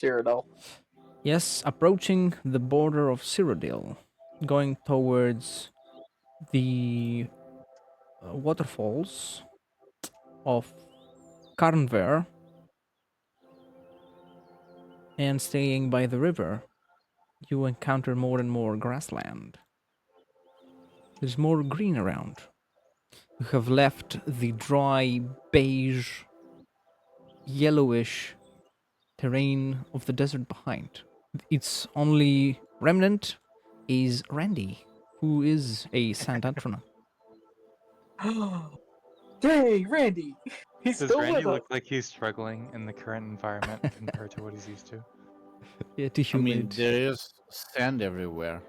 Cyrodiil. Yes, approaching the border of Cyrodiil, going towards the waterfalls of Carnver and staying by the river, you encounter more and more grassland. There's more green around. You have left the dry, beige, yellowish terrain of the desert behind. Its only remnant is Randy, who is a Sandantrona. Hey, Randy! He's Does still Randy with us. look like he's struggling in the current environment compared to what he's used to? Yeah, too I mean, humid. there is sand everywhere.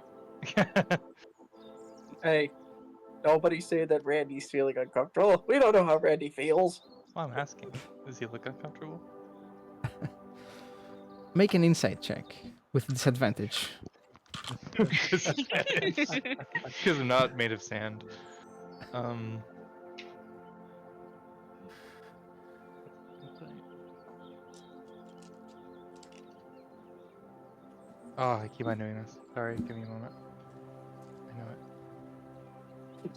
Hey, nobody say that Randy's feeling uncomfortable. We don't know how Randy feels. Well, I'm asking. Does he look uncomfortable? Make an insight check with disadvantage. Because I'm not made of sand. Oh, I keep on doing this. Sorry, give me a moment. I know it.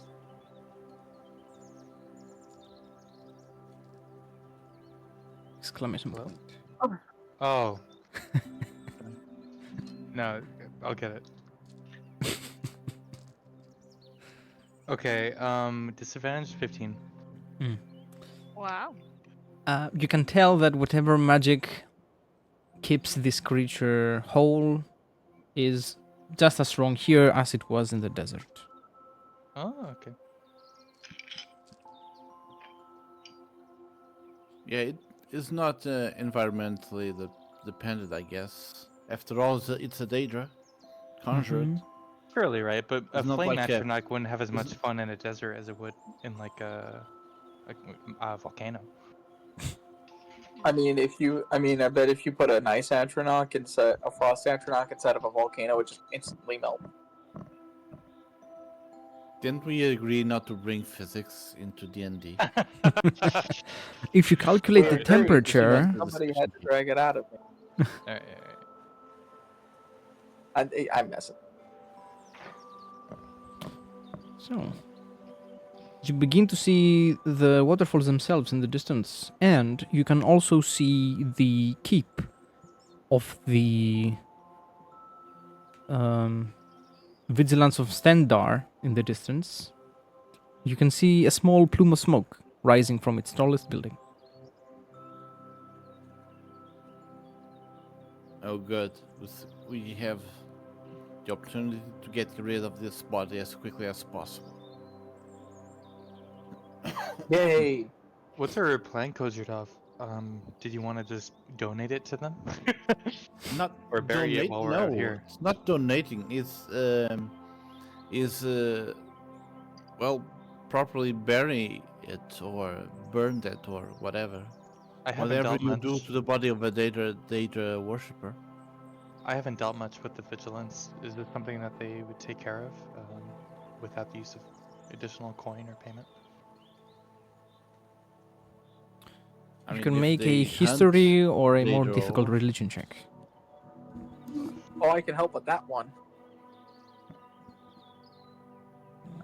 Exclamation Hello? point. Oh. No, I'll get it. Okay, disadvantage 15. Wow. You can tell that whatever magic keeps this creature whole is just as strong here as it was in the desert. Oh, okay. Yeah, it is not environmentally dependent, I guess. After all, it's a Daedra conjured. Mhm. Surely, right? But a It's not flame like a- atronach wouldn't have as much it's- fun in a desert as it would in like a volcano. I bet if you put a nice Atronach instead a frost Atronach inside of a volcano, it would just instantly melt. Didn't we agree not to bring physics into D&D? If you calculate We the agreed, temperature, Somebody had to drag it out of me. Alright. I'm messing. so you begin to see the waterfalls themselves in the distance, and you can also see the keep of the Vigilants of Stendar in the distance. You can see a small plume of smoke rising from its tallest building. Oh, good. We have the opportunity to get rid of this body as quickly as possible. Yay! What's our plan, Kozhirov? Did you want to just donate it to them? Not Or bury it while we're out here? It's not donating. It's well, properly bury it or burn it or whatever. I haven't Whatever dealt you much. do to the body of a Daedra worshipper. I haven't dealt much with the vigilance. Is this something that they would take care of without the use of additional coin or payment? You can make a history or a more Daedra difficult or- religion check. Oh, I can help with that one.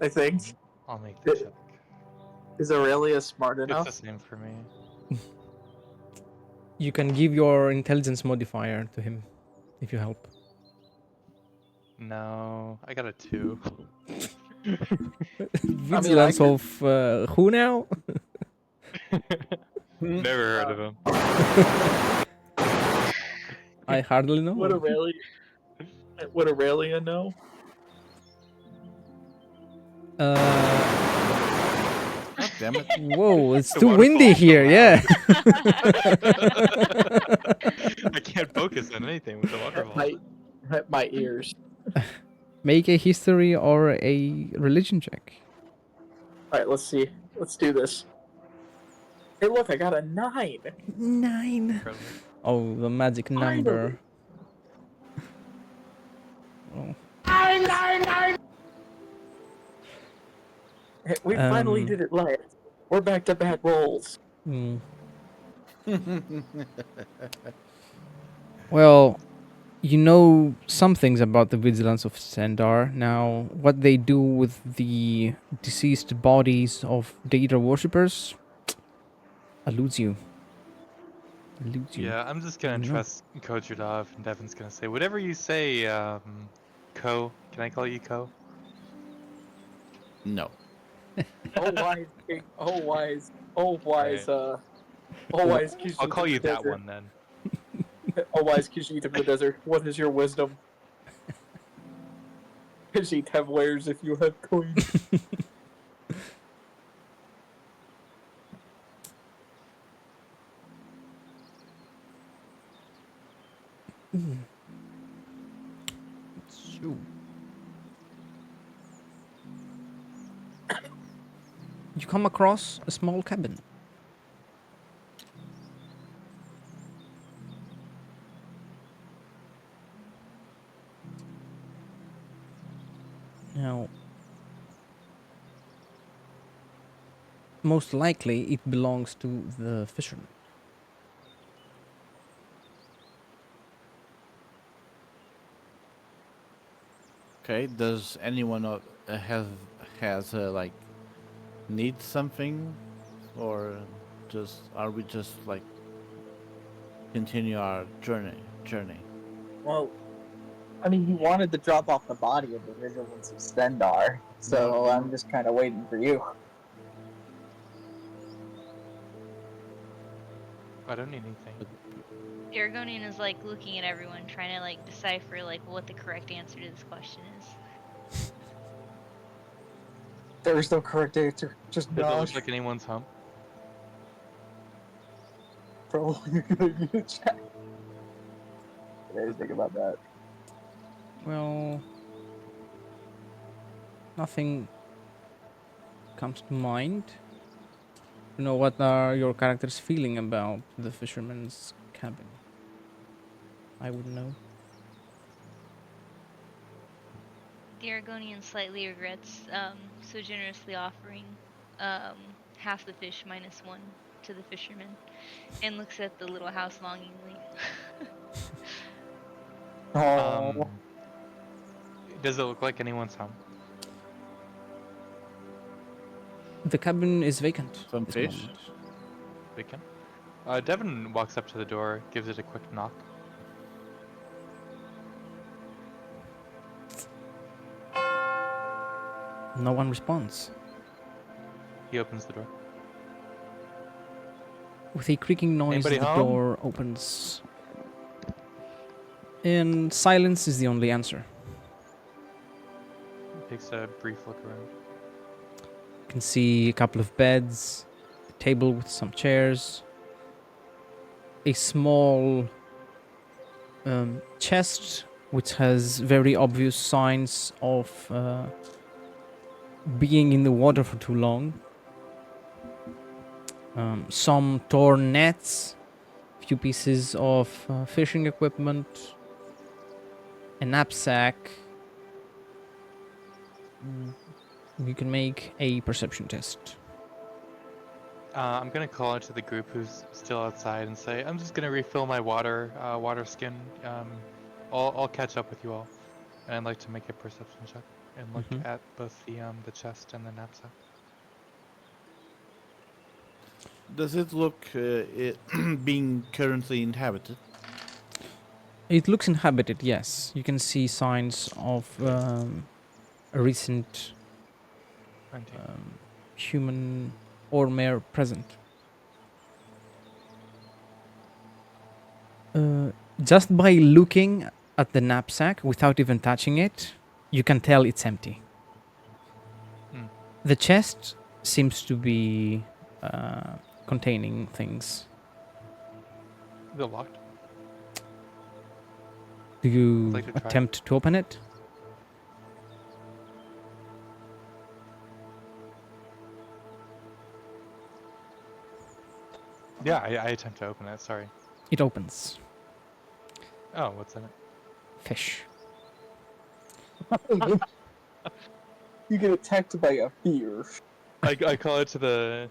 I think. I'll make the check. Is Aurelia smart It's enough? the same for me. You can give your intelligence modifier to him if you help. No, I got a 2. Vigilance could- of who now? Never heard of him. I hardly know. Would Aurelia know? God damn it. Whoa, it's The too windy waterfall's so here, yeah. I can't focus on anything with the waterfall. My ears. Make a history or a religion check. Alright, let's see. Let's do this. Hey, look, I got a 9. 9. Incredible. Oh, the magic number. Oh. Hey, we finally did it live. We're back to back rolls. Hmm. Well, you know some things about the Vigilants of Sendar. Now, what they do with the deceased bodies of Daedra worshippers eludes you. Eludes you. Yeah, I'm just You gonna don't know. trust Kojudov, and Devin's gonna say whatever you say. Ko, can I call you Ko? No. Oh wise king, oh wise, oh wise, Alright. oh wise I'll Khajiit call of the you that desert. one then. Oh wise Khajiit of the desert, what is your wisdom? Khajiit have wares if you have coins. So, you come across a small cabin. Now, most likely it belongs to the fisherman. Okay. Does anyone has like need something, or just are we just like continue our journey? Well, I mean, he wanted to drop off the body of the Vigilants of Stendar, so I'm just kind of waiting for you. I don't need anything. The Argonian is like looking at everyone, trying to like decipher like what the correct answer to this question is. There is no correct answer, just Does it nosh. look like anyone's home? Probably a good idea to check. What do you think about that? Well, nothing comes to mind. You know, what are your characters feeling about the fisherman's cabin? I would know. The Argonian slightly regrets so generously offering half the fish minus one to the fisherman, and looks at the little house longingly. Oh, Does it look like anyone's home? The cabin is vacant Some at this fish? moment. We can. Devin walks up to the door, gives it a quick knock. No one responds. He opens the door. With a creaking noise, Anybody the home? door opens. And silence is the only answer. Takes a brief look around. You can see a couple of beds, a table with some chairs, a small chest which has very obvious signs of being in the water for too long. Some torn nets, a few pieces of fishing equipment, a knapsack. You can make a perception test. I'm gonna call out to the group who's still outside and say, I'm just gonna refill my water skin. I'll catch up with you all. And I'd like to make a perception check and look Mhm. at both the chest and the knapsack. Does it look being currently inhabited? It looks inhabited, yes. You can see signs of a recent 19. human or mare present. Just by looking at the knapsack without even touching it, you can tell it's empty. Hmm. The chest seems to be containing things. Is it locked? Do you I'd like to try. attempt to open it? Yeah, I attempt to open it, sorry. It opens. Oh, what's in it? Fish. you get attacked by a fear. I call it to the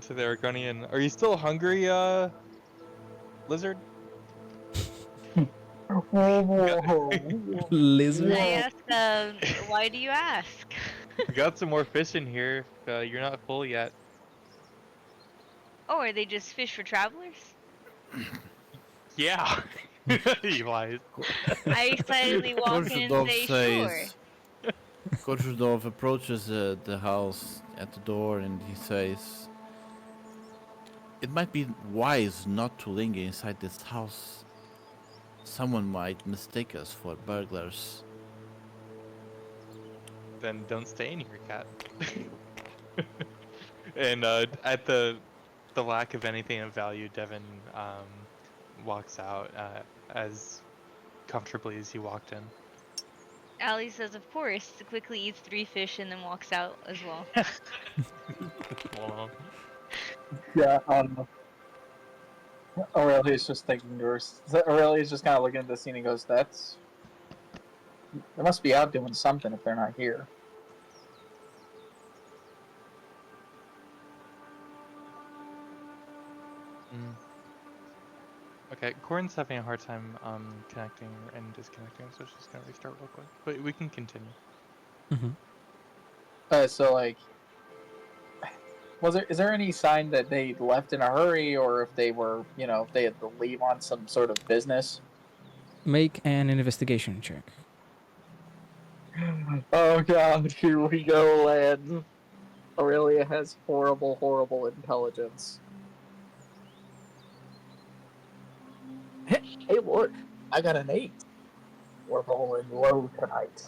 Argonian. Are you still hungry, lizard? Lizard? I ask, why do you ask? We got some more fish in here. You're not full yet. Oh, are they just fish for travelers? Yeah. He lies. I excitedly walk in and Korzydov say, sure. says. Korzydov approaches the house at the door and he says, "It might be wise not to linger inside this house. Someone might mistake us for burglars." Then don't stay in here, cat. And at the lack of anything of value, Devin walks out as comfortably as he walked in. Allie says, of course, quickly eats 3 fish and then walks out as well. Well, Yeah. Aurelia's just thinking to her. Aurelia's just kind of looking at the scene and goes, "That's. They must be out doing something if they're not here." Okay, Corin's having a hard time connecting and disconnecting, so she's gonna restart real quick. But we can continue. So like, is there any sign that they left in a hurry, or if they were, if they had to leave on some sort of business? Make an investigation check. Oh god, here we go, lad. Aurelia has horrible, horrible intelligence. Hey, look, I got an 8. We're rolling low tonight.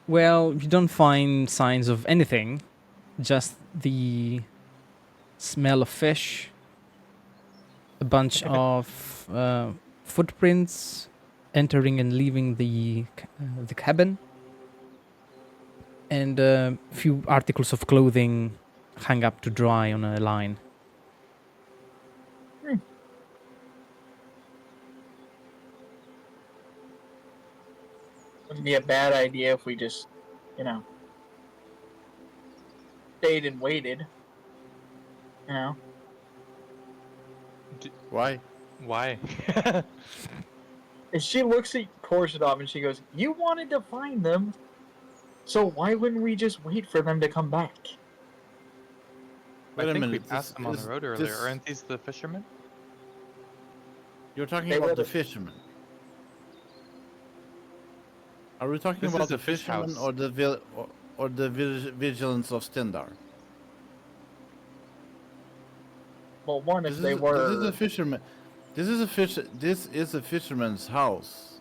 Well, you don't find signs of anything, just the smell of fish, a bunch of footprints entering and leaving the cabin, and a few articles of clothing hung up to dry on a line. Wouldn't be a bad idea if we just, stayed and waited. Why? Why? And she looks at Korzydov and she goes, "You wanted to find them, so why wouldn't we just wait for them to come back?" Wait I a think minute. we passed them on the road earlier. Aren't these the fishermen? You're talking They about were the the- fishermen. Are we talking This about is the a fish fishermen house. or the vigilants of Stendar? Well, one, if This they is were. this is a fisherman. This is a fisherman's house.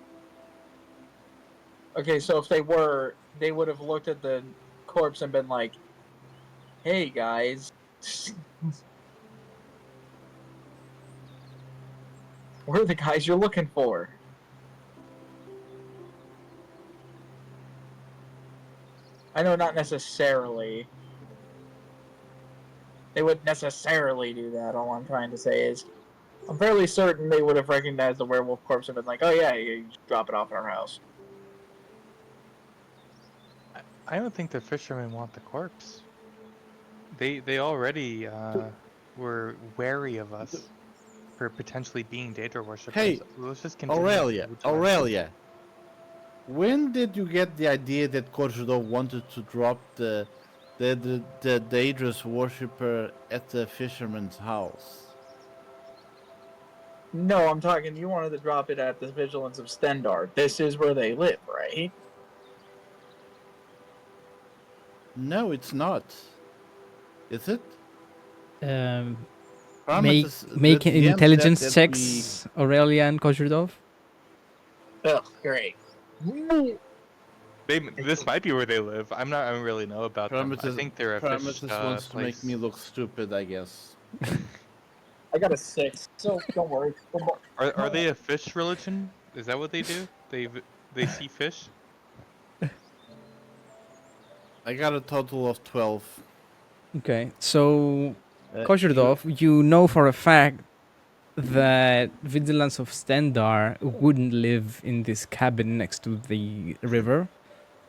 Okay, so if they were, they would have looked at the corpse and been like, "Hey, guys. We're the guys you're looking for." I know not necessarily. They wouldn't necessarily do that. All I'm trying to say is, I'm fairly certain they would have recognized the werewolf corpse and been like, "Oh yeah, you just drop it off at our house." I don't think the fishermen want the corpse. They already were wary of us for potentially being Daedra worshippers. Hey, let's just continue. Aurelia. When did you get the idea that Korzydov wanted to drop the Daedra's worshipper at the fisherman's house? No, I'm talking. You wanted to drop it at the Vigilants of Stendar. This is where they live, right? No, it's not. Is it? Make intelligence checks, Aurelia and Korzydov. Ugh, great. This might be where they live. I don't really know about them. I think they're a fish Parameter wants to make place. me look stupid, I guess. I got a 6, so don't worry. Are they a fish religion? Is that what they do? They see fish? I got a total of 12. Okay, so Uh, Korzydov, you know for a fact that Vigilants of Stendar wouldn't live in this cabin next to the river,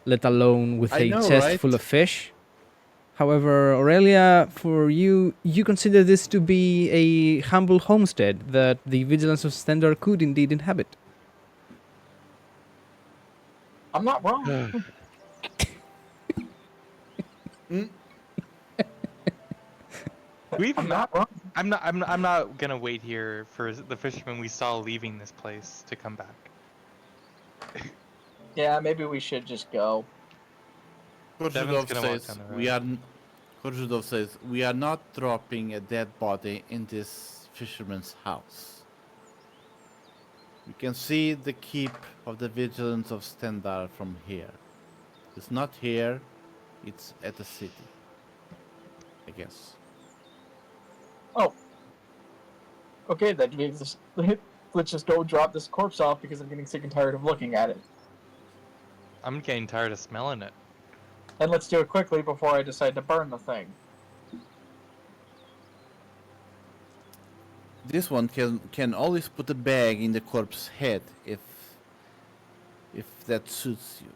let alone with I a know, chest right? full of fish. However, Aurelia, for you, you consider this to be a humble homestead that the Vigilance of Stendar could indeed inhabit. I'm not wrong. We've I'm not. not wrong. I'm not gonna wait here for the fishermen we saw leaving this place to come back. Yeah, maybe we should just go. Devin's Korzydov gonna walk says down the we road. are. Korzydov says we are not dropping a dead body in this fisherman's house. We can see the keep of the Vigilance of Stendar from here. It's not here, it's at the city. I guess. Oh. Okay, that means let's just go drop this corpse off because I'm getting sick and tired of looking at it. I'm getting tired of smelling it. And let's do it quickly before I decide to burn the thing. This one can always put a bag in the corpse's head if that suits you.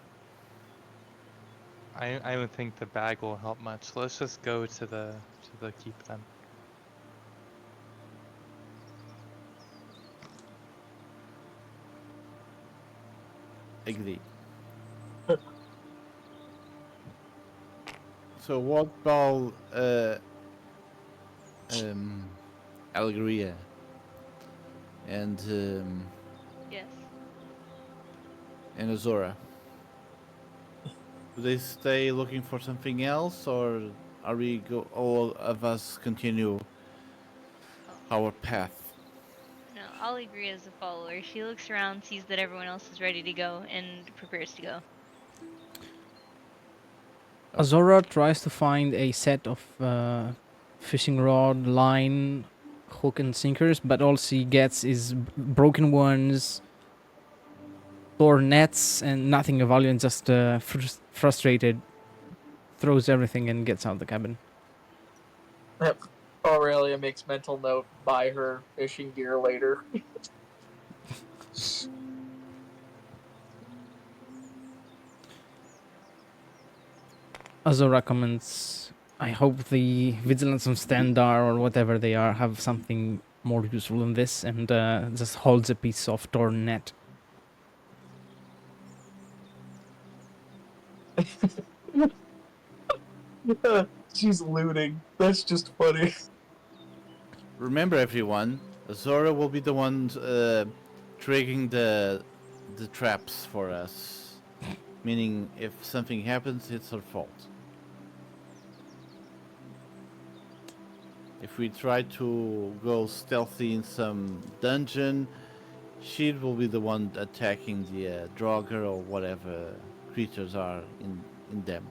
I don't think the bag will help much. Let's just go to the keep then. Agree. So what about Algeria and Yes. Azora? Do they stay looking for something else, or are we all of us continue our path? No, I'll agree as a follower. She looks around, sees that everyone else is ready to go, and prepares to go. Azora tries to find a set of fishing rod, line, hook, and sinkers, but all she gets is broken ones, torn nets, and nothing of value, and just frustrated, throws everything and gets out of the cabin. Yep. Aurelia makes mental note, buy her fishing gear later. Azora comments, I hope the Vigilance of Standar or whatever they are have something more useful than this, and just holds a piece of torn net. She's looting. That's just funny. Remember, everyone, Azora will be the one triggering the traps for us. Meaning, if something happens, it's her fault. If we try to go stealthy in some dungeon, she will be the one attacking the Draugr or whatever creatures are in them.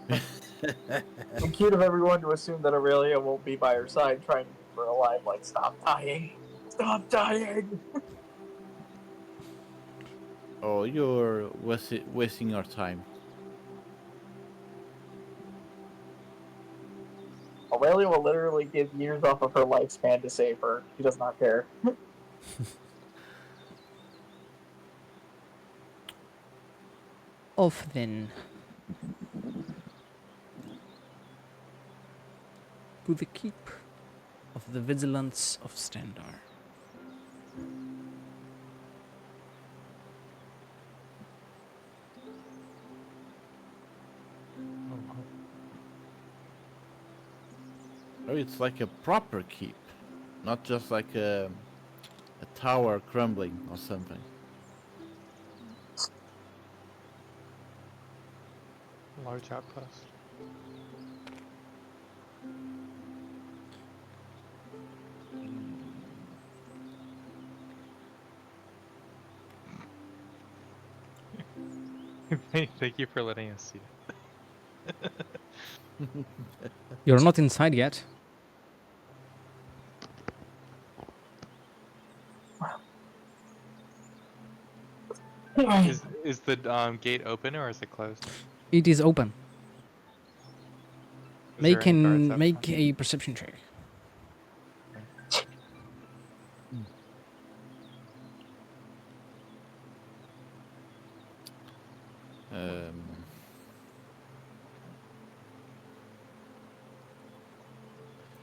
And cute of everyone to assume that Aurelia won't be by her side trying to keep her alive. Like, stop dying. Stop dying. Oh, you're wasting your time. Aurelia will literally give years off of her lifespan to save her. She does not care. Off then. To the keep of the Vigilance of Stendar. Oh, it's like a proper keep, not just like a tower crumbling or something. Large outpost. Thank you for letting us see it. You're not inside yet. Is the gate open or is it closed? It is open. Is there any guards out Make front? a perception check.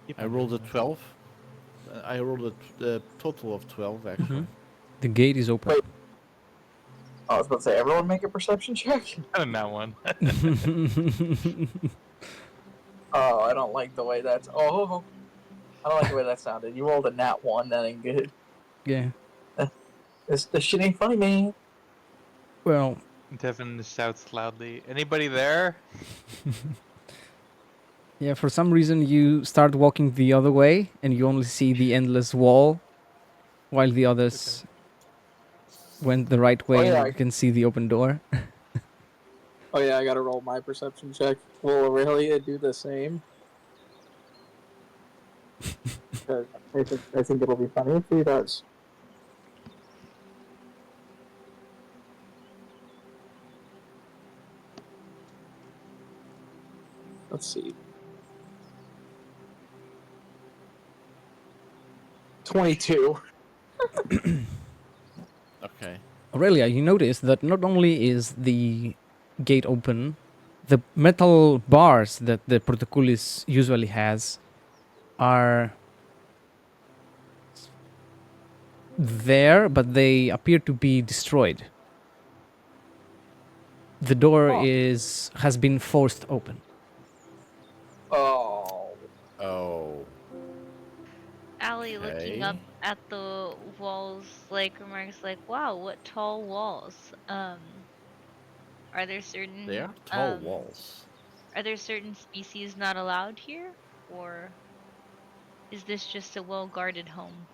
Keep I on rolled a doing that. 12. I rolled a total of 12, actually. The gate is open. Wait. I was about to say, everyone make a perception check. Oh, that one. Oh, I don't like the way that's. Oh, I don't like the way that sounded. You rolled a nat 1. That ain't good. Yeah. This shit ain't funny, man. Well, Devin shouts loudly, "Anybody there?" yeah, for some reason you start walking the other way and you only see the endless wall while the others went the right Oh way yeah. and you can see the open door. Oh yeah. I gotta roll my perception check. Will Aurelia do the same? Because I think it'll be funny if he does. Let's see. 22. Okay. Aurelia, you notice that not only is the gate open, the metal bars that the Protocolis usually has are there, but they appear to be destroyed. The door Oh. has been forced open. Oh. Oh. Allie, looking up Okay. at the walls, like remarks like, "Wow, what tall walls." Are there They certain are tall walls. are there certain species not allowed here, or is this just a well-guarded home?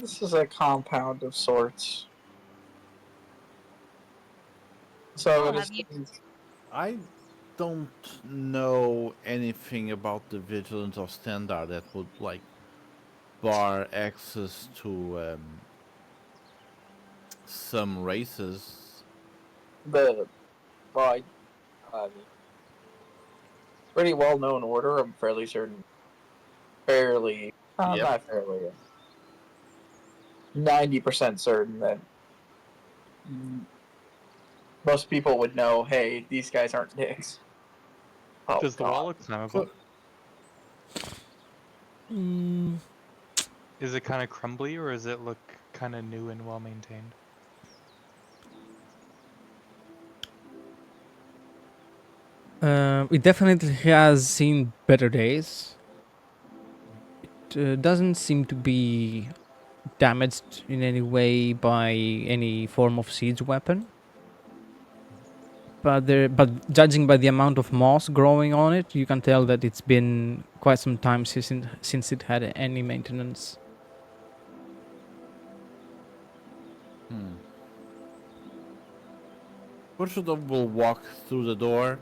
This is a compound of sorts. So Oh, it have you? assumes I don't know anything about the Vigilance of Standard that would, like, bar access to some races. the well, I mean, pretty well known order. I'm fairly certain. Fairly, Yep. not fairly. 90% certain that most people would know. Hey, these guys aren't dicks. Oh Does the wall God. look climbable? So, Mm, Is it kind of crumbly, or does it look kind of new and well maintained? it definitely has seen better days. It doesn't seem to be damaged in any way by any form of siege weapon. But judging by the amount of moss growing on it, you can tell that it's been quite some time since it had any maintenance. Kurshudov will walk through the door,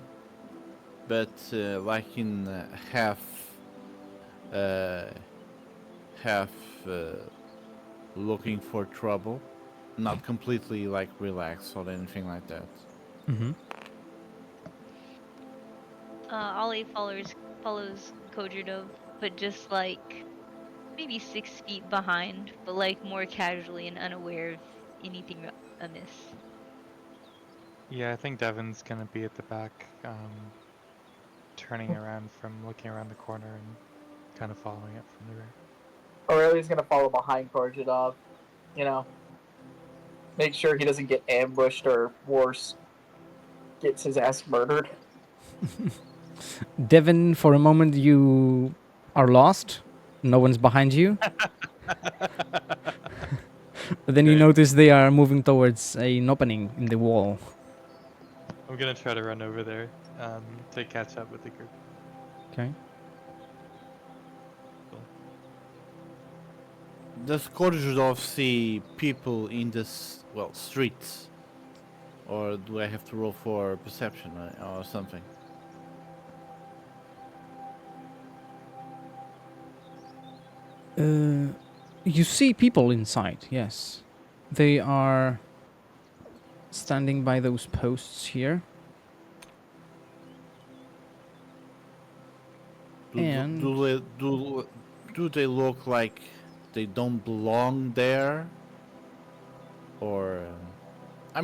but like in uh, half looking for trouble, not completely like relaxed or anything like that. Mm-hmm. Ollie follows Kojerdov, but just like maybe 6 feet behind, but like more casually and unaware of anything amiss. Yeah, I think Devin's gonna be at the back, turning around from looking around the corner and kind of following it from the rear. Aurelia's gonna follow behind Korjadov. You know, make sure he doesn't get ambushed or worse, gets his ass murdered. Devin, for a moment you are lost. No one's behind you. But then you Okay. notice they are moving towards an opening in the wall. I'm gonna try to run over there, to catch up with the group. Okay. Cool. Does Kurshudov see people in this streets, or do I have to roll for perception or something? You see people inside, yes. They are standing by those posts here. And Do they look like they don't belong there, or I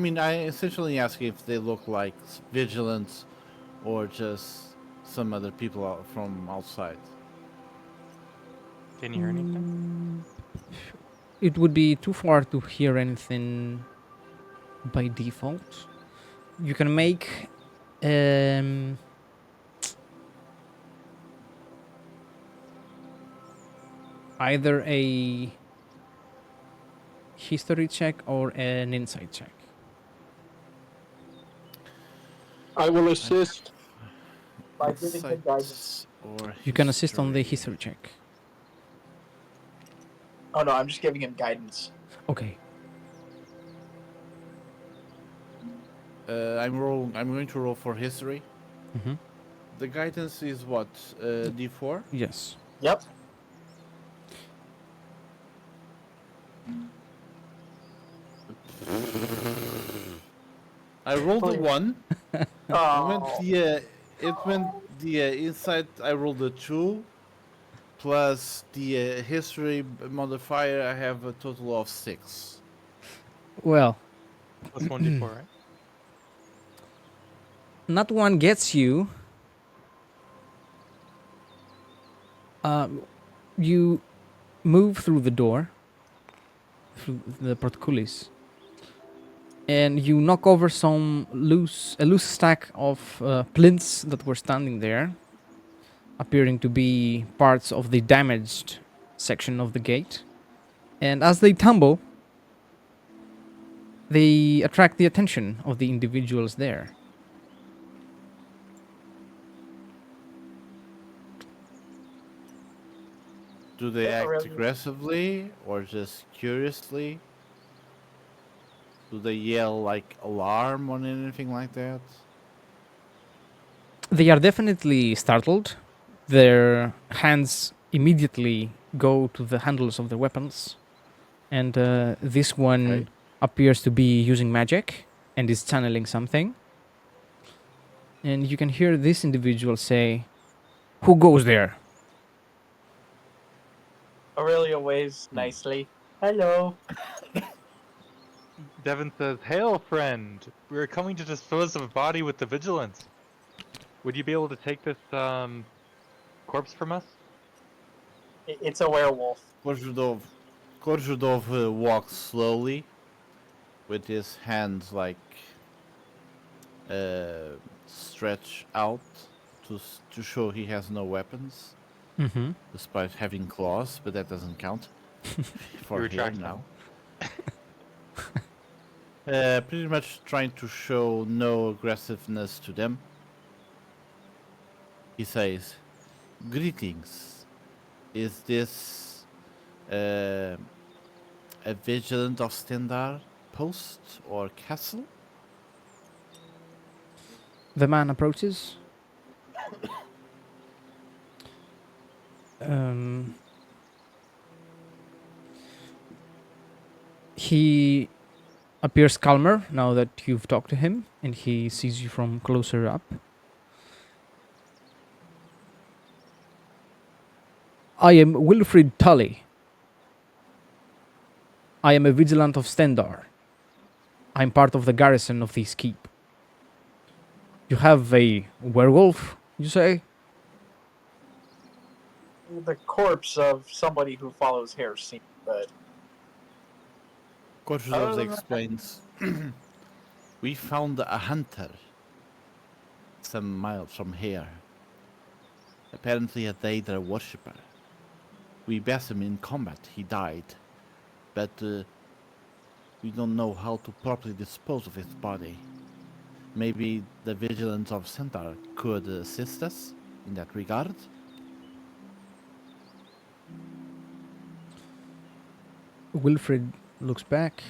essentially ask if they look like vigilants or just some other people from outside. Can you hear anything? It would be too far to hear anything by default. You can make either a history check or an insight check. I will assist. By giving him guidance. Insight or You can assist on the history. history check. Oh no, I'm just giving him guidance. Okay. I'm going to roll for history. Mm-hmm. The guidance is what? D4. Yes. Yep. I rolled a Please. 1. Oh. It went the insight. I rolled a 2, plus the history modifier. I have a total of 6. Well, Plus 1d4, right? not one gets you. You move through the door, through the portcullis, and you knock over a loose stack of plinths that were standing there, appearing to be parts of the damaged section of the gate. And as they tumble, they attract the attention of the individuals there. Do they Yeah, act really. aggressively or just curiously? Do they yell like alarm or anything like that? They are definitely startled. Their hands immediately go to the handles of their weapons. And this one Okay. appears to be using magic and is channeling something. And you can hear this individual say, "Who goes there?" Aurelia waves nicely. Hello. Devin says, "Hail, friend! We are coming to dispose of a body with the Vigilants. Would you be able to take this corpse from us?" It's a werewolf. Korzhudov walks slowly with his hands like stretched out to show he has no weapons, Mm-hmm. despite having claws, but that doesn't count for You here retract now. Pretty much trying to show no aggressiveness to them. He says, "Greetings. Is this a vigilant of Stendar post or castle?" The man approaches. He appears calmer now that you've talked to him and he sees you from closer up. "I am Wilfrid Tully. I am a vigilant of Stendar. I'm part of the garrison of this keep. You have a werewolf, you say?" The corpse of somebody who follows heresy, but Korzhudov than that- explains, "We found a hunter some miles from here. Apparently a Daedra worshipper. We bashed him in combat. He died. But we don't know how to properly dispose of his body. Maybe the Vigilants of Centaur could assist us in that regard?" Wilfrid looks back.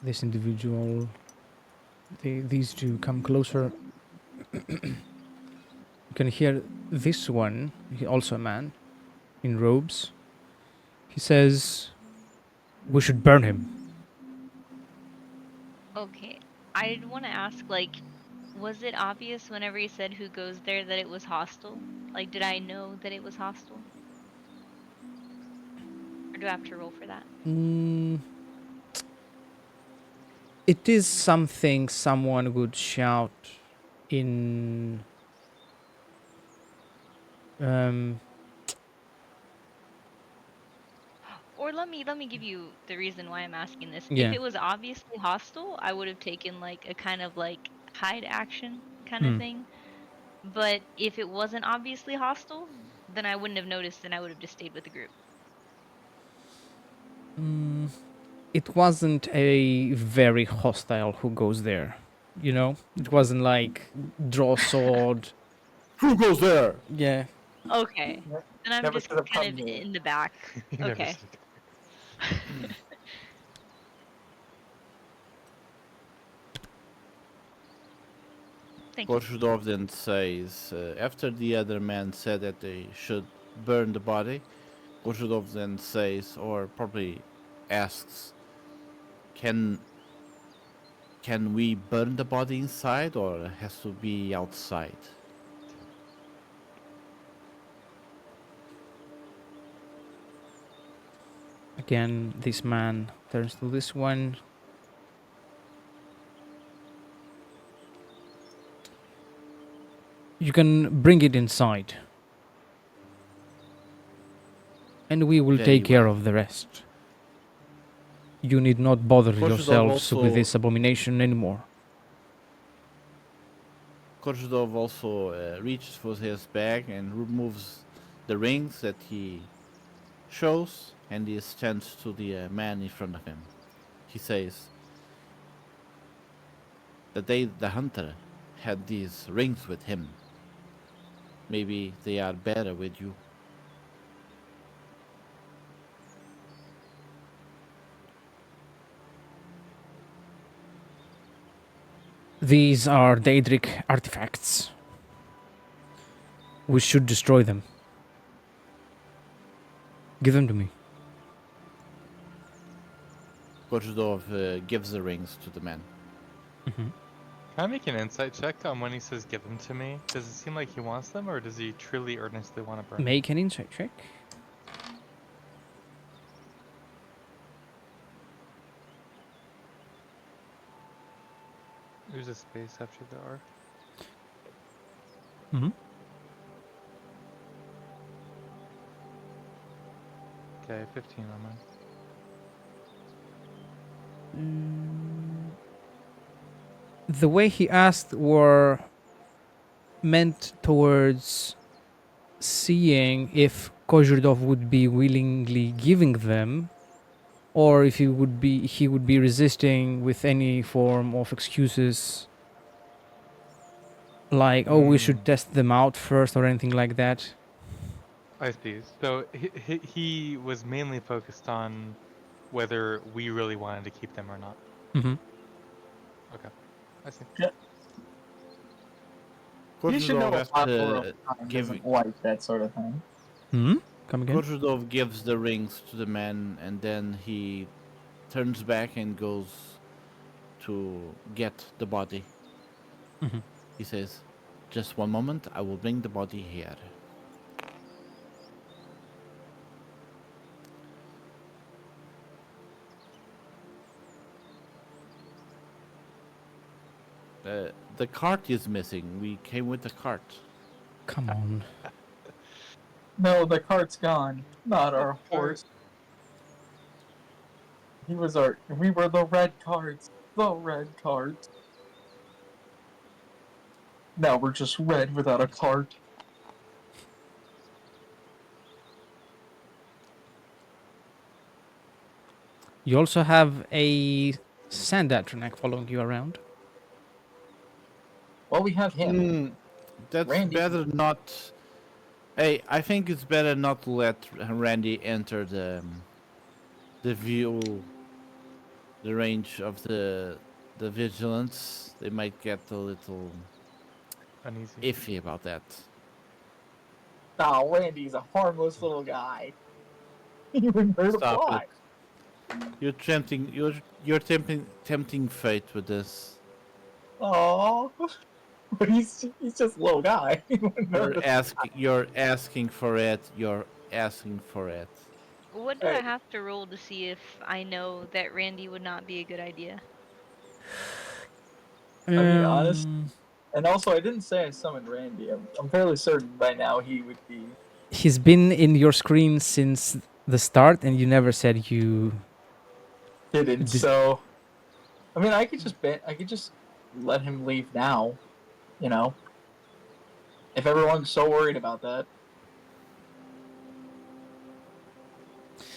This individual, these two come closer. You can hear this one, also a man in robes. He says, "We should burn him." Okay. I want to ask, like, was it obvious whenever he said who goes there that it was hostile? Like, did I know that it was hostile? Or do I have to roll for that? It is something someone would shout in Um, Or let me give you the reason why I'm asking this. If yeah. it was obviously hostile, I would have taken like a kind of like hide action kind of Hmm. thing. But if it wasn't obviously hostile, then I wouldn't have noticed and I would have just stayed with the group. Mm, it wasn't a very hostile who goes there. You know, it wasn't like draw sword. Who goes there? Yeah. Okay. Then I'm Never just should have kind come of here. in the back. You never Okay. should. Thank you. Koshudov then says, after the other man said that they should burn the body, Koshudov then says, or probably asks, can can we burn the body inside or it has to be outside? Again, this man turns to this one. You can bring it inside, and we will Very take care well. of the rest. You need not bother Koshudov yourselves with also this abomination anymore. Koshudov also reaches for his bag and removes the rings that he shows, and he stands to the man in front of him. He says that the hunter had these rings with him. Maybe they are better with you. These are Daedric artifacts. We should destroy them. Give them to me. Koshudov gives the rings to the man. Mm-hmm. Can I make an insight check on when he says give them to me? Does it seem like he wants them, or does he truly earnestly want to burn them? Make an insight check. There's a space after the R. Mm-hmm. Okay, 15 on mine. The way he asked were meant towards seeing if Kozhurdov would be willingly giving them, or if he would be resisting with any form of excuses, like we should test them out first or anything like that. I see. So he was mainly focused on whether we really wanted to keep them or not. Mm-hmm. Okay, I see. You should know Koshudov, a follower of after time giving doesn't like that sort of thing. Hmm. Come again? Koshudov gives the rings to the man, and then he turns back and goes to get the body. Mm-hmm. He says, "Just one moment, I will bring the body here." The cart is missing. We came with the cart. Come on. No, the cart's gone. Not our Cart. horse. We were the red cards. The red cards. Now we're just red without a cart. You also have a sand atronak following you around. Well, we have him. That's Randy. better not. Hey, I think it's better not to let Randy enter the view, the range of the vigilance. They might get a little Uneasy. iffy about that. Nah, Randy's a harmless little guy. He wouldn't hurt a Stop fly. it! You're tempting fate with this. Aww. But he's just a little guy. He wouldn't hurt us. You're asking for it. You're asking for it. What do Hey. I have to roll to see if I know that Randy would not be a good idea? I mean, honest. And also, I didn't say I summoned Randy. I'm fairly certain by now he would be. He's been in your screen since the start, and you never said you. Didn't. Dis- So, I mean, I could just let him leave now. You know, if everyone's so worried about that.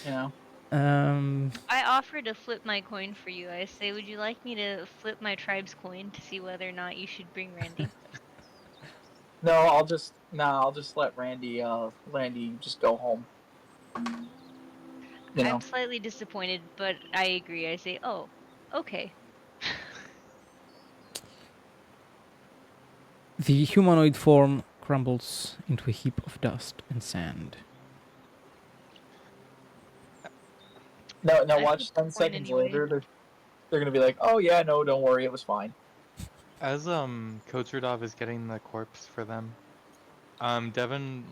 You know. I offer to flip my coin for you. I say, would you like me to flip my tribe's coin to see whether or not you should bring Randy? No, I'll just let Randy just go home. You know. I'm slightly disappointed, but I agree. I say, oh, okay. the humanoid form crumbles into a heap of dust and sand. Now I watch flipped the 10 coin seconds anyway. later. They're gonna be like, "Oh yeah, no, don't worry, it was fine." As Coach Rudolph is getting the corpse for them, Devin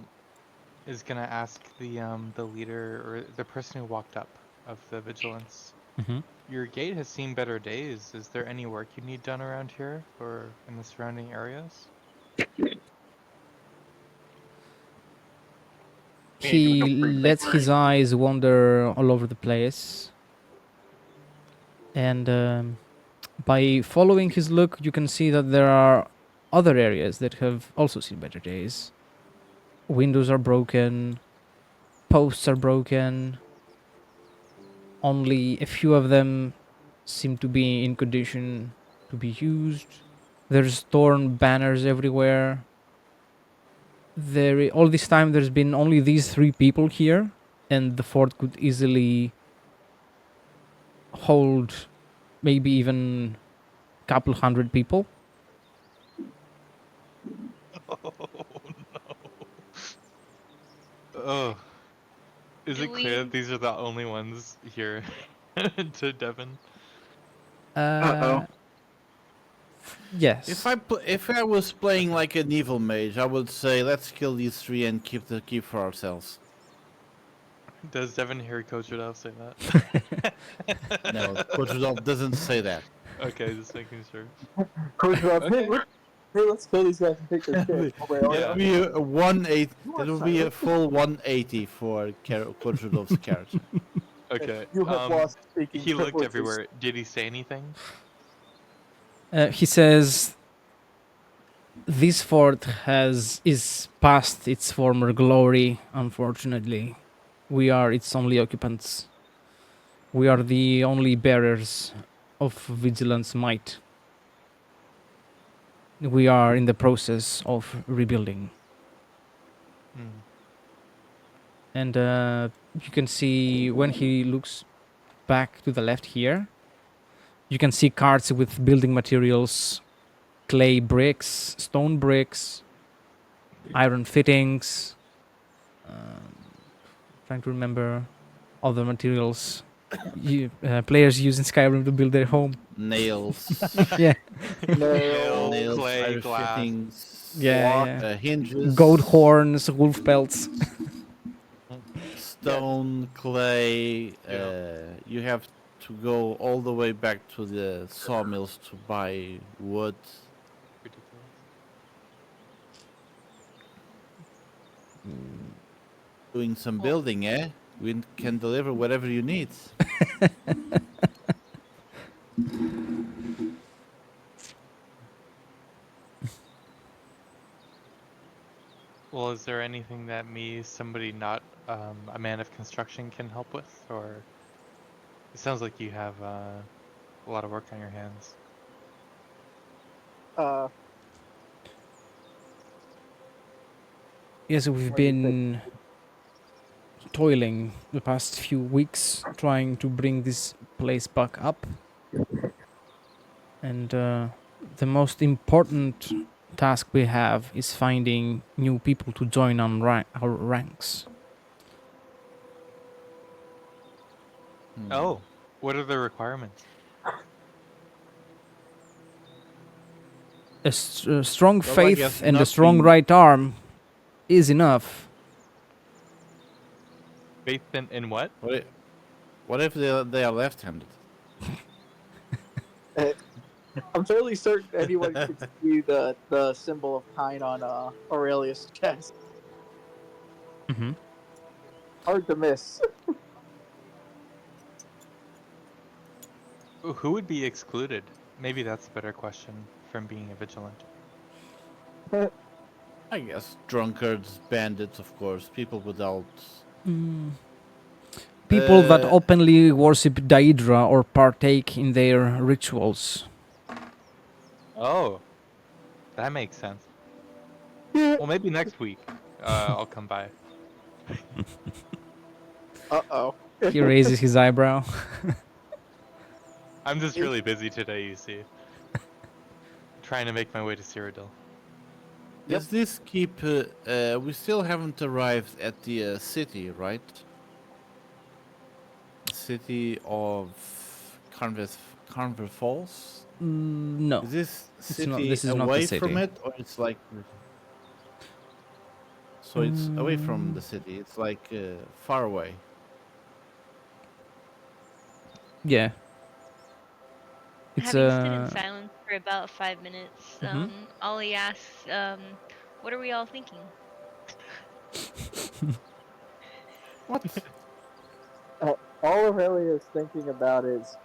is gonna ask the leader or the person who walked up of the Vigilance. Mm-hmm. Your gate has seen better days. Is there any work you need done around here or in the surrounding areas? He lets his eyes wander all over the place, and by following his look, you can see that there are other areas that have also seen better days. Windows are broken, posts are broken. Only a few of them seem to be in condition to be used. There's torn banners everywhere. All this time, there's been only these 3 people here, and the fort could easily hold maybe even a couple hundred people. Oh no. Oh. Is Do it clear that we- these are the only ones here to Devin? Uh, yes. If I was playing like an evil mage, I would say let's kill these 3 and keep the key for ourselves. Does Devin hear Coach Rudolph say that? No, Coach Rudolph doesn't say that. Okay, just making sure. Coach Rob, hey, let's kill these guys and take their shit. Oh, wait, Yeah. It'll be a 180. You are It'll be a silent. full 180 for Coach Rudolph's character. Okay. You have lost speaking He looked privileges. everywhere. Did he say anything? He says this fort is past its former glory, unfortunately. We are its only occupants. We are the only bearers of Vigilance might. We are in the process of rebuilding. Hmm. And you can see when he looks back to the left here, you can see carts with building materials, clay bricks, stone bricks, iron fittings. Trying to remember other materials players use in Skyrim to build their home. Nails, Yeah, No. nails, clay, iron glass. fittings, yeah. hinges, Goat horns, wolf pelts. stone, clay. Yeah. You have to go all the way back to the sawmills to buy wood. Ridiculous. Doing some building, eh? We can deliver whatever you need. Well, is there anything that somebody not a man of construction, can help with? Or it sounds like you have a lot of work on your hands. Yes, we've What do you think? been toiling the past few weeks trying to bring this place back up. And the most important task we have is finding new people to join on our ranks. Oh, what are the requirements? A strong Well, I faith guess and a strong nothing- right arm is enough. Faith in what? What if they are left-handed? I'm fairly certain anyone can see the symbol of Pine on Aurelius' chest. Mm-hmm. Hard to miss. Who would be excluded? Maybe that's a better question from being a vigilant. I guess drunkards, bandits, of course, people without. People that Uh, openly worship Daedra or partake in their rituals. Oh, that makes sense. Well, maybe next week I'll come by. Uh-oh. He raises his eyebrow. I'm just really busy today, you see. Trying to make my way to Cyrodiil. Yep. Is this keep? We still haven't arrived at the city, right? The city of Carver Falls. No, Is this it's not. city This is not the away city. from it, or it's like? So it's away from the city. It's like far away. Yeah. It's Having stood in silence for about 5 minutes, Mhm. Ollie asks, what are we all thinking? What? All Aurelia's thinking about is,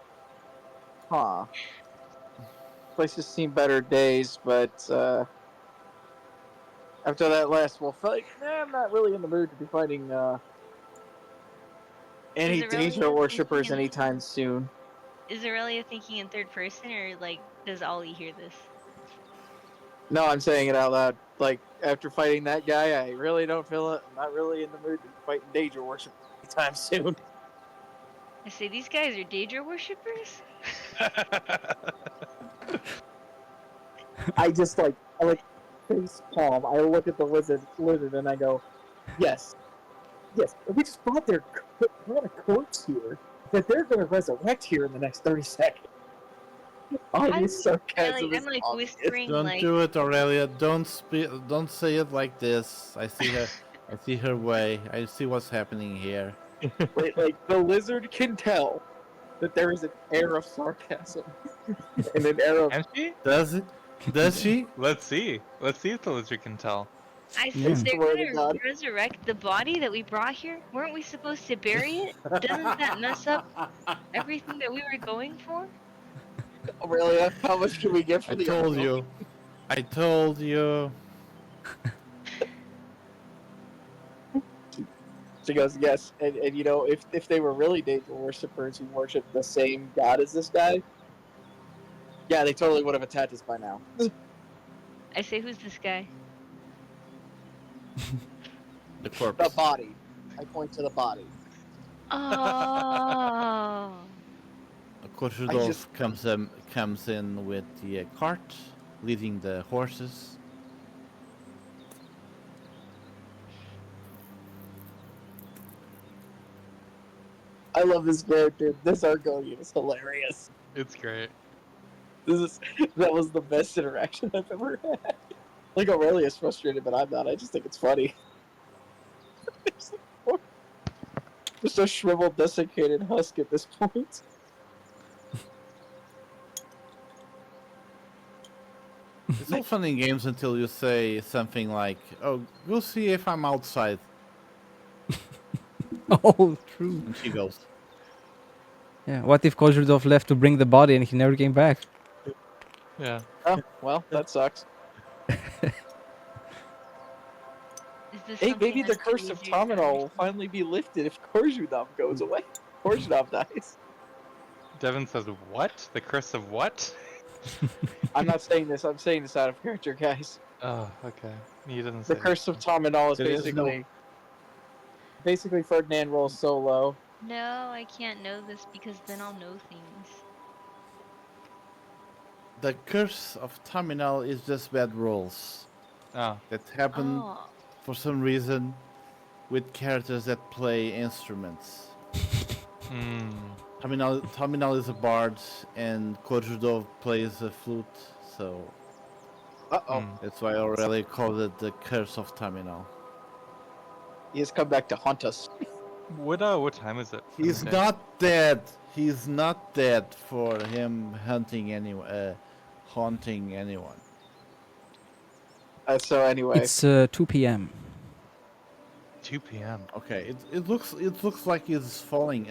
huh. Place has seen better days, but after that last wolf fight, I'm not really in the mood to be fighting any Is Aurelia Daedra worshippers thinking in- anytime soon. Is Aurelia thinking in third person, or like, does Ollie hear this? No, I'm saying it out loud. Like, after fighting that guy, I really don't feel it. I'm not really in the mood to be fighting Daedra worship anytime soon. I say, these guys are Daedra worshippers? I just I face palm. I look at the lizard, and I go, yes. If we just brought a corpse here that they're going to resurrect here in the next 30 seconds. Obvious sarcasm I'm like obvious. whispering, Don't like, do it, Aurelia. Don't say it like this. I see her. I see her way. I see what's happening here. Like the lizard can tell that there is an air of sarcasm and an air of Can she? Does it? Does she? Let's see. Let's see if the lizard can tell. I Yeah. said they're Swear to gonna God. resurrect the body that we brought here? Weren't we supposed to bury it? Doesn't that mess up everything that we were going for? Aurelia. How much can we get for I the told article? you. I told you. She goes, yes. And you know, if they were really Daedra worshippers who worship the same god as this guy, yeah, they totally would have attacked us by now. I say, who's this guy? The corpse. The body. I point to the body. Oh. Koshudov just- comes in with the cart, leading the horses. I love this character. This Argonian is hilarious. It's great. That was the best interaction I've ever had. Like Aurelia's frustrated, but I'm not. I just think it's funny. Just a shriveled, desiccated husk at this point. It's all fun and games until you say something like, "Oh, go see if I'm outside," Oh, true. and she goes, Yeah. What if Kozhurdov left to bring the body and he never came back? Yeah. Oh, well, that sucks. Is this Hey, something maybe the that's curse of easier to Tominol will understand? finally be lifted if Korzhudov goes away. Korzhudov dies. Devin says, what? The curse of what? I'm not saying this. I'm saying this out of character, guys. Oh, okay. He doesn't The say curse that. of Tominol is There is basically Ferdinand rolls solo. No, I can't know this because then I'll know things. "The curse of Terminal is just bad rolls Oh. that happen Oh. for some reason with characters that play instruments." Hmm. Terminal is a bard, and Koshudov plays a flute, so Uh-oh. that's why Aurelia called it the curse of Terminal. He has come back to haunt us. What time is it? He's Okay. not dead. He's not dead for him hunting anyone, haunting anyone. So anyway, It's 2 p.m. 2 p.m. Okay, it looks like it's falling.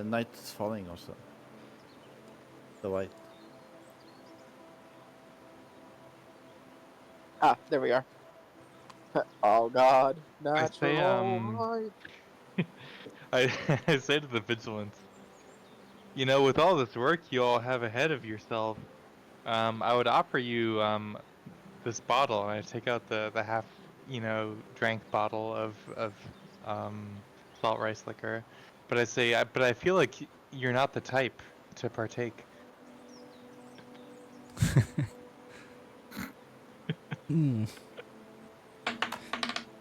Night is falling or so. The light. there we are. Oh God, I say, natural light. I, I say to the Vigilants, you know, with all this work you all have ahead of yourself, I would offer you, this bottle, and I take out the half, drank bottle of, salt rice liquor. But I say, but I feel like you're not the type to partake. Hmm.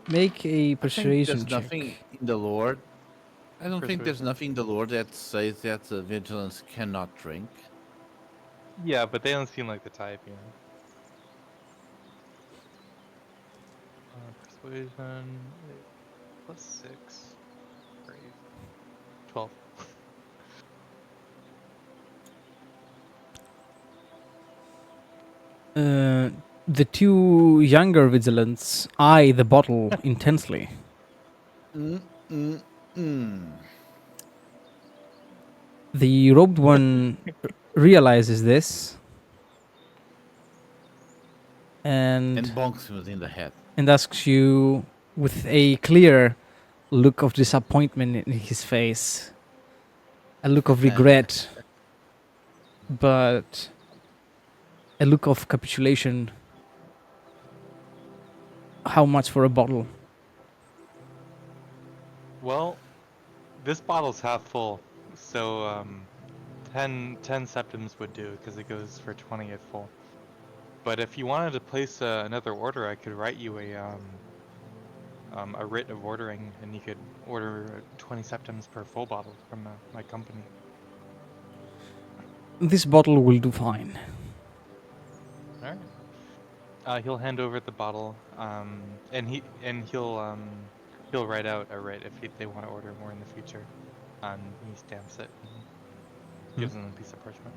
Make a I think persuasion there's check. nothing in the Lord. I don't think there's Persuasion. nothing in the Lord that says that the vigilance cannot drink. Yeah, but they don't seem like the type, you know. Persuasion, +6. Great. 12. The two younger vigilants eye the bottle intensely. Mm, mm, mm. The robed one realizes this And and bonks him in the head. asks you with a clear look of disappointment in his face, a look of regret, but a look of capitulation. How much for a bottle? Well, this bottle's half full, so 10 septims would do because it goes for 20 at full. But if you wanted to place another order, I could write you a writ of ordering, and you could order 20 septims per full bottle from my company. This bottle will do fine. All right. He'll hand over the bottle, and he'll write out a writ if they want to order more in the future. He stamps it and gives them a piece of parchment.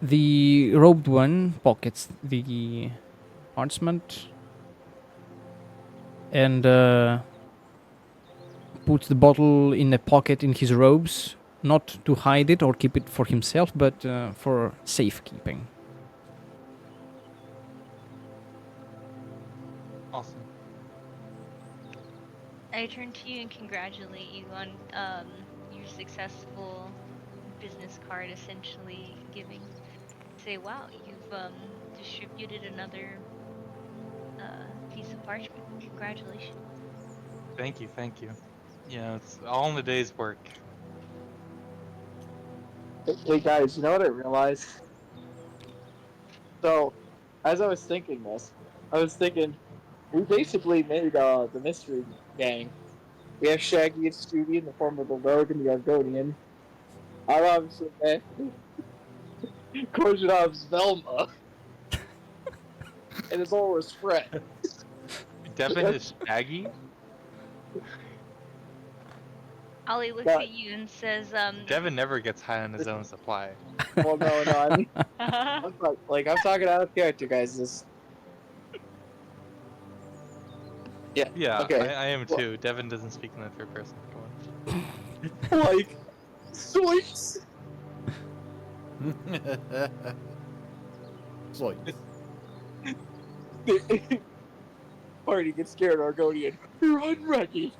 The robed one pockets the parchment and puts the bottle in a pocket in his robes, not to hide it or keep it for himself, but for safekeeping. Awesome. I turn to you and congratulate you on your successful business card, essentially giving. Say, wow, you've distributed another piece of parchment. Congratulations. Thank you, thank you. Yeah, it's all in a day's work. Hey guys, you know what I realized? So, as I was thinking this, I was thinking we basically made the mystery gang. We have Shaggy and Scooby in the form of the Rogue and the Argonian. I'm obviously Kojanov's Velma, and his Aura's Fred. Devin is Shaggy? Ollie looks But, at you and says, Devin never gets high on his own supply. well, no, I mean, I'm talking out of character, guys. Yeah, Yeah, okay. I am Well, too. Devin doesn't speak in the third person. Go on. like, Zoinks! Zoinks. Party gets scared, Argonian. Run, Reggie!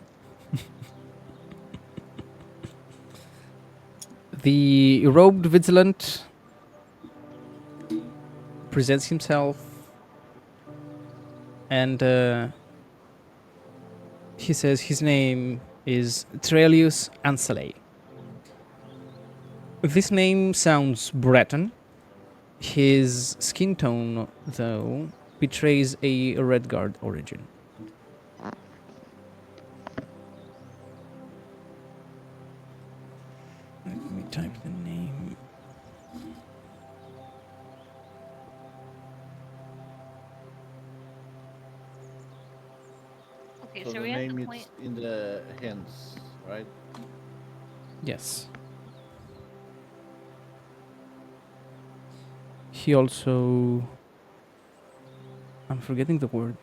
The robed vigilant presents himself and he says his name is Trelius Anselay. This name sounds Breton. His skin tone, though, betrays a Redguard origin. Let me type the name. okay, So so the we're at the name point. is in the hands, right? Yes. He also... I'm forgetting the word.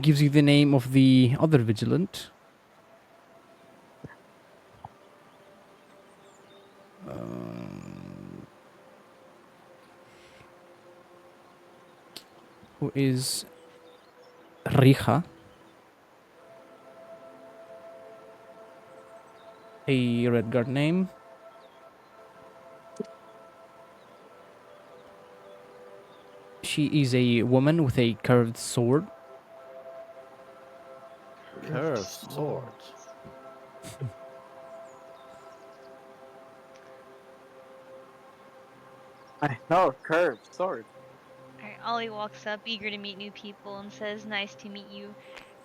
Gives you the name of the other vigilant. Who is Rija, a Redguard name. She is a woman with a curved sword. Curved sword. I know, curved sword. Alright, Ollie walks up, eager to meet new people, and says, "Nice to meet you,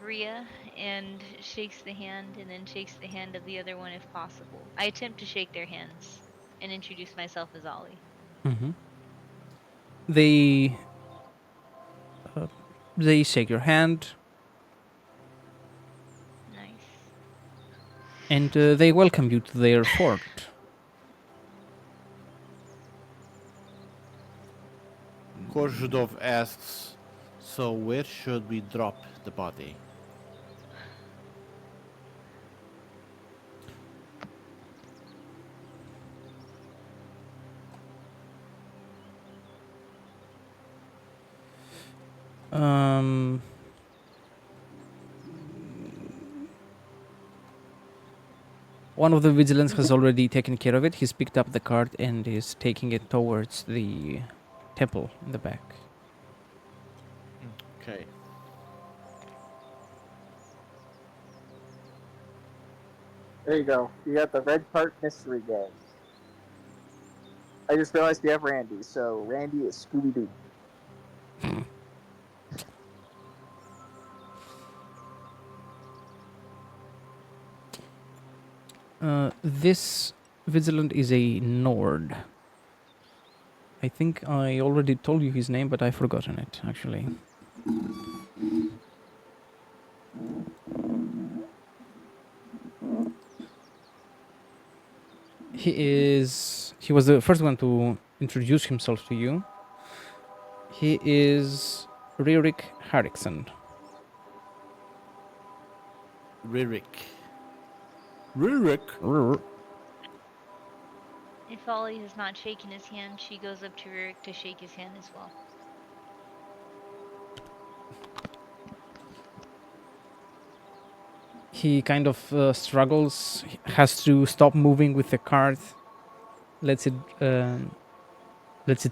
Ria," and shakes the hand, and then shakes the hand of the other one if possible. I attempt to shake their hands and introduce myself as Ollie. Mm-hmm. They they shake your hand Nice. and they welcome you to their fort. Korzhudov asks, so where should we drop the body? Um, one of the vigilants has already taken care of it. He's picked up the cart and is taking it towards the temple in the back. Okay. There you go. You got the red cart mystery game. I just realized we have Randy, so Randy is Scooby Doo. This vigilant is a Nord. I think I already told you his name, but I've forgotten it, actually. He was the first one to introduce himself to you. He is Ririk Harrickson. Ririk. Ririk? If Ollie has not shaken his hand, she goes up to Rick to shake his hand as well. He kind of struggles, has to stop moving with the cart, lets it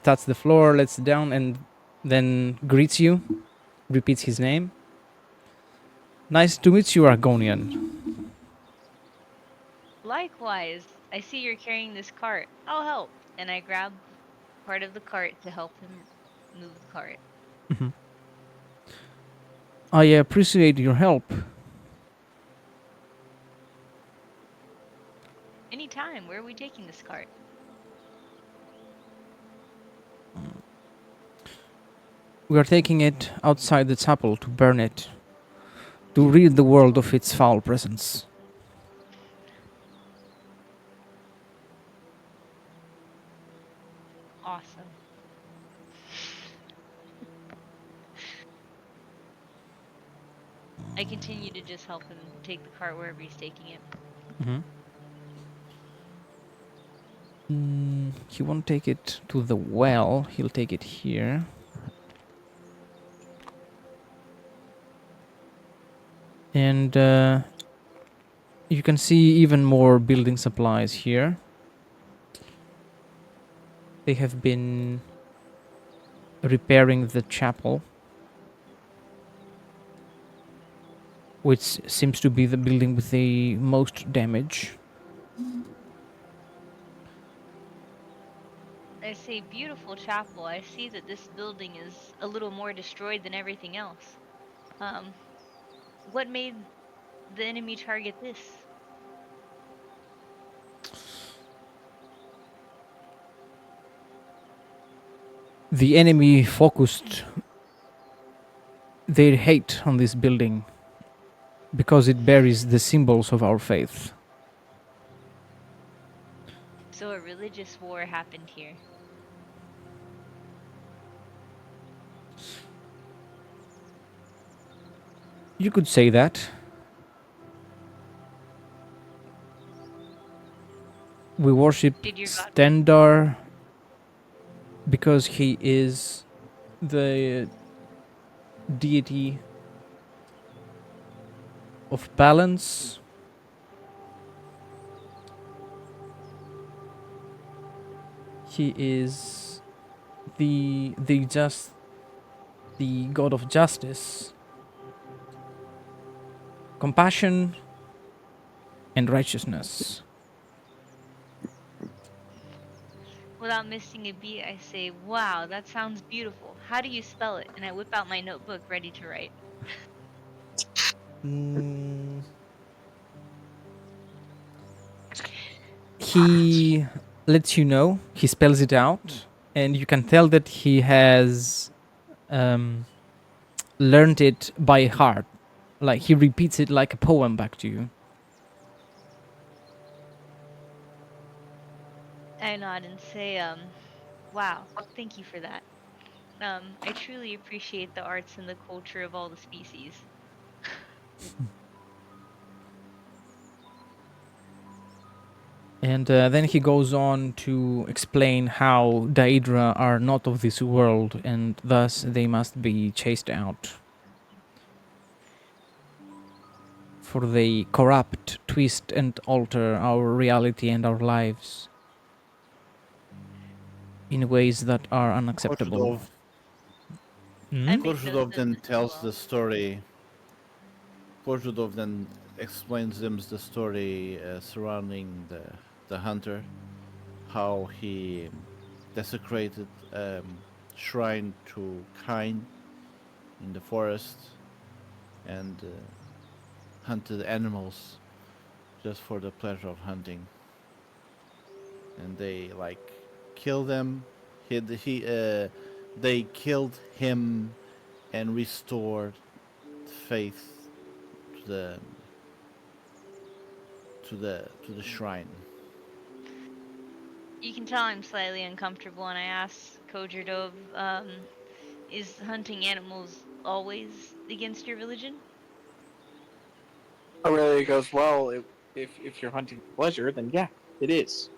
touch the floor, lets it down, and then greets you, repeats his name. Nice to meet you, Argonian. Likewise, I see you're carrying this cart. I'll help. And I grab part of the cart to help him move the cart. I appreciate your help. Anytime. Where are we taking this cart? We are taking it outside the chapel to burn it, to rid the world of its foul presence. Awesome. I continue to just help him take the cart wherever he's taking it. He won't take it to the well, he'll take it here. And you can see even more building supplies here. They have been repairing the chapel, which seems to be the building with the most damage. I say beautiful chapel. I see that this building is a little more destroyed than everything else. What made the enemy target this? The enemy focused their hate on this building because it bears the symbols of our faith. So a religious war happened here. You could say that. We worship Did your god? Stendar because he is the deity of balance. He is the god of justice, compassion, and righteousness. Without missing a beat, I say, "Wow, that sounds beautiful. How do you spell it?" And I whip out my notebook ready to write. He lets you know, he spells it out, and you can tell that he has learned it by heart. Like he repeats it like a poem back to you. I nod and say, "Wow, thank you for that. I truly appreciate the arts and the culture of all the species." And then he goes on to explain how Daedra are not of this world, and thus they must be chased out. For they corrupt, twist, and alter our reality and our lives in ways that are unacceptable. Koshudov, I Hmm? make Koshudov notes of then this as tells well. the story. Koshudov then explains them the story surrounding the hunter, how he desecrated shrine to Kain in the forest and hunted animals just for the pleasure of hunting. And they like kill them. They killed him and restored faith to the shrine. You can tell I'm slightly uncomfortable, and I ask Kojerdov, "Is hunting animals always against your religion?" Aurelia goes, well, if you're hunting for pleasure, then yeah, it is.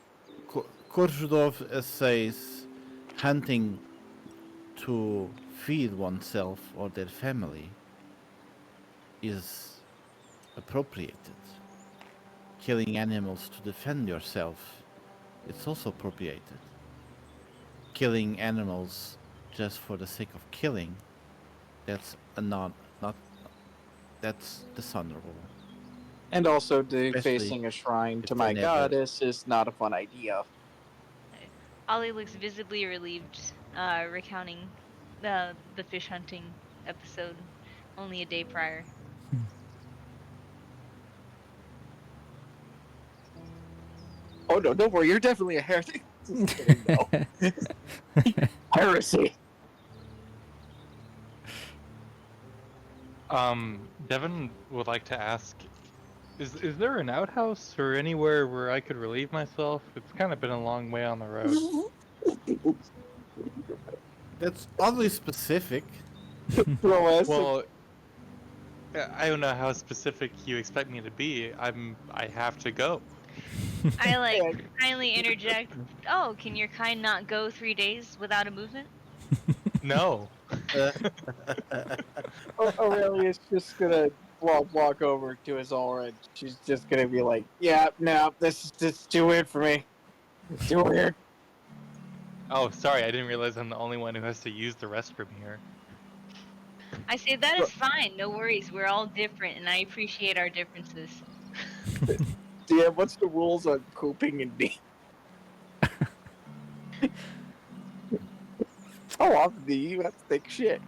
Korzhudov says hunting to feed oneself or their family is appropriated. Killing animals to defend yourself, it's also appropriated. Killing animals just for the sake of killing, that's a not that's dishonorable. And also, Especially defacing a shrine if to they my never goddess is not a fun idea. Ollie looks visibly relieved, recounting the fish hunting episode only a day prior. Oh no, don't worry, you're definitely a heretic. Just kidding, no. Heresy. Devin would like to ask, is there an outhouse or anywhere where I could relieve myself? It's kind of been a long way on the road. That's oddly specific. Throw us. Well, I don't know how specific you expect me to be. I have to go. I like kindly interject. "Oh, can your kind not go 3 days without a movement?" No. Aurelia's just gonna walk over to his aura and she's just gonna be like, yeah, no, this is too weird for me. It's too weird. Oh, sorry, I didn't realize I'm the only one who has to use the restroom here. I say, "That is fine. No worries. We're all different, and I appreciate our differences." DM, what's the rules on pooping and D? How often do you have to take shit?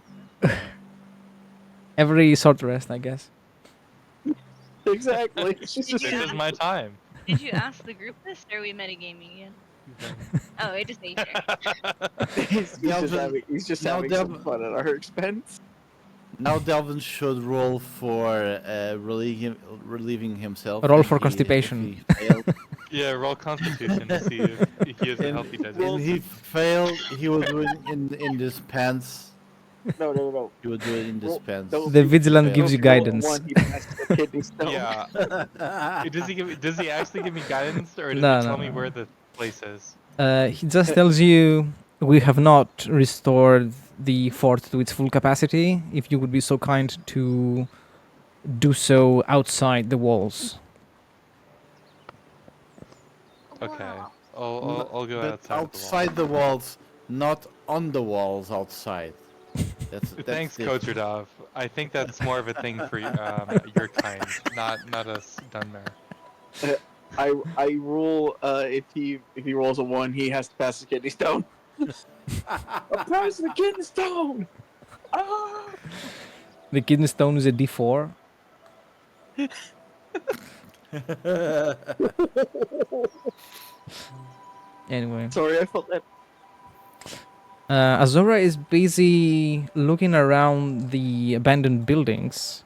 Every short rest, I guess. Exactly. She's just Yeah. This is my time. Did you ask the group this, or are we metagaming again? Oh, I just made sure. he's just Delvin- having now some Delvin- fun at our expense. Now Delvin should roll for relieving himself. Roll and for if constipation. he failed, Yeah, roll Constitution to see if he has a healthy and digest. he failed, he will do it in this pants. No. He will do it in this Roll- pants. don't The be- Vigilant Failed. gives you Roll a guidance. 1, he passes the kidney stone. Yeah. Does he actually give me guidance, or does No, he no, tell me no. where the place is? He just tells you we have not restored the fort to its full capacity. If you would be so kind to do so outside the walls. Okay. Wow. I'll go But outside. outside the walls, not on the walls outside. That's Thanks, different. Coach Radov. I think that's more of a thing for your kind, not us Dunmer. I rule if he rolls a 1, he has to pass the kidney stone. I passed the kidney stone. Ah! The kidney stone is a D4. Anyway. Sorry, I felt that. Azora is busy looking around the abandoned buildings.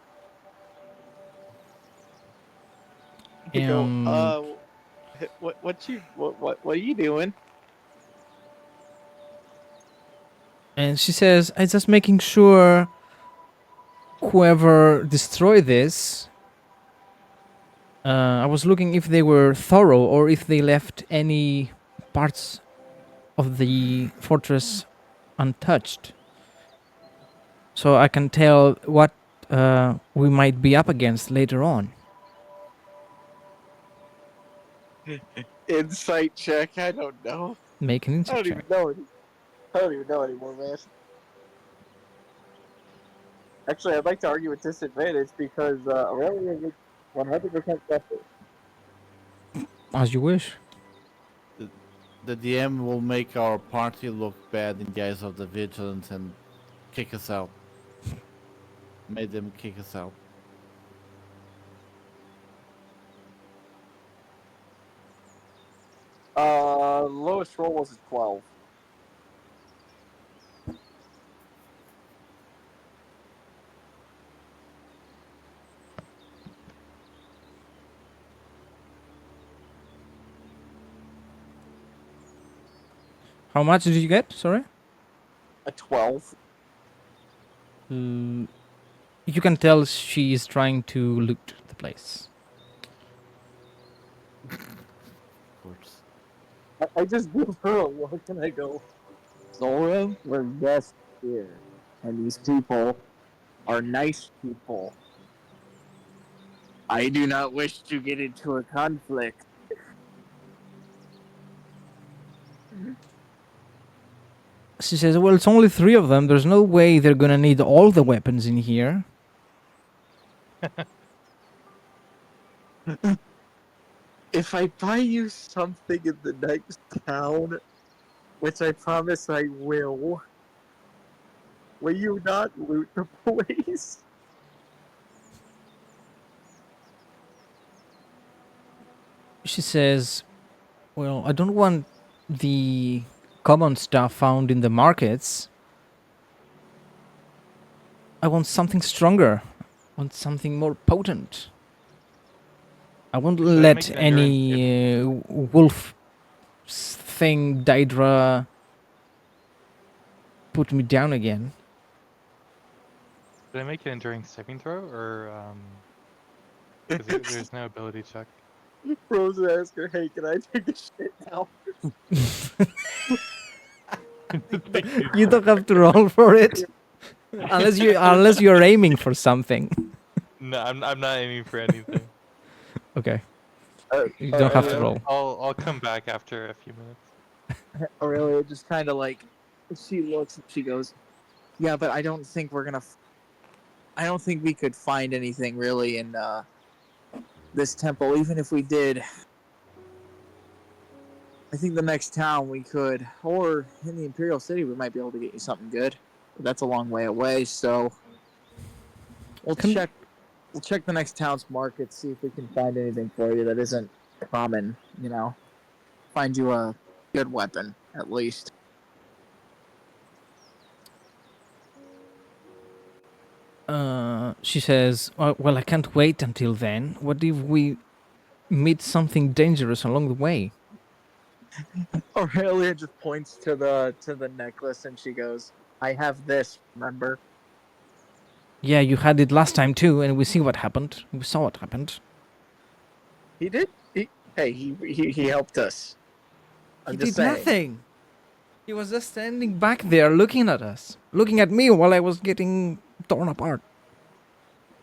You go, And what are you doing? and she says, I'm just making sure whoever destroyed this, I was looking if they were thorough or if they left any parts of the fortress untouched. So I can tell what we might be up against later on. Insight check. I don't know. Make an I insight don't check. even know. I don't even know anymore, man. Actually, I'd like to argue with disadvantage because Aurelia is 100% better. As you wish. The DM will make our party look bad in the eyes of the Vigilants and kick us out. Made them kick us out. Lowest roll was a 12. How much did you get? Sorry? A 12. You can tell she is trying to loot the place. Of course. I just give her a look and I go, Zora, we're guests here. And these people are nice people. I do not wish to get into a conflict. She says, well, it's only 3 of them. There's no way they're gonna need all the weapons in here. If I buy you something in the next town, which I promise I will you not loot the place? She says, well, I don't want the common stuff found in the markets. I want something stronger. I want something more potent. I won't Should I make let an enduring any wolf thing, Daedra, put me down again. Did I make an enduring saving throw, or 'cause there's no ability check? Rose asked her, hey, can I take a shit now? You don't have to roll for it, unless you're aiming for something. No, I'm not aiming for anything. Okay, you don't have to roll. I'll come back after a few minutes. Aurelia just kind of like, she looks and she goes, yeah, but I don't think we're gonna, I don't think we could find anything really in this temple, even if we did. I think the next town we could, or in the Imperial City, we might be able to get you something good. But that's a long way away, so we'll check. We'll check the next town's market, see if we can find anything for you that isn't common. You know, find you a good weapon at least. She says, well, I can't wait until then. What if we meet something dangerous along the way? Aurelia just points to the necklace and she goes, "I have this. Remember?" Yeah, you had it last time too, and we see what happened. We saw what happened. He did. He helped us. I'm He just did saying. nothing. He was just standing back there looking at us, looking at me while I was getting torn apart.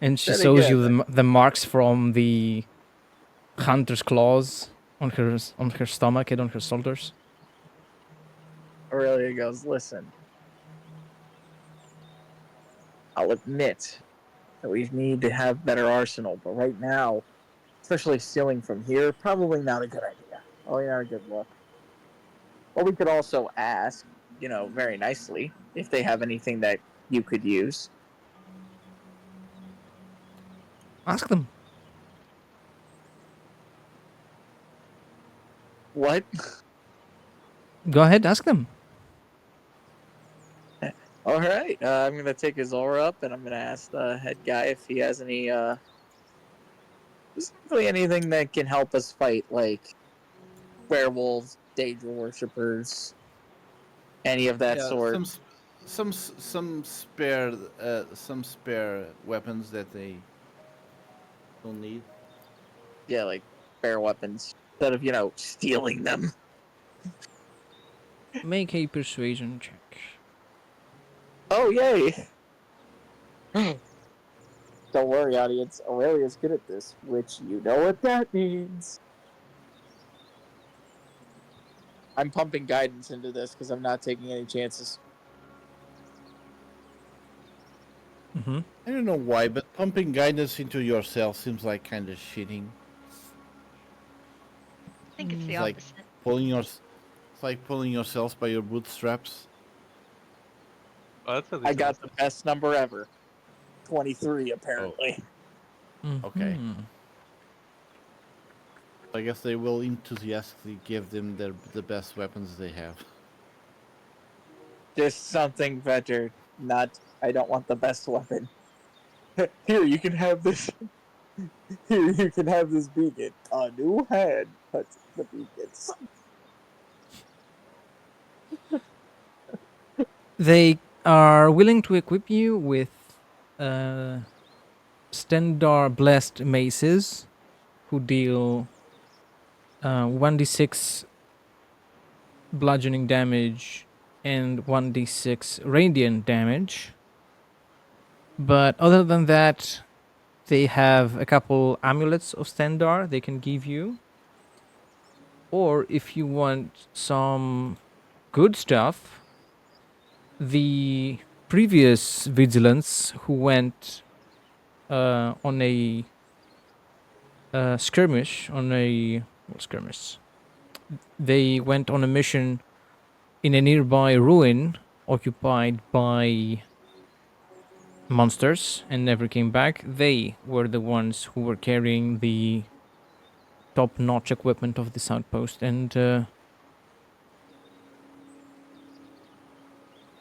And she Then shows again, you the marks from the hunter's claws on her stomach and on her shoulders. Aurelia goes, "Listen, I'll admit that we need to have better arsenal, but right now, especially stealing from here, probably not a good idea. Probably not a good look. Or we could also ask, very nicely, if they have anything that you could use." Ask them. What? Go ahead, ask them. All right. I'm gonna take his aura up, and I'm gonna ask the head guy if he has any, specifically anything that can help us fight, like werewolves, danger worshippers, any of that Yeah, sort. some spare weapons that they don't need. Yeah, like spare weapons instead of stealing them. Make a persuasion check. Oh yay! Don't worry, audience. Aurelia's good at this, which you know what that means. I'm pumping guidance into this because I'm not taking any chances. Mm-hmm. I don't know why, but pumping guidance into yourself seems like kind of cheating. I think it's the It's like opposite. it's like pulling yourself by your bootstraps. Oh, that's at I least got the best number ever. 23, Oh, apparently. okay. Mm-hmm. I guess they will enthusiastically give them the best weapons they have. Just something better. Not, I don't want the best weapon. Here, you can have this. Here, you can have this beacon. A new hand touches the beacons. They are willing to equip you with uh, Stendar blessed maces, who deal 1d6 bludgeoning damage and 1d6 radiant damage. But other than that, they have a couple amulets of Stendar they can give you. Or if you want some good stuff, the previous Vigilants who went on a skirmish, they went on a mission in a nearby ruin occupied by monsters and never came back. They were the ones who were carrying the top-notch equipment of this outpost, and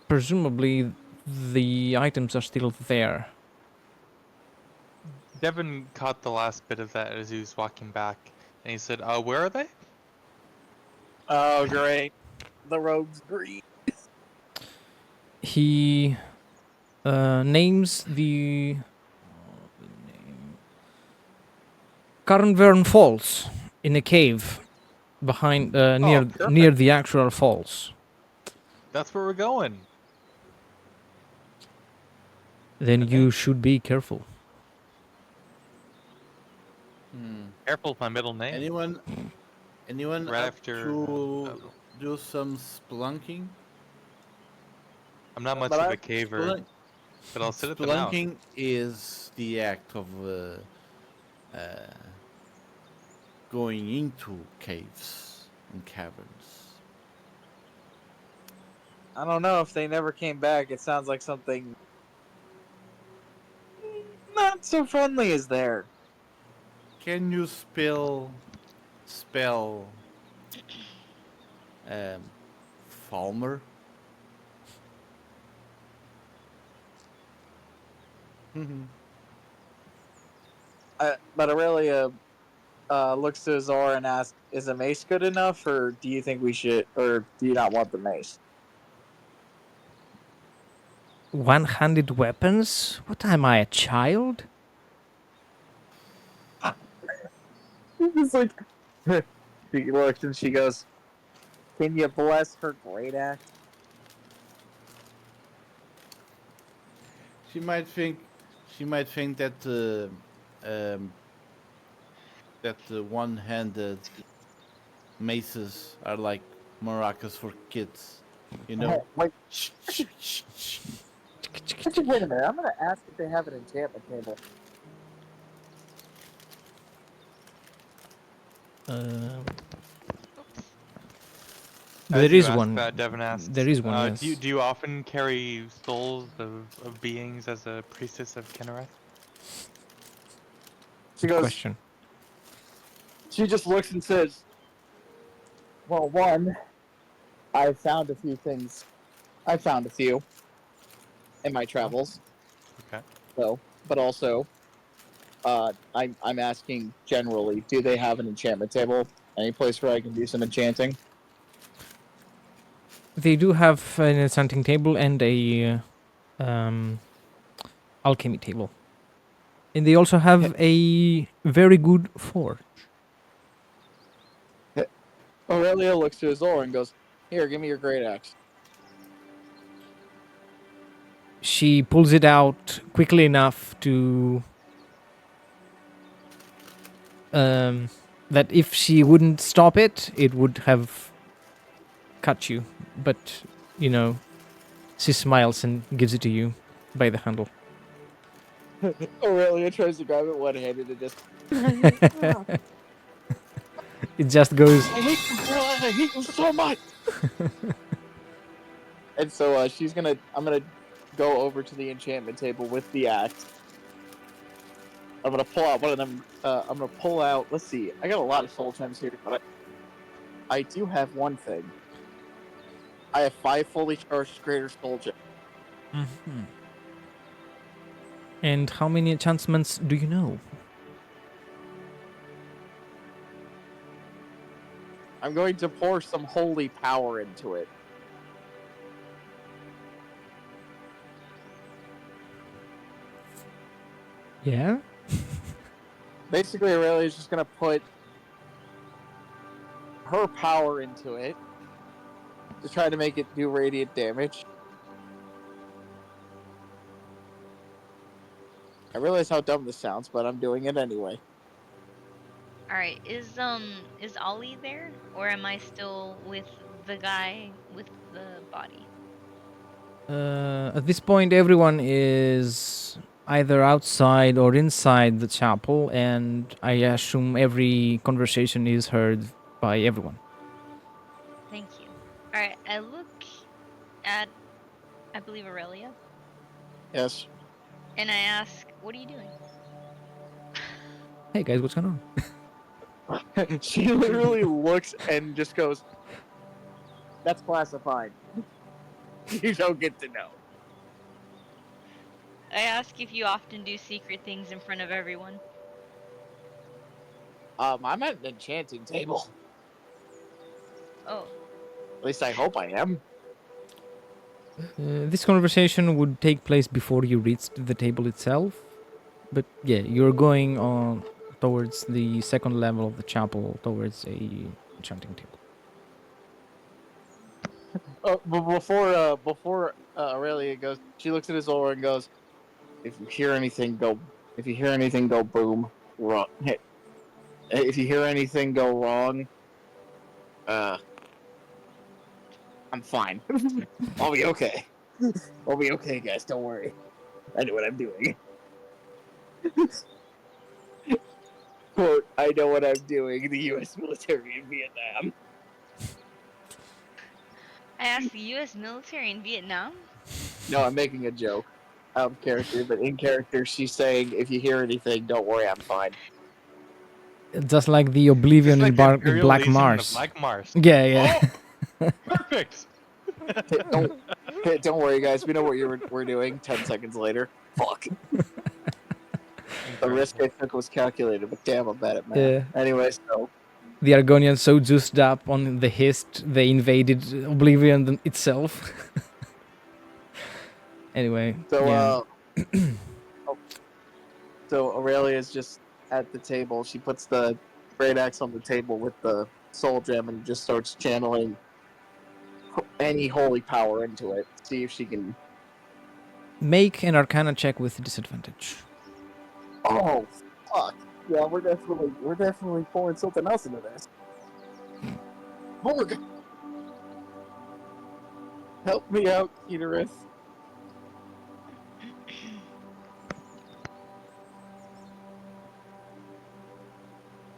presumably the items are still there. Devin caught the last bit of that as he was walking back, and he said, where are they?" Oh, great. The rogue's green. He names the name Carnvern Falls in a cave behind near Perfect. the actual falls. That's where we're going. Then Okay. you should be careful. Careful's my middle name. Anyone Right up after. to do some spelunking? I'm not much But of I- a caver, but I'll sit at the mouth. Spelunking is the act of going into caves and caverns. I don't know if they never came back. It sounds like something not so friendly is there. Can you spell um, Falmer? But Aurelia looks to Zora and asks, "Is a mace good enough, or do you think we should, or do you not want the mace?" One-handed weapons? What am I, a child? It's like she looks and she goes, "Can you bless her great axe?" She might think that one-handed maces are like maracas for kids, you know. Like, actually, wait a minute. I'm gonna ask if they have an enchantment table. Uh, As there you is ask one. that, Devin asks, There is one. Yes. do you often carry souls of beings as a priestess of Kinnereth? She Good goes. question. She just looks and says, "Well, one, I found a few things. I found a few in my travels. Okay. So, but also, I'm asking generally, do they have an enchantment table? Any place where I can do some enchanting?" They do have an enchanting table and a alchemy table, and they also have a very good forge. Aurelia looks to Azor and goes, "Here, give me your great axe." She pulls it out quickly enough to that if she wouldn't stop it, it would have cut you. But you know, she smiles and gives it to you by the handle. Aurelia tries to grab it one-handed and just. It just goes. I hate you, girl. I hate you so much. And so I'm gonna go over to the enchantment table with the axe. I'm gonna pull out one of them. I'm gonna pull out. Let's see. I got a lot of soul gems here, but I do have one thing. I have 5 fully charged greater soul gems. Mm-hmm. And how many enchantments do you know? I'm going to pour some holy power into it. Yeah. Basically, Aurelia's just gonna put her power into it to try to make it do radiant damage. I realize how dumb this sounds, but I'm doing it anyway. All right, is Ollie there, or am I still with the guy with the body? At this point, everyone is either outside or inside the chapel, and I assume every conversation is heard by everyone. Thank you. All right, I look at, I believe Aurelia, Yes. and I ask, "What are you doing?" Hey guys, what's going on? She literally looks and just goes, "That's classified. You don't get to know." I ask if you often do secret things in front of everyone. I'm at an enchanting table. Oh, At least I hope I am. This conversation would take place before you reached the table itself, but yeah, you're going on towards the second level of the chapel, towards a enchanting table. But before Aurelia goes, she looks at Azora and goes, "If you hear anything, go. If you hear anything, go boom. Wrong. If you hear anything go wrong, I'm fine. I'll be okay. I'll be okay, guys. Don't worry. I know what I'm doing." Quote, "I know what I'm doing." The U.S. military in Vietnam. I asked the U.S. military in Vietnam. No, I'm making a joke out of character, but in character, she's saying, "If you hear anything, don't worry, I'm fine." Just like the Oblivion Just in, like the in Imperial Black Legion Mars. of Black Mars. Yeah, yeah. Oh, perfect. Hey, don't worry, guys. We know what we're doing. 10 seconds later. Fuck. The risk I Incredible. took was calculated, but damn, I'm bad at math. Yeah. Anyway, so The Argonians so juiced up on the hist, they invaded Oblivion itself. Anyway, so yeah. so Aurelia's just at the table. She puts the great axe on the table with the soul gem and just starts channeling any holy power into it. See if she can. Make an Arcana check with disadvantage. Oh fuck! Yeah, we're definitely pouring something else into this. Morg, help me out, Keterith.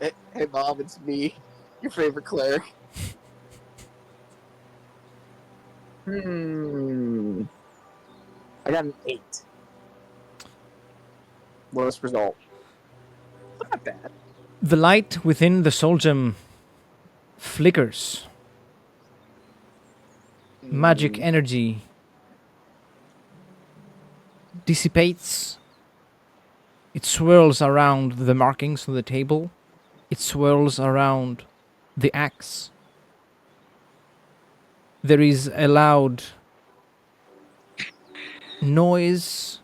Hey, Mom, it's me, your favorite cleric. I got an 8. Lowest result. Not bad. The light within the soul gem flickers. Magic energy dissipates. It swirls around the markings on the table. It swirls around the axe. There is a loud noise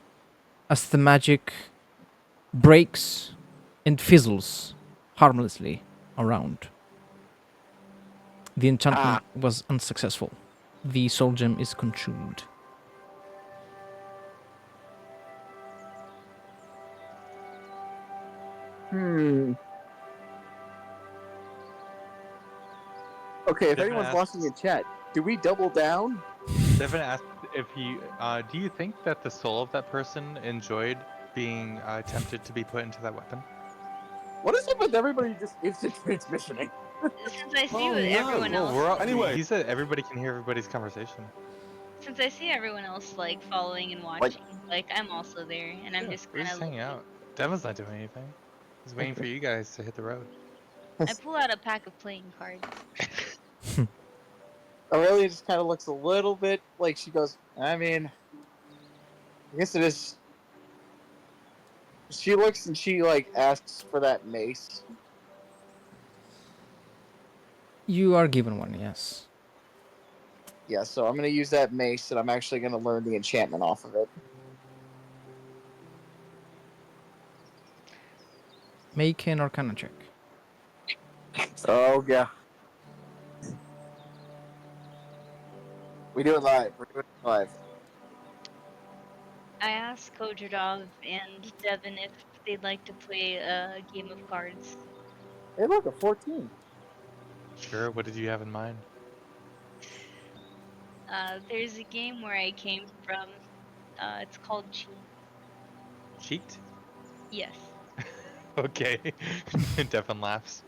as the magic breaks and fizzles harmlessly around. The enchantment was unsuccessful. The soul gem is consumed. Okay, if Devin anyone's asks- watching in chat, do we double down? Devin asked if he, do you think that the soul of that person enjoyed being tempted to be put into that weapon? What is up with everybody just instant transmissioning? Since I see Oh, with no. everyone Well, else, we're all, Anyway. he said everybody can hear everybody's conversation. since I see everyone else like following and watching, like I'm also there, and I'm just We're kind just of hanging out. Devin's not doing anything. He's waiting for you guys to hit the road. I pull out a pack of playing cards. Aurelia just kind of looks a little bit like she goes, I mean, I guess it is. She looks and she, like, asks for that mace. You are given one, yes. Yeah, so I'm going to use that mace and I'm actually going to learn the enchantment off of it. Make an Arcana check. Oh, yeah. We do it live. We're doing it live. I asked Kojadov and Devin if they'd like to play a game of cards. Hey, look, a 14. Sure, what did you have in mind? There's a game where I came from. It's called Cheat. Cheat? Yes. Okay. Devin laughs.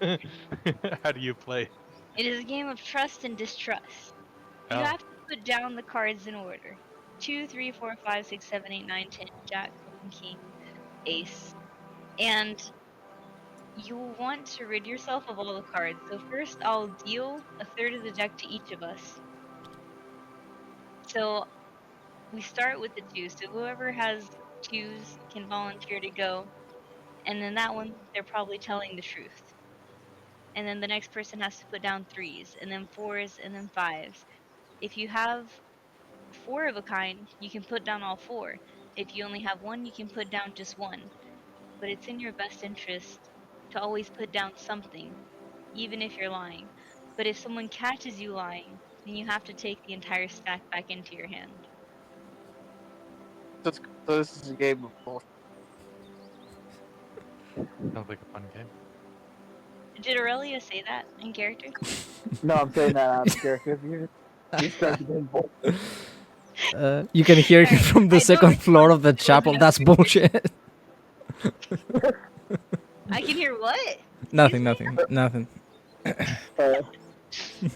How do you play? It is a game of trust and distrust. You Oh. have to put down the cards in order. 2, 3, 4, 5, 6, 7, 8, 9, 10, Jack, Queen, King, Ace. And you want to rid yourself of all the cards. So first I'll deal a third of the deck to each of us. So we start with the 2. So whoever has 2s can volunteer to go. And then that one, they're probably telling the truth. And then the next person has to put down 3s, and then 4s, and then 5s. If you have 4 of a kind, you can put down all 4. If you only have 1, you can put down just 1. But it's in your best interest to always put down something, even if you're lying. But if someone catches you lying, then you have to take the entire stack back into your hand. So this is a game of bullshit. Sounds like a fun game. Did Aurelia say that in character? No, I'm saying that out of character. You start the game bullshit. You can hear it Alright, from the I don't second floor of the respond to chapel. those That's bullshit. I can hear what? Nothing.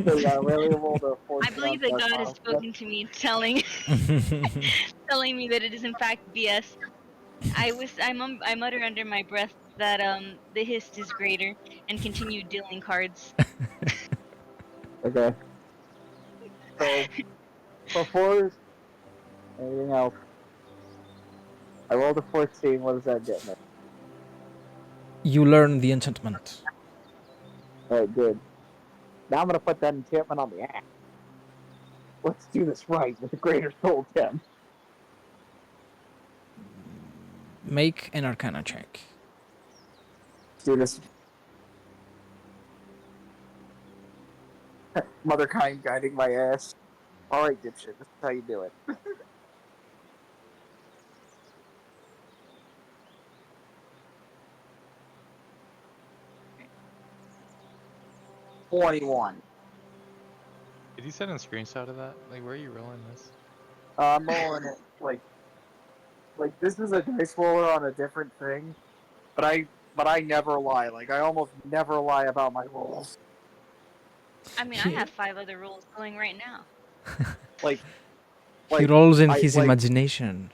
So yeah, Aurelia rolled a 14 I believe that on God has Dark spoken to me, telling telling me that it is in fact BS. I mutter under my breath that the hist is greater and continue dealing cards. Okay. So before anything else, I rolled a 14. What does that get me? You learn the enchantment. Alright, good. Now I'm gonna put that enchantment on the axe. Let's do this right with the greater soul gem. Make an Arcana check. Let's do this. Motherkind guiding my ass. Alright, dipshit, this is how you do it. 21. Did you send a screenshot of that? Like, where are you rolling this? I'm rolling it like this is a dice roller on a different thing, but I never lie. Like I almost never lie about my rolls. I mean, I have 5 other rolls going right now. Like He rolls in I his like imagination.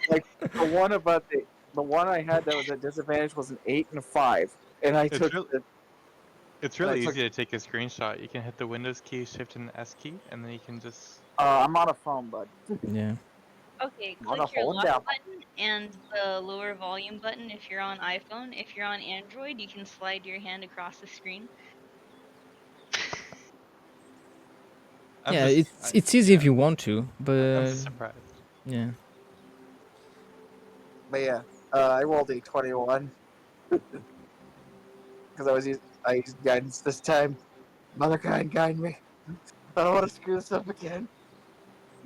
like the one I had that was at disadvantage was an 8 and a 5, and I took really- the, It's and I really took, easy to take a screenshot. You can hit the Windows key, Shift and S key, and then you can just. I'm on a phone, bud. Yeah. Okay, I'm on a click your phone lock down. button and the lower volume button if you're on iPhone. If you're on Android, you can slide your hand across the screen. I'm Yeah, just, it's easy if yeah, you want to, I'm but just surprised. yeah. But yeah, I rolled a 21 because I used guidance this time. Motherkind, guide me. I don't want to screw this up again.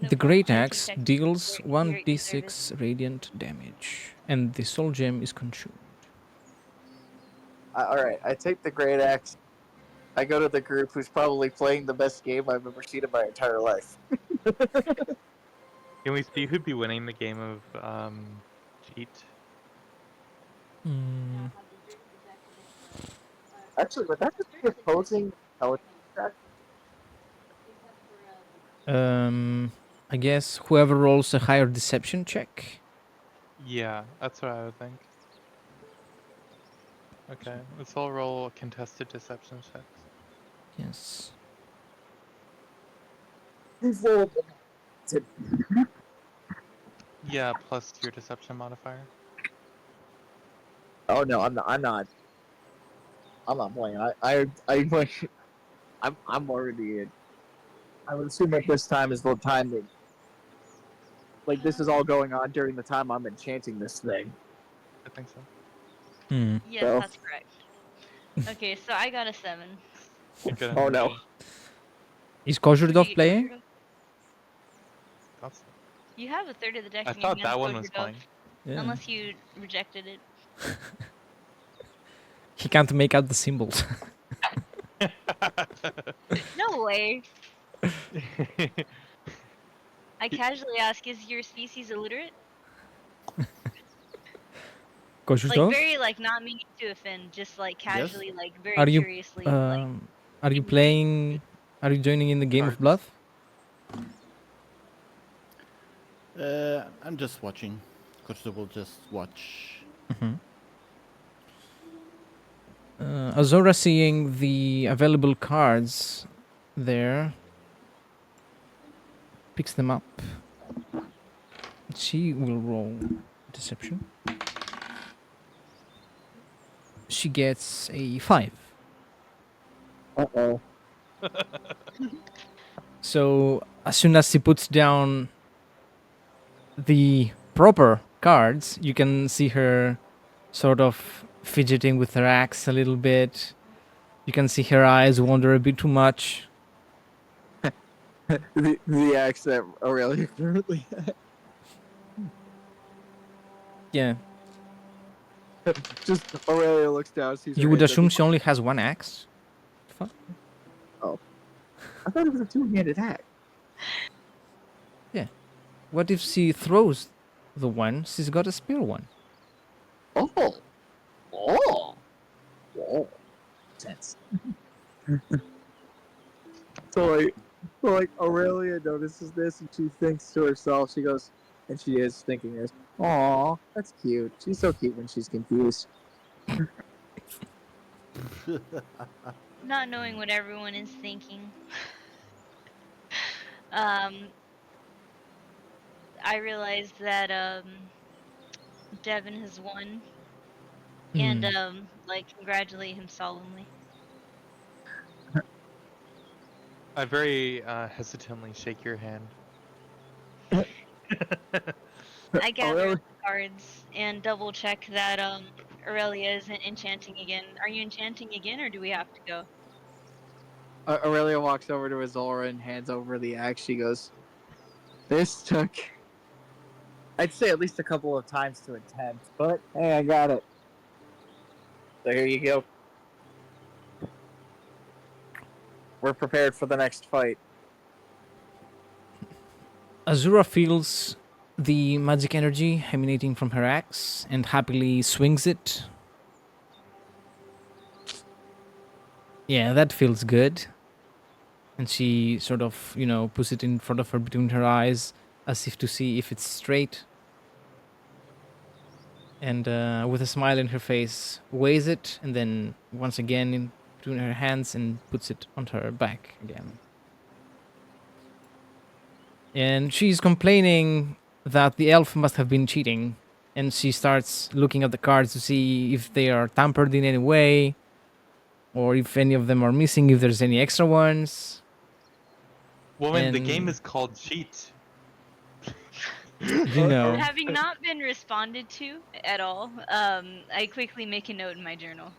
No The problem. Great I Axe detect deals your deserted. 1d6 radiant damage, and the soul gem is consumed. Alright, I take the great axe. I go to the group who's probably playing the best game I've ever seen in my entire life. Can we see who'd be winning the game of cheat? Hmm. Actually, would that just be opposing intelligence check? I guess whoever rolls a higher deception check. Yeah, that's what I would think. Okay, let's all roll contested deception checks. Yes. Who's rolled to Yeah, plus your deception modifier. Oh no, I'm not. I'm not playing. I'm already in. I would assume that this time is the time that, like, this is all going on during the time I'm enchanting this thing. I think so. Hmm. Yes, So, that's correct. Okay, so I got a 7. You get oh no. energy. Is What do Kozhurdov you get, playing? Kozhurdov? Thought so. You have a third of the deck I in your thought hands, that one was Kozhurdov, playing. Yeah. unless you rejected it. He can't make out the symbols. No way. I casually ask, is your species illiterate? Like Kozhurdov? very not meaning to offend, just like Yes. casually, like very Are you curiously, like are you playing? Are you joining in the game of Cards. Blood? I'm just watching. Coach will just watch. Azora seeing the available cards there picks them up. She will roll deception. She gets a 5. Uh-oh. So as soon as she puts down the proper cards, you can see her sort of fidgeting with her axe a little bit. You can see her eyes wander a bit too much. The axe that Aurelia currently Yeah, just Aurelia looks down, sees her you would hand, assume she only has one axe. Fuck. I thought it was a two-handed axe. What if she throws the one? She's got a spare one. Oh. Oh. Oh. Sense. So Aurelia notices this and she thinks to herself, she goes, and she is thinking this, aw, that's cute. She's so cute when she's confused. not knowing what everyone is thinking. um, I realized that Devin has won, Hmm. and like congratulate him solemnly. I very hesitantly shake your hand. I Oh, gather really? up the cards and double check that Aurelia isn't enchanting again. Are you enchanting again, or do we have to go? Aurelia walks over to Azora and hands over the axe. She goes, "This took." I'd say at least a couple of times to attempt, but hey, I got it. So here you go. We're prepared for the next fight. Azura feels the magic energy emanating from her axe and happily swings it. Yeah, that feels good. And she sort of, puts it in front of her between her eyes as if to see if it's straight. And with a smile in her face, weighs it and then once again in between her hands and puts it on her back again. And she's complaining that the elf must have been cheating. And she starts looking at the cards to see if they are tampered in any way, or if any of them are missing, if there's any extra ones. Woman, the game And is called Cheat. you know, Having not been responded to at all, I quickly make a note in my journal.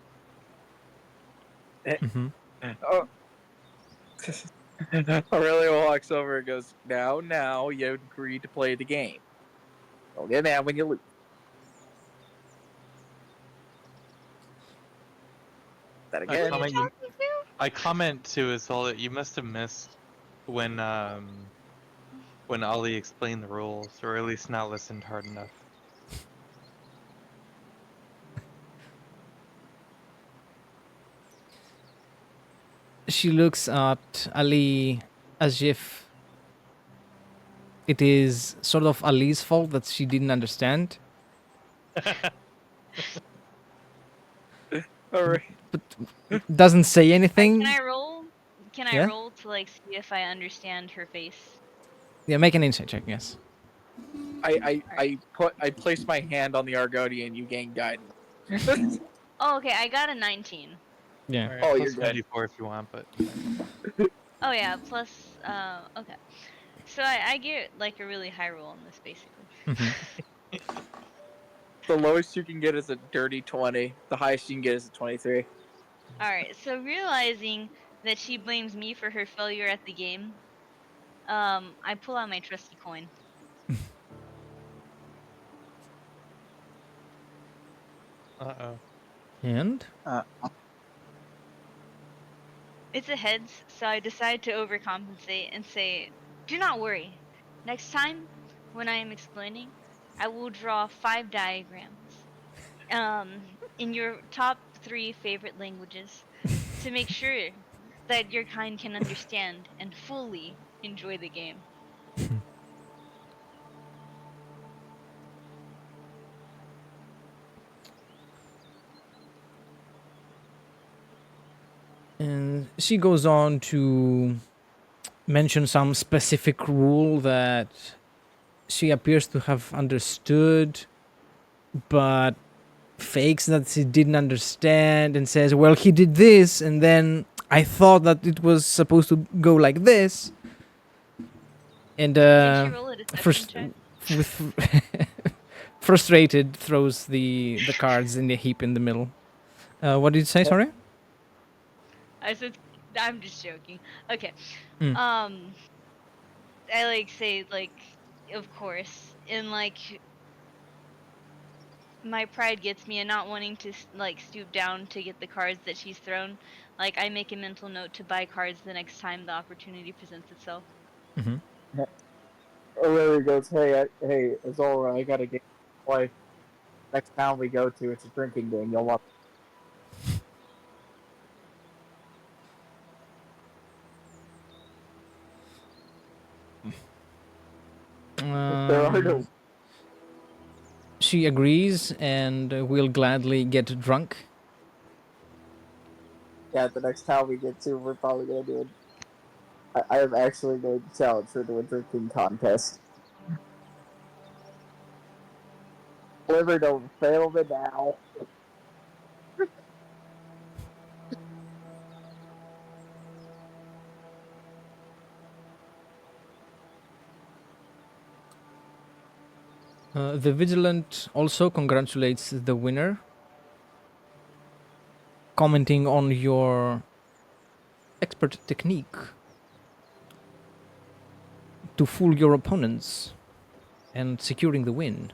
mhm. Oh. Aurelia walks over and goes, "Now, you agreed to play the game. Don't get mad when you lose." That I Who are again. you comment you. talking to? I comment to Azul that you must have missed when Ali explained the rules, or at least not listened hard enough. She looks at Ali as if it is sort of Ali's fault that she didn't understand, All right. but doesn't say Alright, anything. can I roll? Can I Yeah? roll to like see if I understand her face? Yeah, make an insight check, yes. I place my hand on the Argonian. You gain guidance. Oh, okay, I got a 19. Yeah. Alright, Oh, you're plus good. 1d4 if you want, but Oh yeah, plus okay. So I get like a really high roll on this basically. Hmm. The lowest you can get is a dirty 20. The highest you can get is a 23. Alright, so realizing that she blames me for her failure at the game, I pull out my trusty coin. uh-oh. And? Uh, It's a heads, so I decide to overcompensate and say, "Do not worry. Next time, when I am explaining, I will draw 5 diagrams, in your top 3 favorite languages, to make sure that your kind can understand and fully enjoy the game." And she goes on to mention some specific rule that she appears to have understood, but fakes that she didn't understand and says, well, he did this, and then I thought that it was supposed to go like this. And Can she roll a deception first, check? with frustrated, throws the cards in the heap in the middle. What did you say? Sorry. I said, I'm just joking. Okay. Mm. I like say like, of course, and like my pride gets me and not wanting to like stoop down to get the cards that she's thrown, like I make a mental note to buy cards the next time the opportunity presents itself. Mm-hmm. Aurelia goes, hey, Azora, I got a game to play. Next town we go to, it's a drinking game. You'll love it. There are no. She agrees and will gladly get drunk. Yeah, the next town we get to, we're probably gonna do it. I am actually going to challenge her to a drinking contest. Liver, don't fail me now. The Vigilant also congratulates the winner, commenting on your expert technique to fool your opponents and securing the win.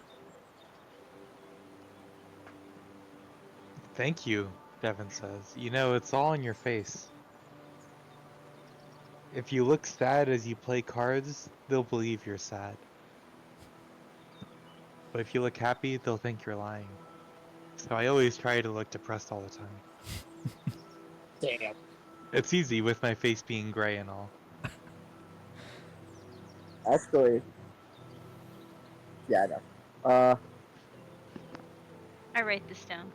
Thank you, Devin says. You know, it's all in your face. If you look sad as you play cards, they'll believe you're sad. But if you look happy, they'll think you're lying. So I always try to look depressed all the time. Damn. It's easy with my face being gray and all. Actually, yeah, I know. I write this down.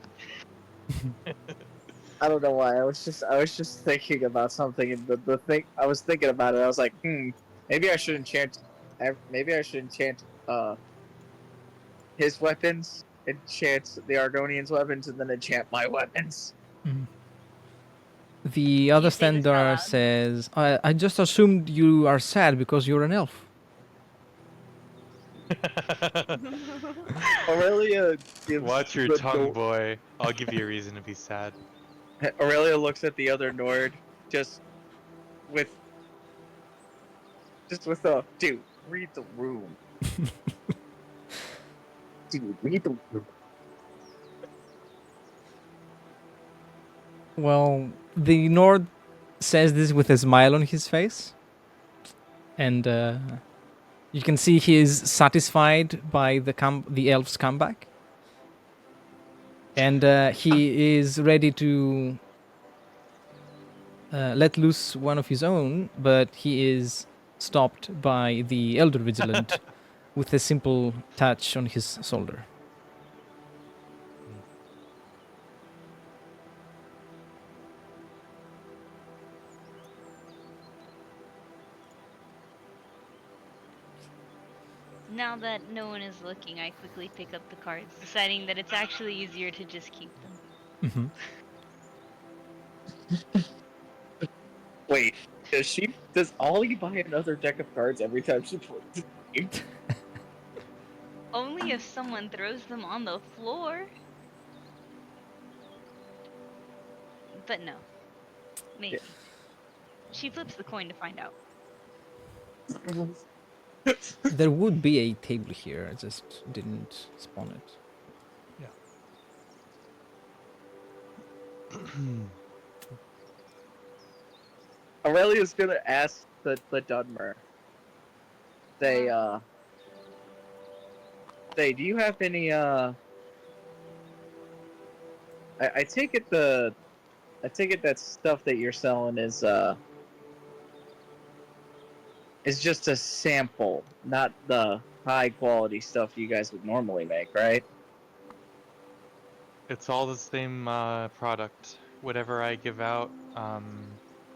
I don't know why. I was just thinking about something, and the thing I was thinking about it. I was like, maybe I should enchant. Maybe I should enchant his weapons, enchant the Argonian's weapons, and then enchant my weapons. The Can other you say this out standard loud? says, I just assumed you are sad because you're an elf. Aurelia gives Watch your the tongue, door- boy. I'll give you a reason to be sad. Aurelia looks at the other Nord, just with a dude. Read the room, dude. Read the room. Well, the Nord says this with a smile on his face, and you can see he is satisfied by the elf's comeback, and he is ready to let loose one of his own, but he is stopped by the Elder Vigilant with a simple touch on his shoulder. Now that no one is looking, I quickly pick up the cards, deciding that it's actually easier to just keep them. Wait, does Ollie buy another deck of cards every time she plays a game? Only if someone throws them on the floor. But no. Maybe. Yeah. She flips the coin to find out. There would be a table here, I just didn't spawn it. Aurelia's gonna ask the Dunmer. Say, do you have any I take it that stuff that you're selling is just a sample, not the high quality stuff you guys would normally make, right? It's all the same product. Whatever I give out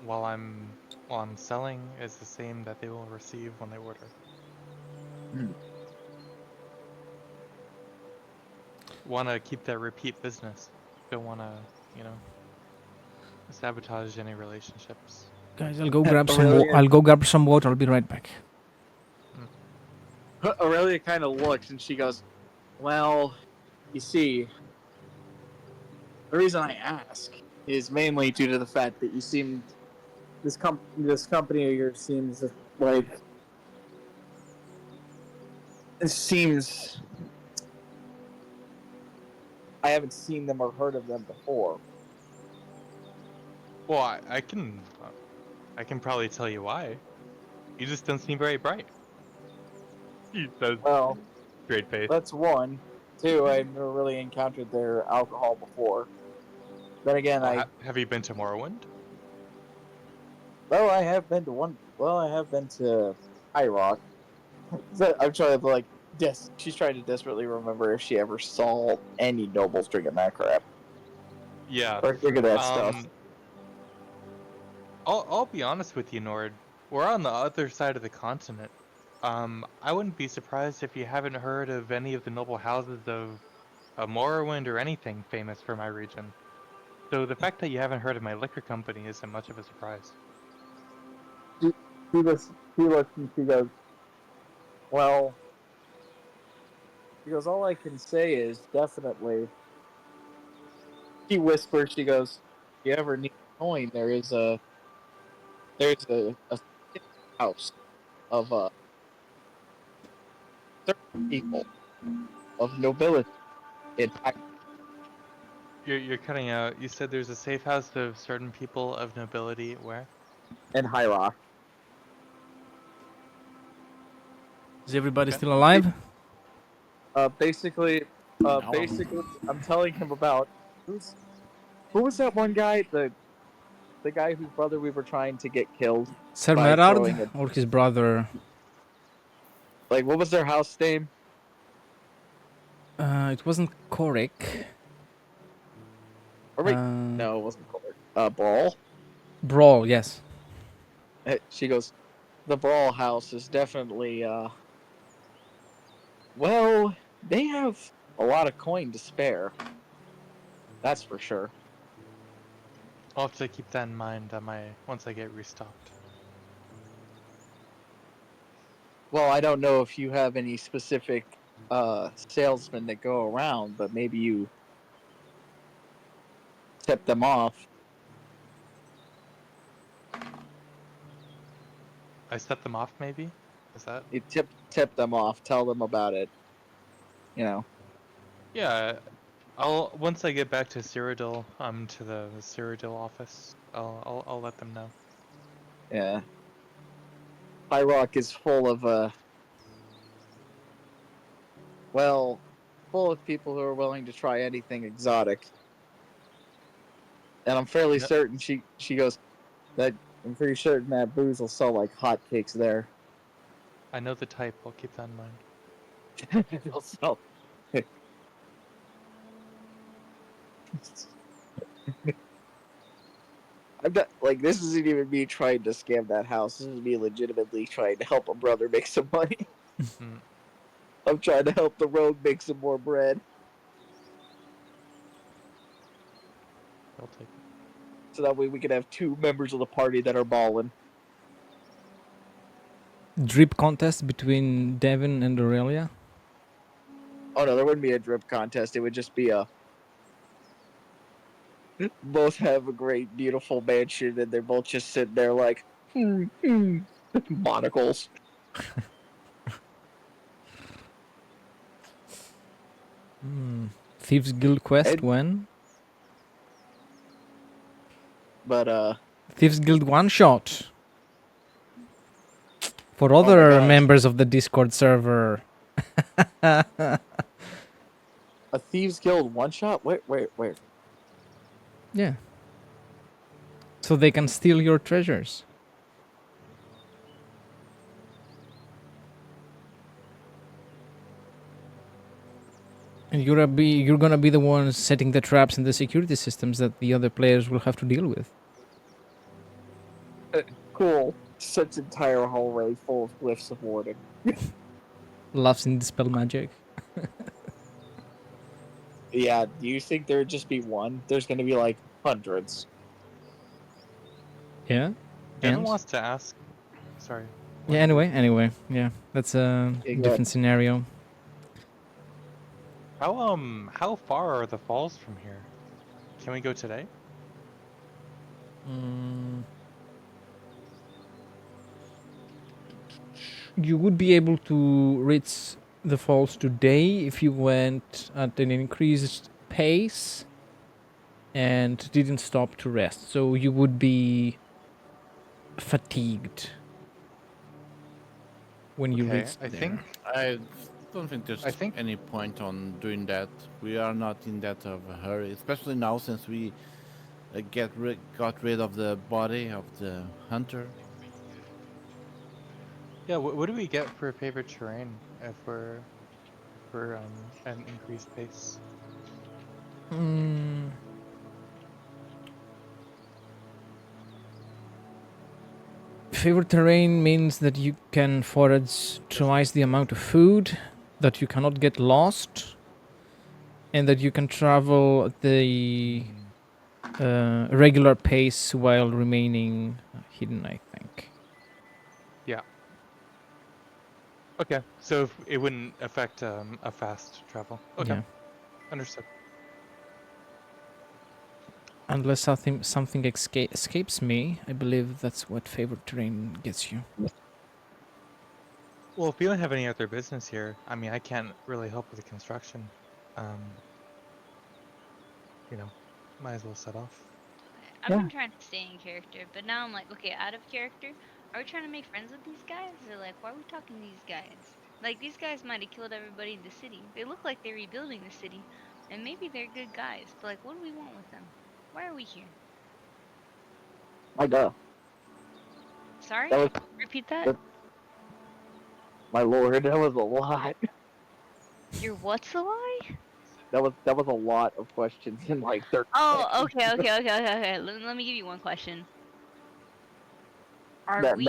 while I'm selling is the same that they will receive when they order. Want to keep that repeat business. Don't want to, sabotage any relationships. Guys, I'll go grab Aurelia- I'll go grab some water. I'll be right back. Aurelia kind of looks and she goes, "Well, you see, the reason I ask is mainly due to the fact that you seem this company of yours seems like it seems I haven't seen them or heard of them before." Well, I can probably tell you why. You just don't seem very bright. He says, Well, straight face. that's one. Two, I've never really encountered their alcohol before. Then again, Have you been to Morrowind? I have been to one. Well, I have been to High Rock. I'm trying to she's trying to desperately remember if she ever saw any nobles drinking that crap Yeah. or drinking that stuff. I'll be honest with you, Nord. We're on the other side of the continent. I wouldn't be surprised if you haven't heard of any of the noble houses of Morrowind or anything famous for my region. So the fact that you haven't heard of my liquor company isn't much of a surprise. She looks and she goes, well, she goes, all I can say is definitely. She whispers, she goes, if you ever need a coin, there's a house of 30 people of nobility in You're cutting out. You said there's a safe house of certain people of nobility. Where? High Rock. Is everybody Okay. still alive? Basically, No. I'm telling him about who was that one guy, the guy whose brother we were trying to get killed Sir by Merard throwing a, or his brother? like, what was their house name? It wasn't Korik. Or wait, no, it wasn't called Brawl. Brawl, yes. She goes, the Brawl house is definitely well, they have a lot of coin to spare. That's for sure. I'll have to keep that in mind on once I get restocked. Well, I don't know if you have any specific salesmen that go around, but maybe you tip them off. I set them off, maybe? Is that? You tip them off. Tell them about it. You know. Yeah. I'll once I get back to Cyrodiil, to the Cyrodiil office. I'll let them know. Yeah. High Rock is full of well, full of people who are willing to try anything exotic. And I'm fairly Yep. certain she goes that I'm pretty certain that booze will sell like hotcakes there. I know the type. I'll keep that in mind. It'll sell. I'm not like this isn't even me trying to scam that house. This is me legitimately trying to help a brother make some money. Mm. I'm trying to help the rogue make some more bread. I'll take it. So that way we can have two members of the party that are balling. Drip contest between Devin and Aurelia. Oh no, there wouldn't be a drip contest. It would just be a both have a great, beautiful mansion, and they're both just sitting there like monocles. Thieves Guild quest And- when? But Thieves Guild one shot. For my other gosh. members of the Discord server. a thieves guild one shot. Wait. Yeah. So they can steal your treasures. And you're gonna be the ones setting the traps and the security systems that the other players will have to deal with. Cool. Such entire hallway full of glyphs of warding. Loves in dispel magic. Yeah. Do you think there'd just be one? There's gonna be like hundreds. Yeah. Devin And wants to ask. Sorry. yeah. Anyway. Yeah. That's a Exactly. different scenario. How far are the falls from here? Can we go today? You would be able to reach the falls today if you went at an increased pace and didn't stop to rest. So you would be fatigued when you Okay, reach I there. think I don't think there's I think- any point on doing that. We are not in that of a hurry, especially now since we got rid of the body of the hunter. Yeah. What do we get for favorite terrain if we're at an increased pace? Favorite terrain means that you can forage twice the amount of food, that you cannot get lost, and that you can travel the regular pace while remaining hidden, I think. Yeah. Okay, so it wouldn't affect a fast travel. Okay, Yeah. understood. Unless something escapes me, I believe that's what favored terrain gets you. Well, if we don't have any other business here, I mean, I can't really help with the construction. You know, might as well set off. Okay, I've Yeah. been trying to stay in character, but now I'm like, okay, out of character. Are we trying to make friends with these guys? Or like, why are we talking to these guys? Like, these guys might have killed everybody in the city. They look like they're rebuilding the city, and maybe they're good guys. But like, what do we want with them? Why are we here? My God. Sorry? That was Repeat that? that, my lord. That was a lot. Your what's a lie? That was a lot of questions in like 30 Oh, seconds. okay. Let me give you one question. Are That we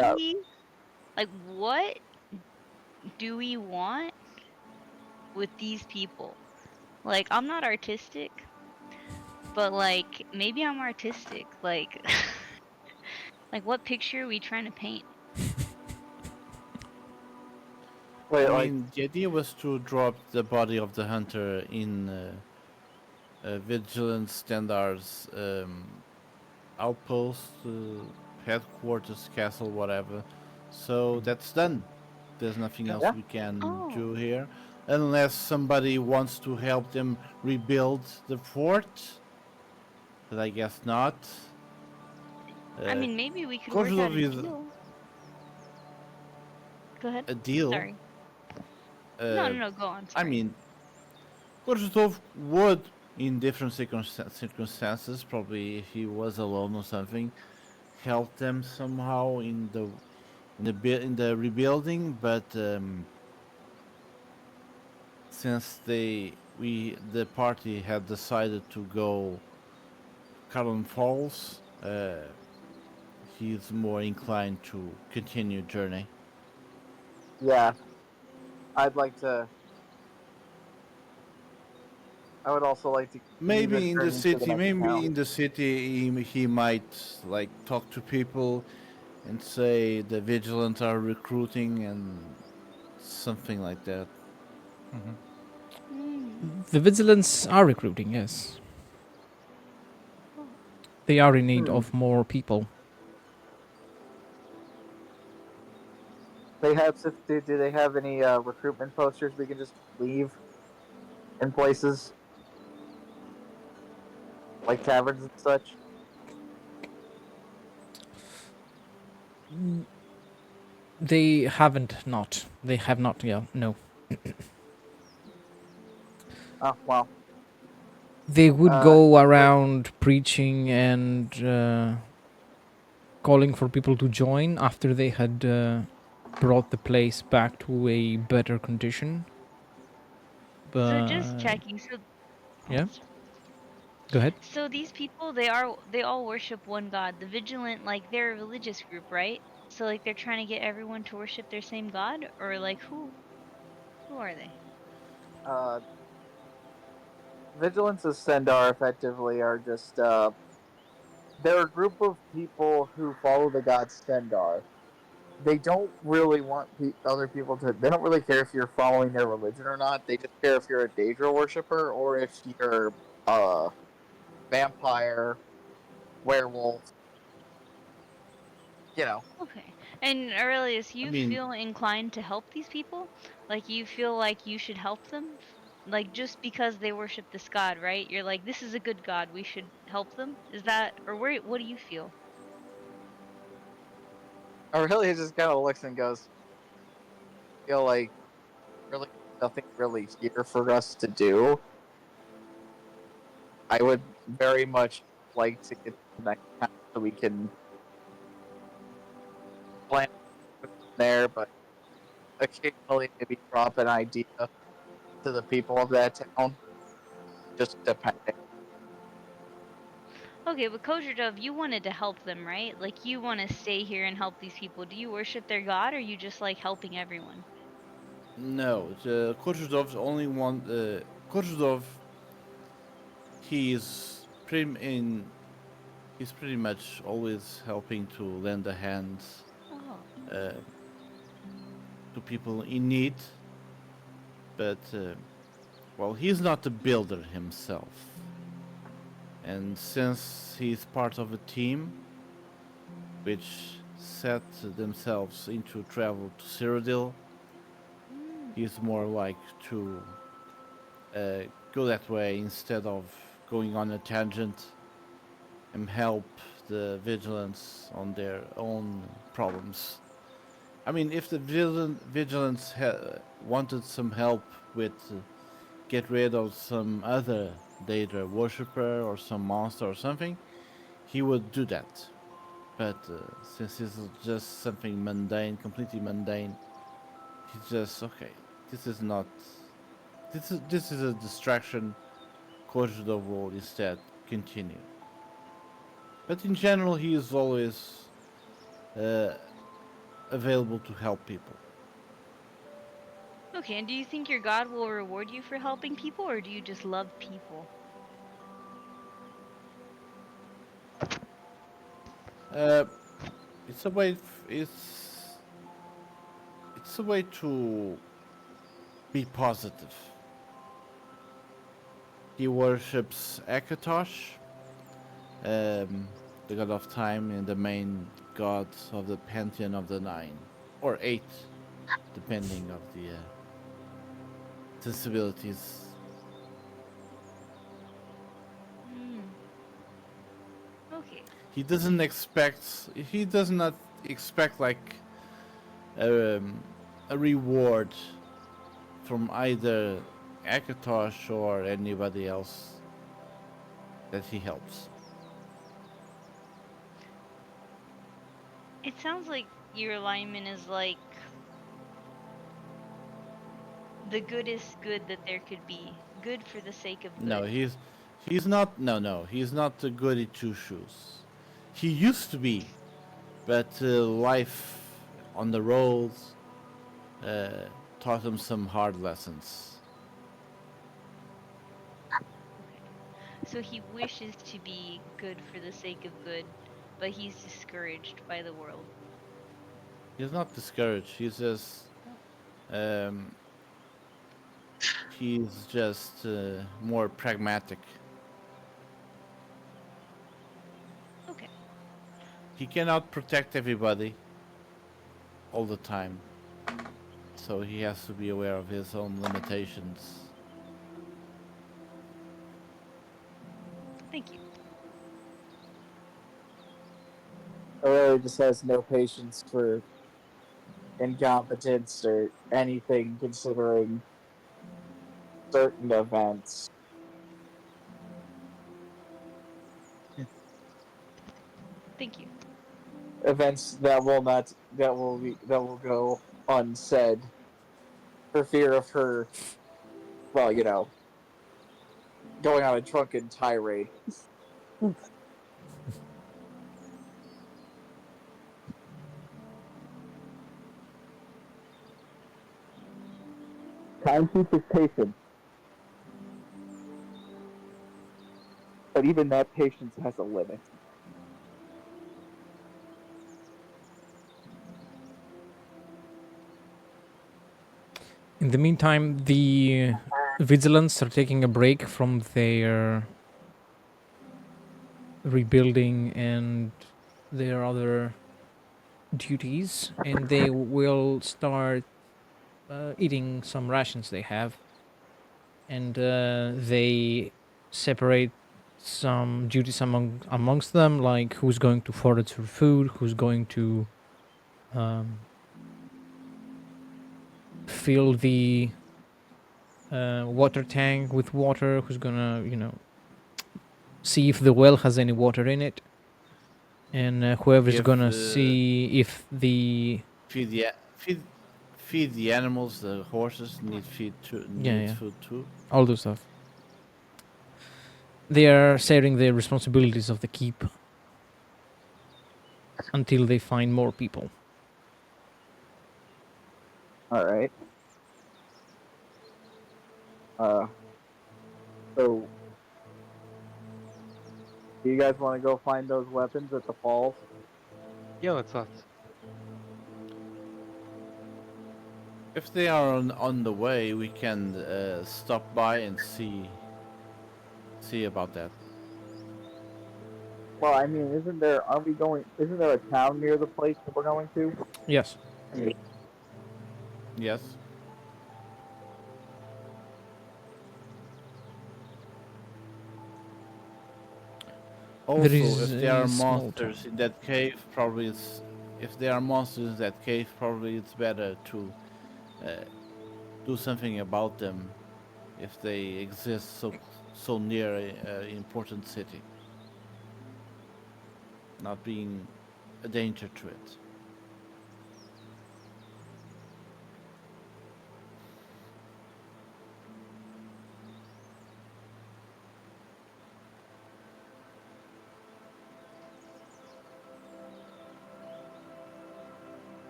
like, what do we want with these people? Like, I'm not artistic, but like maybe I'm artistic. Like like what picture are we trying to paint? wait, I like mean, the idea was to drop the body of the hunter in Vigilant Standard's outpost, headquarters, castle, whatever. So that's done. There's nothing else yeah. we can Oh, do here. Unless somebody wants to help them rebuild the fort. But I guess not. I Uh, mean maybe we could work out Kozlov a is deal. Go ahead. a deal. Sorry. Uh, No, go on. I Sorry. mean, Kozlov would, in different circumstances, probably if he was alone or something, help them somehow in the rebuilding. But since the party had decided to go Carlin Falls, he's more inclined to continue journey. Yeah. I'd like to. I would also like to continue the Maybe in the journey to the city, next maybe town. in the city, he might like talk to people and say the Vigilants are recruiting and something like that. Mm-hmm. The Vigilants are recruiting, yes. Oh, They are in need Hmm. of more people. They have. Do they have any recruitment posters we can just leave in places like taverns and such? They haven't not. They have not, yeah, no. Oh well. They would go But around preaching and calling for people to join after they had brought the place back to a better condition. so just But checking. So yeah, go ahead. so these people they all worship one god. The Vigilant, like they're a religious group, right? So like they're trying to get everyone to worship their same god, or like who are they? uh, Vigilance and Sendar effectively are just they're a group of people who follow the god Sendar. They don't really want other people to. They don't really care if you're following their religion or not. They just care if you're a Daedra worshiper or if you're a vampire, werewolf. You know. Okay. And Aurelius, I you mean, feel inclined to help these people? Like you feel like you should help them? Like just because they worship this god, right? You're like, this is a good god, we should help them? Is that or what do you feel? Aurelia just kind of looks and goes, "Feel like really nothing really here for us to do. I would very much like to get to the next town so we can plan there, but occasionally maybe drop an idea to the people of that town, just depending." Okay, but Kosher Dove, you wanted to help them, right? Like you want to stay here and help these people. Do you worship their god or you just like helping everyone? no, the Kozhudov's only one. Kozhudov he's pretty much always helping to lend a hand Oh. uh, to people in need, but well, he's not a builder himself. And since he's part of a team which set themselves into travel to Cyrodiil, he's more like to go that way instead of going on a tangent and help the Vigilants on their own problems. I mean, if the Vigilants wanted some help with get rid of some other Daedra worshipper or some monster or something, he would do that. But since it's just something mundane, completely mundane, he's just okay. This is not. This is a distraction. Closure the world instead. Continue. But in general, he is always uh, available to help people. Okay, and do you think your god will reward you for helping people, or do you just love people? Uh, it's a way. It's a way to be positive. He worships Akatosh, the god of time, and the main god of the pantheon of the nine or eight, depending of the sensibilities. Okay. He doesn't expect. He does not expect like a reward from either Akatosh or anybody else that he helps. It sounds like your alignment is like the goodest good that there could be. Good for the sake of No, good. he's not. No, he's not a goody two shoes. He used to be, but life on the roads taught him some hard lessons. So he wishes to be good for the sake of good, but he's discouraged by the world. He's not discouraged. Um, he's just more pragmatic. Okay. He cannot protect everybody all the time, so he has to be aware of his own limitations. Thank you. Aurora just has no patience for incompetence or anything considering certain events. Thank you. Events that will go unsaid for fear of her, well, going on a drunken tirade. Time teaches patience. But even that patience has a limit. In the meantime, the Vigilants are taking a break from their rebuilding and their other duties, and they will start eating some rations they have, and they separate some duties amongst them, like who's going to forage for food, who's going to um, fill the water tank with water, who's gonna see if the well has any water in it, and whoever's Give gonna see if the feed the feed the animals. The horses need yeah food too. all those stuff. They are sharing the responsibilities of the keep until they find more people. Alright. So Do you guys want to go find those weapons at the falls? Yeah, let's. If they are on the way, we can stop by and see about that. Well, I mean, isn't there? Isn't there a town near the place that we're going to? Yes. Yes. Also, There is if there are a small monsters town. in that cave, probably it's if there are monsters in that cave, probably it's better to uh, do something about them if they exist so near a important city, not being a danger to it.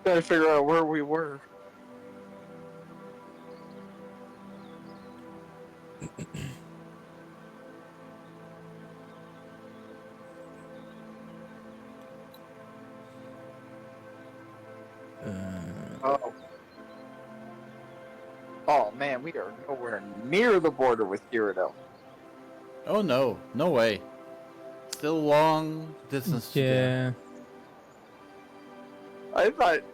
Gotta figure out where we were. Oh. Oh man, we are nowhere near the border with Gyarados. Oh no, no way. Still long distance to there. Yeah.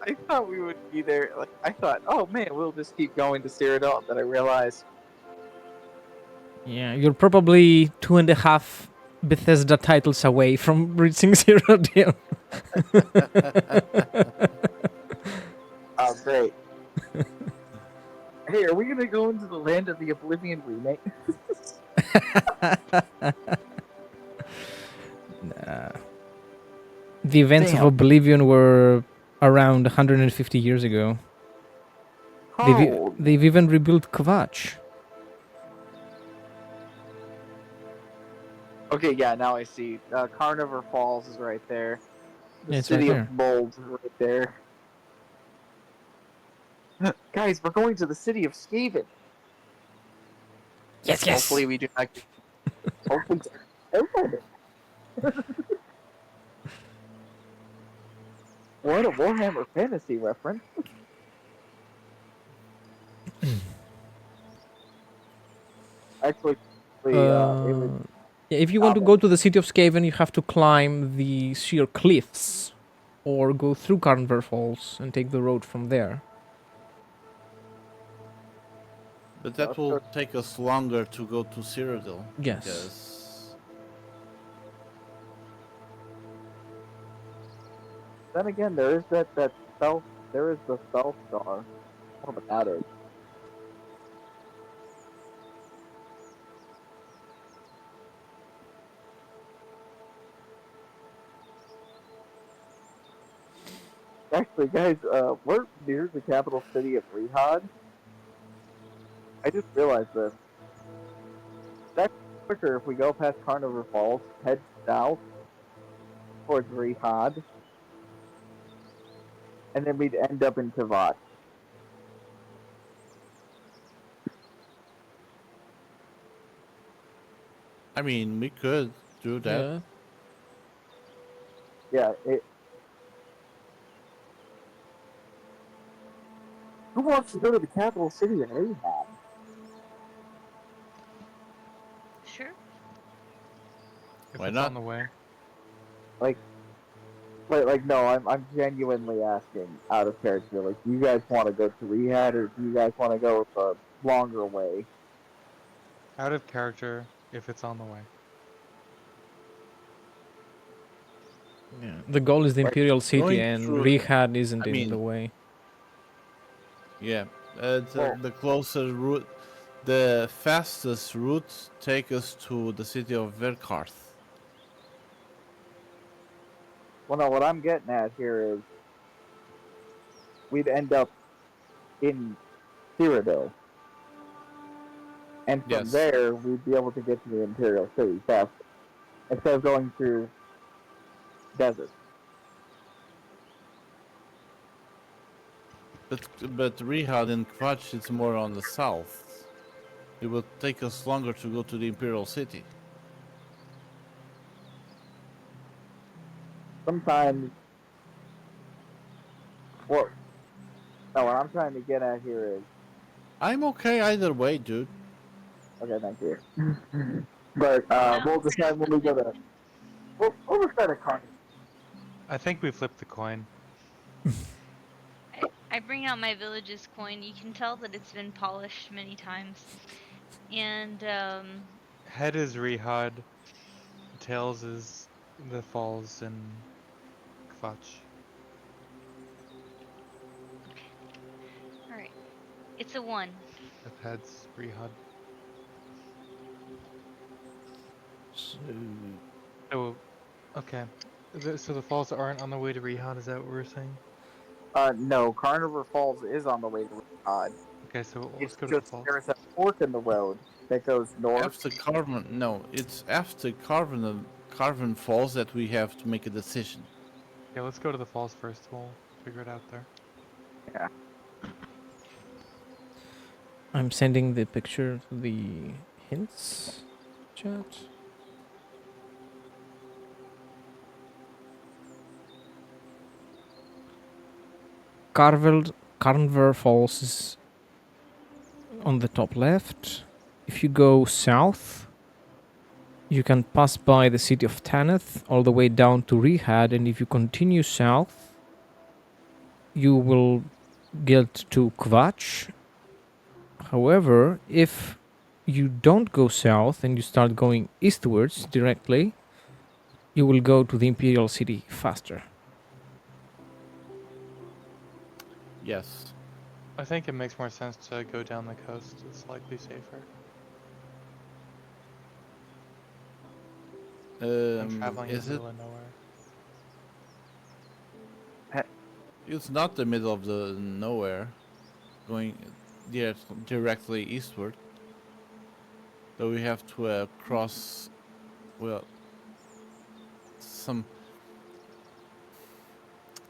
I thought we would be there. Like I thought, oh man, we'll just keep going to Cyrodiil. Then I realized, Yeah, you're probably 2.5 Bethesda titles away from reaching Zero Deal. Oh, great. Hey, are we gonna go into the land of the Oblivion remake? Nah. The events of Damn. Oblivion were around 150 years ago. Oh, They've even rebuilt Kvatch. okay, yeah, now I see. Carnivore Falls is right there. The Yeah, it's right city there. of Mold is right there. Guys, we're going to the city of Skaven. Yes, Hopefully, we do not. Hopefully, what a Warhammer Fantasy reference. Actually, it was Yeah, if you want to go to the city of Skaven, you have to climb the sheer cliffs or go through Carnver Falls and take the road from there. But that will take us longer to go to Cyrodiil. Yes. Because then again, there is that stealth. There is the stealth star. What about that is? Actually, guys, we're near the capital city of Rehad. I just realized this. That's quicker if we go past Carnivore Falls, head south towards Rehad, and then we'd end up in Kavat. I mean, we could do that. Yeah. Yeah, who wants to go to the capital city in Rehab? Sure. If Why it's not? on the way. Like, no, I'm genuinely asking out of character. Like, do you guys want to go to Rehab, or do you guys want to go the longer way? Out of character, if it's on the way. Yeah. The goal is the Right. Imperial City, Going and through- Rihad isn't I in mean- the way. Yeah, Well- the closer route, the fastest route take us to the city of Verkarth. Well, no, what I'm getting at here is we'd end up in Cyrodiil. And from Yes. there, we'd be able to get to the Imperial City faster. Instead of going through desert. But Rihad and Kvatch is more on the south. It will take us longer to go to the Imperial City. Sometimes, well, no, what I'm trying to get at here is, I'm okay either way, dude. okay, thank you. But No, we'll decide when we go to. We'll decide a con. I think we flipped the coin. I bring out my village's coin. You can tell that it's been polished many times. And Head is Rihad. Tails is the falls and Kvatch. all right, it's a 1. If head's Rihad. So, Oh, okay. So the falls aren't on the way to Rihad, is that what we're saying? No, Carnivore Falls is on the way to Riyadh. Okay, so let's It's go to the just falls. there's a fork in the road that goes north. after Carven, no, it's after Carven Falls that we have to make a decision. Yeah, let's go to the falls first. We'll figure it out there. I'm sending the picture to the hints chat. Carnver Falls is on the top left. If you go south, you can pass by the city of Tanith all the way down to Rihad, and if you continue south, you will get to Kvatch. However, if you don't go south and you start going eastwards directly, you will go to the Imperial City faster. Yes. I think it makes more sense to go down the coast. It's likely safer than traveling in Is the it? middle of nowhere. It's not the middle of the nowhere, going directly eastward. So we have to cross, well, some.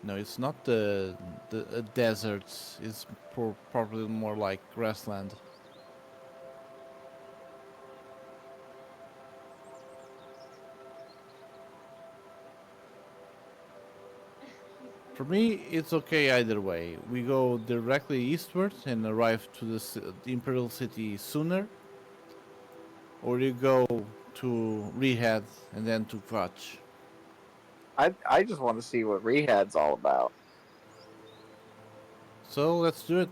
No, it's not the desert. It's probably more like grassland. For me, it's okay either way. We go directly eastward and arrive to the Imperial City sooner, or you go to Rihad and then to Kvatch. I just want to see what Rehad's all about. So let's do it.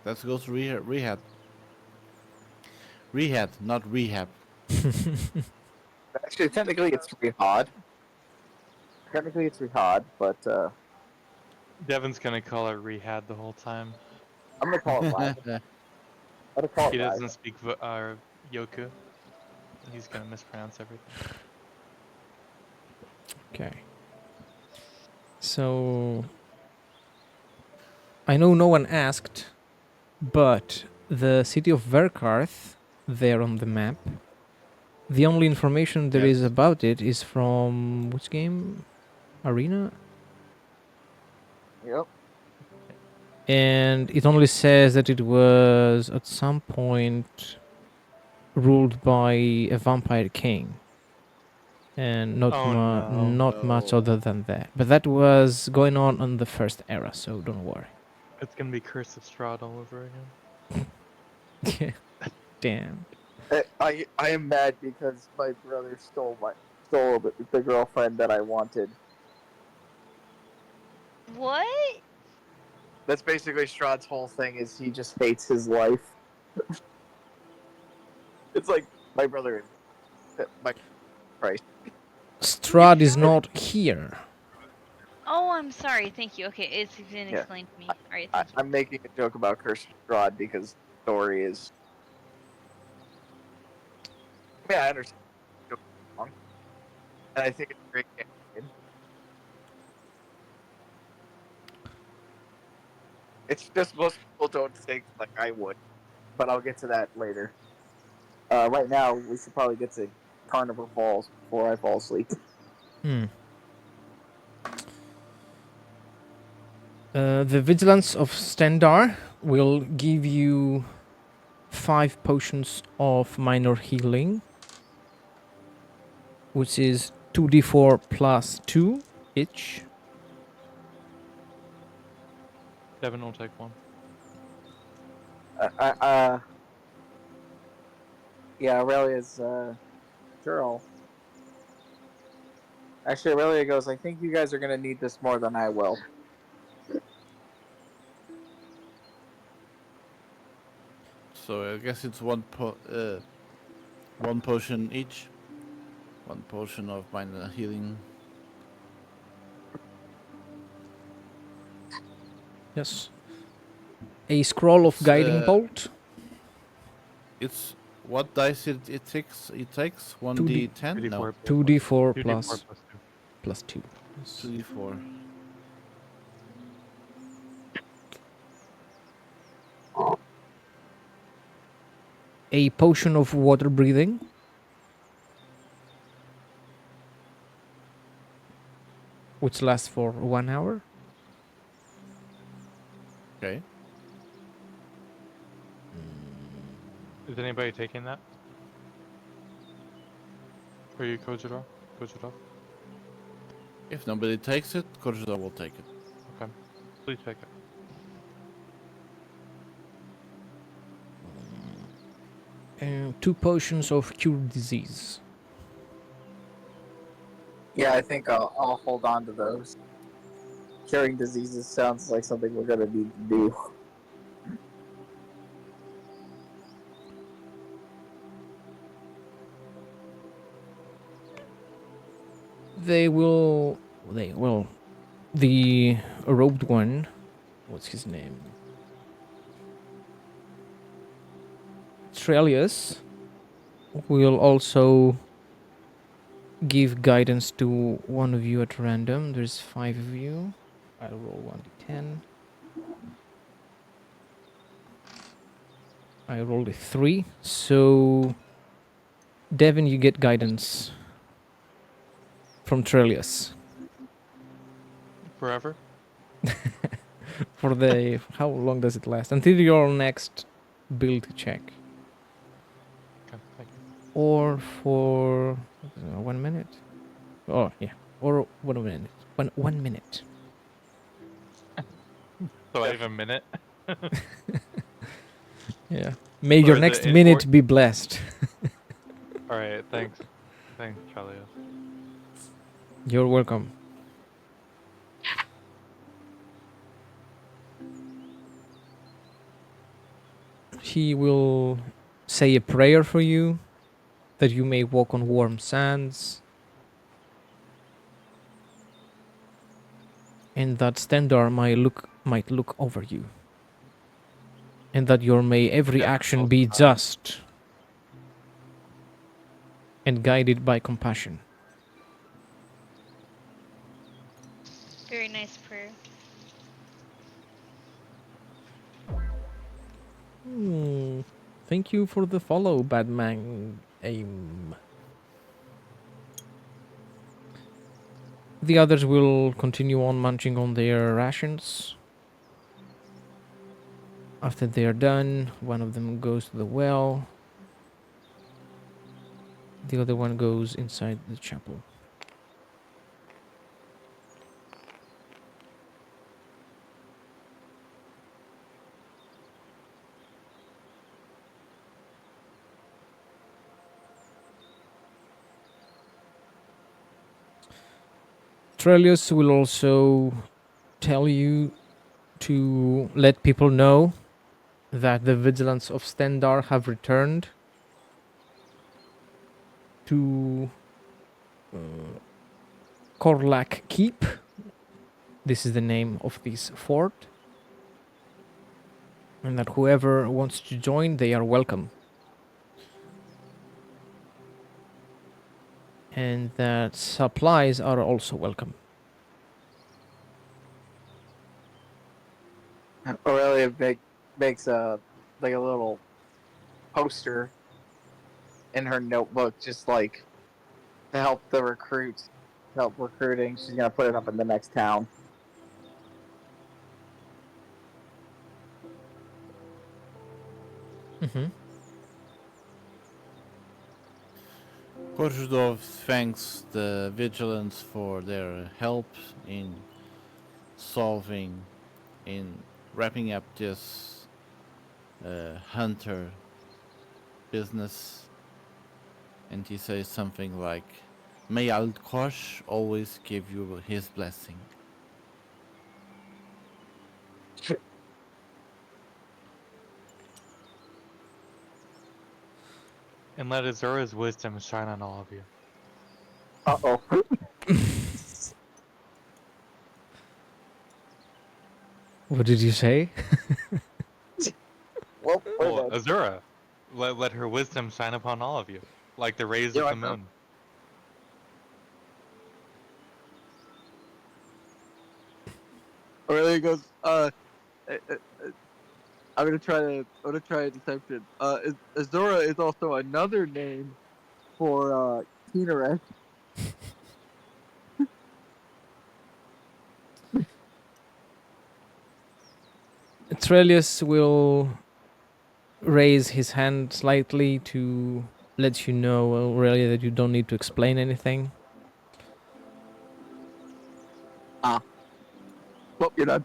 Let's go to Rihad. Rihad, not rehab. Actually, technically it's Rehad. Technically it's Rehad, but Devin's gonna call it Rihad the whole time. I'm gonna call it live. I'm gonna call He it live. doesn't speak Yoku. He's gonna mispronounce everything. Okay. So I know no one asked, but the city of Verkarth, there on the map, the only information there is Yes. about it is from which game? Arena? Yep. And it only says that it was at some point ruled by a vampire king. And not Oh, no. not much other than that. But that was going on the first era, so don't worry. It's gonna be Curse of Strahd all over again. Damn. I am mad because my brother stole the girlfriend that I wanted. What? That's basically Strahd's whole thing is he just hates his life. It's like my brother my Christ. Strahd is not here. Oh, I'm sorry. Thank you. Okay, it's been Yeah. explained to me. All right, thank you. I'm making a joke about Curse of Strahd because the story is. Yeah, I understand. And I think it's a great game. It's just most people don't think like I would, but I'll get to that later. Right now, we should probably get to Carnival Falls before I fall asleep. The Vigilants of Stendar will give you 5 potions of minor healing, which is 2d4 plus 2 each. Devin will take one. Yeah, Aurelia's girl. Actually, Aurelia goes, I think you guys are gonna need this more than I will. So I guess it's one potion each. One potion of minor healing. Yes. A scroll of It's, guiding bolt. It's what dice it takes? It takes 2d 1d10? No, 2d4 2d4 plus plus 2. plus 2. Yes. 2d4. A potion of water breathing. Which lasts for 1 hour. Okay. Is anybody taking that? Are you Kojiro? Kojiro? If nobody takes it, Kojiro will take it. Okay. Please take it. And 2 potions of cure disease. Yeah, I think I'll hold on to those. Curing diseases sounds like something we're gonna need to do. They will. The robed one. What's his name? Trellius will also give guidance to one of you at random. There's 5 of you. I'll roll 1d10. I rolled a 3. So, Devin, you get guidance from Trellius. Forever? For the... How long does it last? Until your next build check. Okay, thank you. Or for 1 minute. Oh, yeah. Or 1 minute. 1 minute. So I have a minute? Yeah. May Or your is next it minute be blessed. Alright, thanks. Thanks, Charlie. You're welcome. He will say a prayer for you, that you may walk on warm sands, and that Stendar might look over you, and that your may every Yeah, action I'll be try. just and guided by compassion. Very nice prayer. Thank you for the follow, Badman Aim. The others will continue on munching on their rations. After they are done, one of them goes to the well. The other one goes inside the chapel. Trellius will also tell you to let people know that the Vigilants of Stendar have returned to Korlak Keep. This is the name of this fort. And that whoever wants to join, they are welcome. And that supplies are also welcome. Aurelia makes a little poster in her notebook, just like to help the recruits, help recruiting. She's gonna put it up in the next town. Mm-hmm. Korzhdov thanks the Vigilants for their help in solving, in wrapping up this hunter business. And he says something like, "May Aldkosh always give you his blessing." And let Azura's wisdom shine on all of you. Uh-oh. What did you say? Well, Well, Azura, let her wisdom shine upon all of you, like the rays Yeah, of I the know. moon. Aurelia goes, I'm gonna try a deception. Azura is also another name for Keenereth. Trellius will raise his hand slightly to let you know, Aurelia, that you don't need to explain anything. Well, you're not.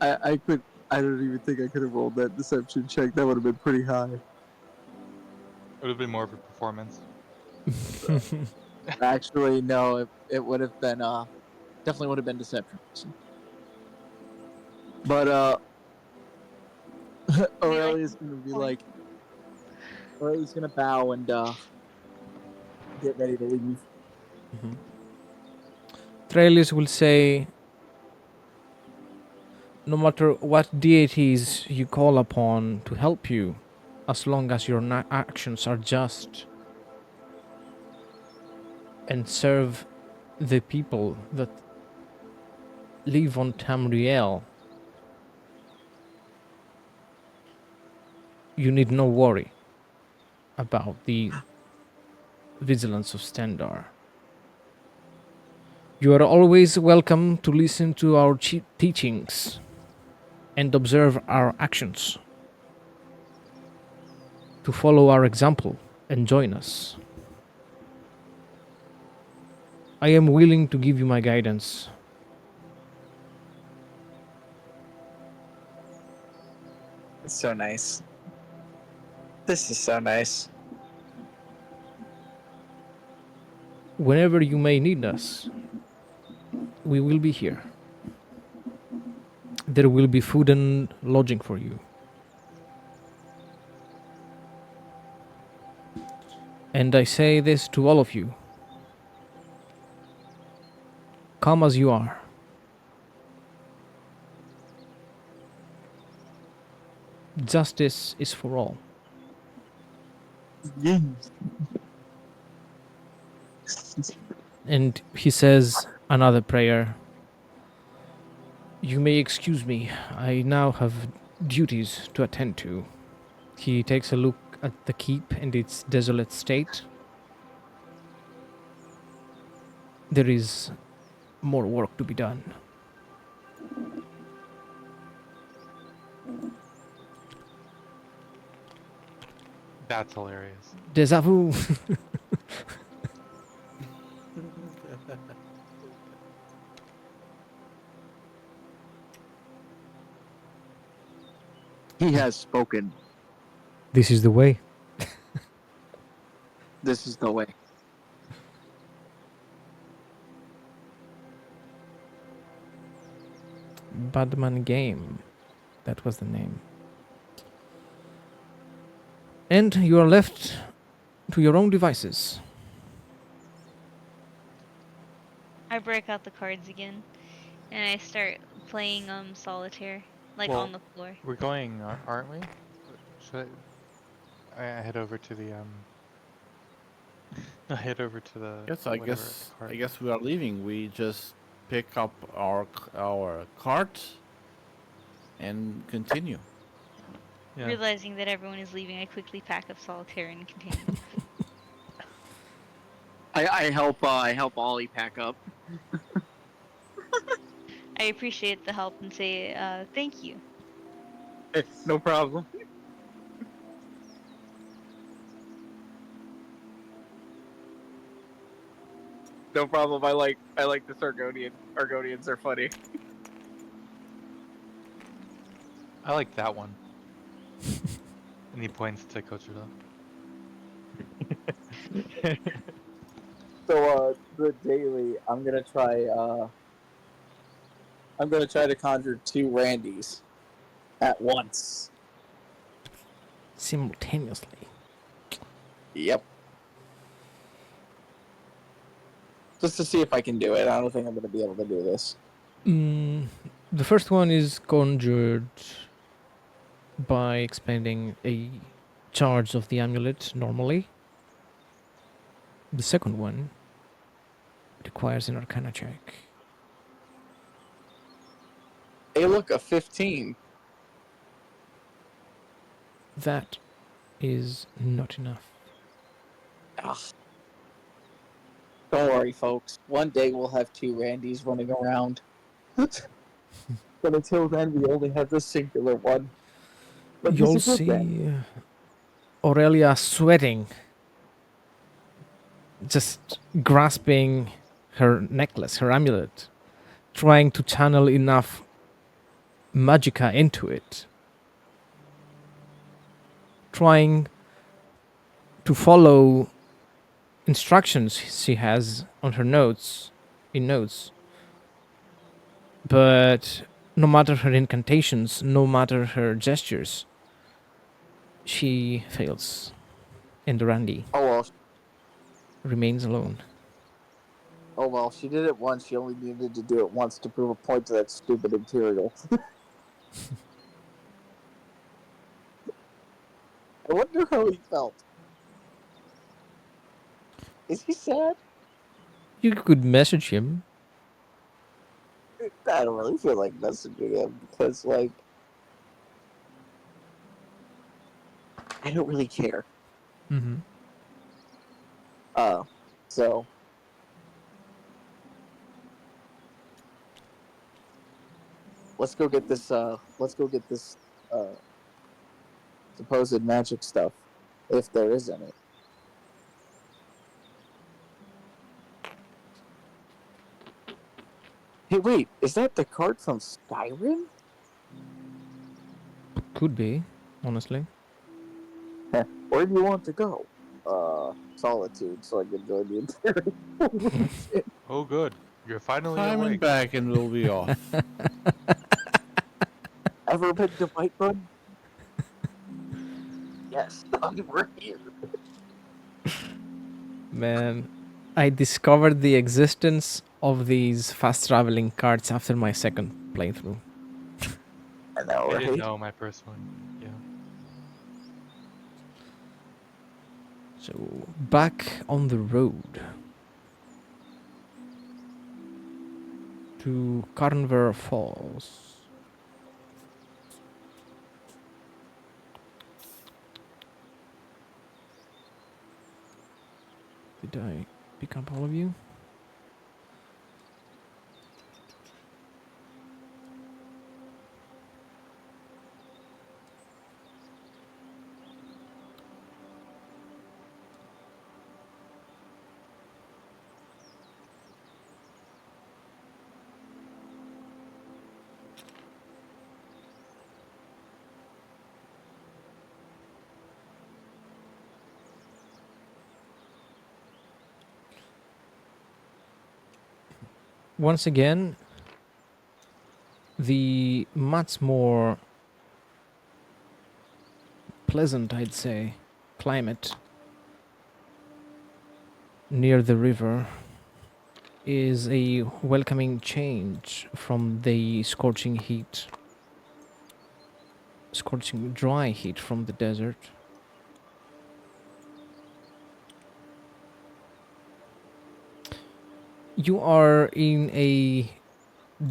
I could. I don't even think I could have rolled that deception check. That would have been pretty high. It would have been more of a performance. Actually, no. It would have been definitely would have been deception. But Aurelia's gonna be like, Aurelia's gonna bow and get ready to leave. Trellius will say, no matter what deities you call upon to help you, as long as your actions are just and serve the people that live on Tamriel, you need no worry about the vigilance of Stendar. You are always welcome to listen to our teachings and observe our actions, to follow our example and join us. I am willing to give you my guidance. It's so nice. This is so nice. Whenever you may need us, we will be here. There will be food and lodging for you. And I say this to all of you. Come as you are. Justice is for all. And he says another prayer. You may excuse me. I now have duties to attend to. He takes a look at the keep and its desolate state. There is more work to be done. That's hilarious. Déjà vu. He has spoken. This is the way. This is the way. Badman Game. That was the name. And you are left to your own devices. I break out the cards again, and I start playing solitaire, like Well, on the floor. We're going, aren't we? Should I head over to the I head over to the. Yes, I whatever guess cart. we are leaving. We just pick up our cart and continue. Yeah. Realizing that everyone is leaving, I quickly pack up solitaire and continue. I help Ollie pack up. I appreciate the help and say thank you. No problem. No problem. I like this Argonian. Argonians are funny. I like that one. And he points to Kochiro. So, the daily, I'm gonna try to conjure 2 Randys at once. Simultaneously. Yep. Just to see if I can do it. I don't think I'm gonna be able to do this. The first one is conjured by expending a charge of the amulet normally. The second one requires an arcana check. Hey, look, a 15. That is not enough. Ugh. Don't worry, folks. One day we'll have 2 Randys running around. But until then, we only have the singular one. But You'll he's a good Randy. see Aurelia sweating, just grasping her necklace, her amulet, trying to channel enough magicka into it, trying to follow instructions she has on her notes, but no matter her incantations, no matter her gestures, she fails, and Randy Oh remains alone. well, she did it once. She only needed to do it once to prove a point to that stupid Imperial. I wonder how he felt. Is he sad? You could message him. I don't really feel like messaging him because, like, I don't really care. Mm-hmm. So let's go get this. Supposed magic stuff, if there is any. Hey, wait, is that the card from Skyrim? Could be, honestly. Where do you want to go? Solitude, so I can join the Imperial. Oh, good. You're finally Time and awake. back and we'll be off. Ever been to Whiterun? Yes, we're here. Man, I discovered the existence of these fast traveling cards after my second playthrough. I know, I right? didn't know my first one. Yeah. So, back on the road to Carnver Falls. Did I pick up all of you? Once again, the much more pleasant, I'd say, climate near the river is a welcoming change from the scorching dry heat from the desert. You are in a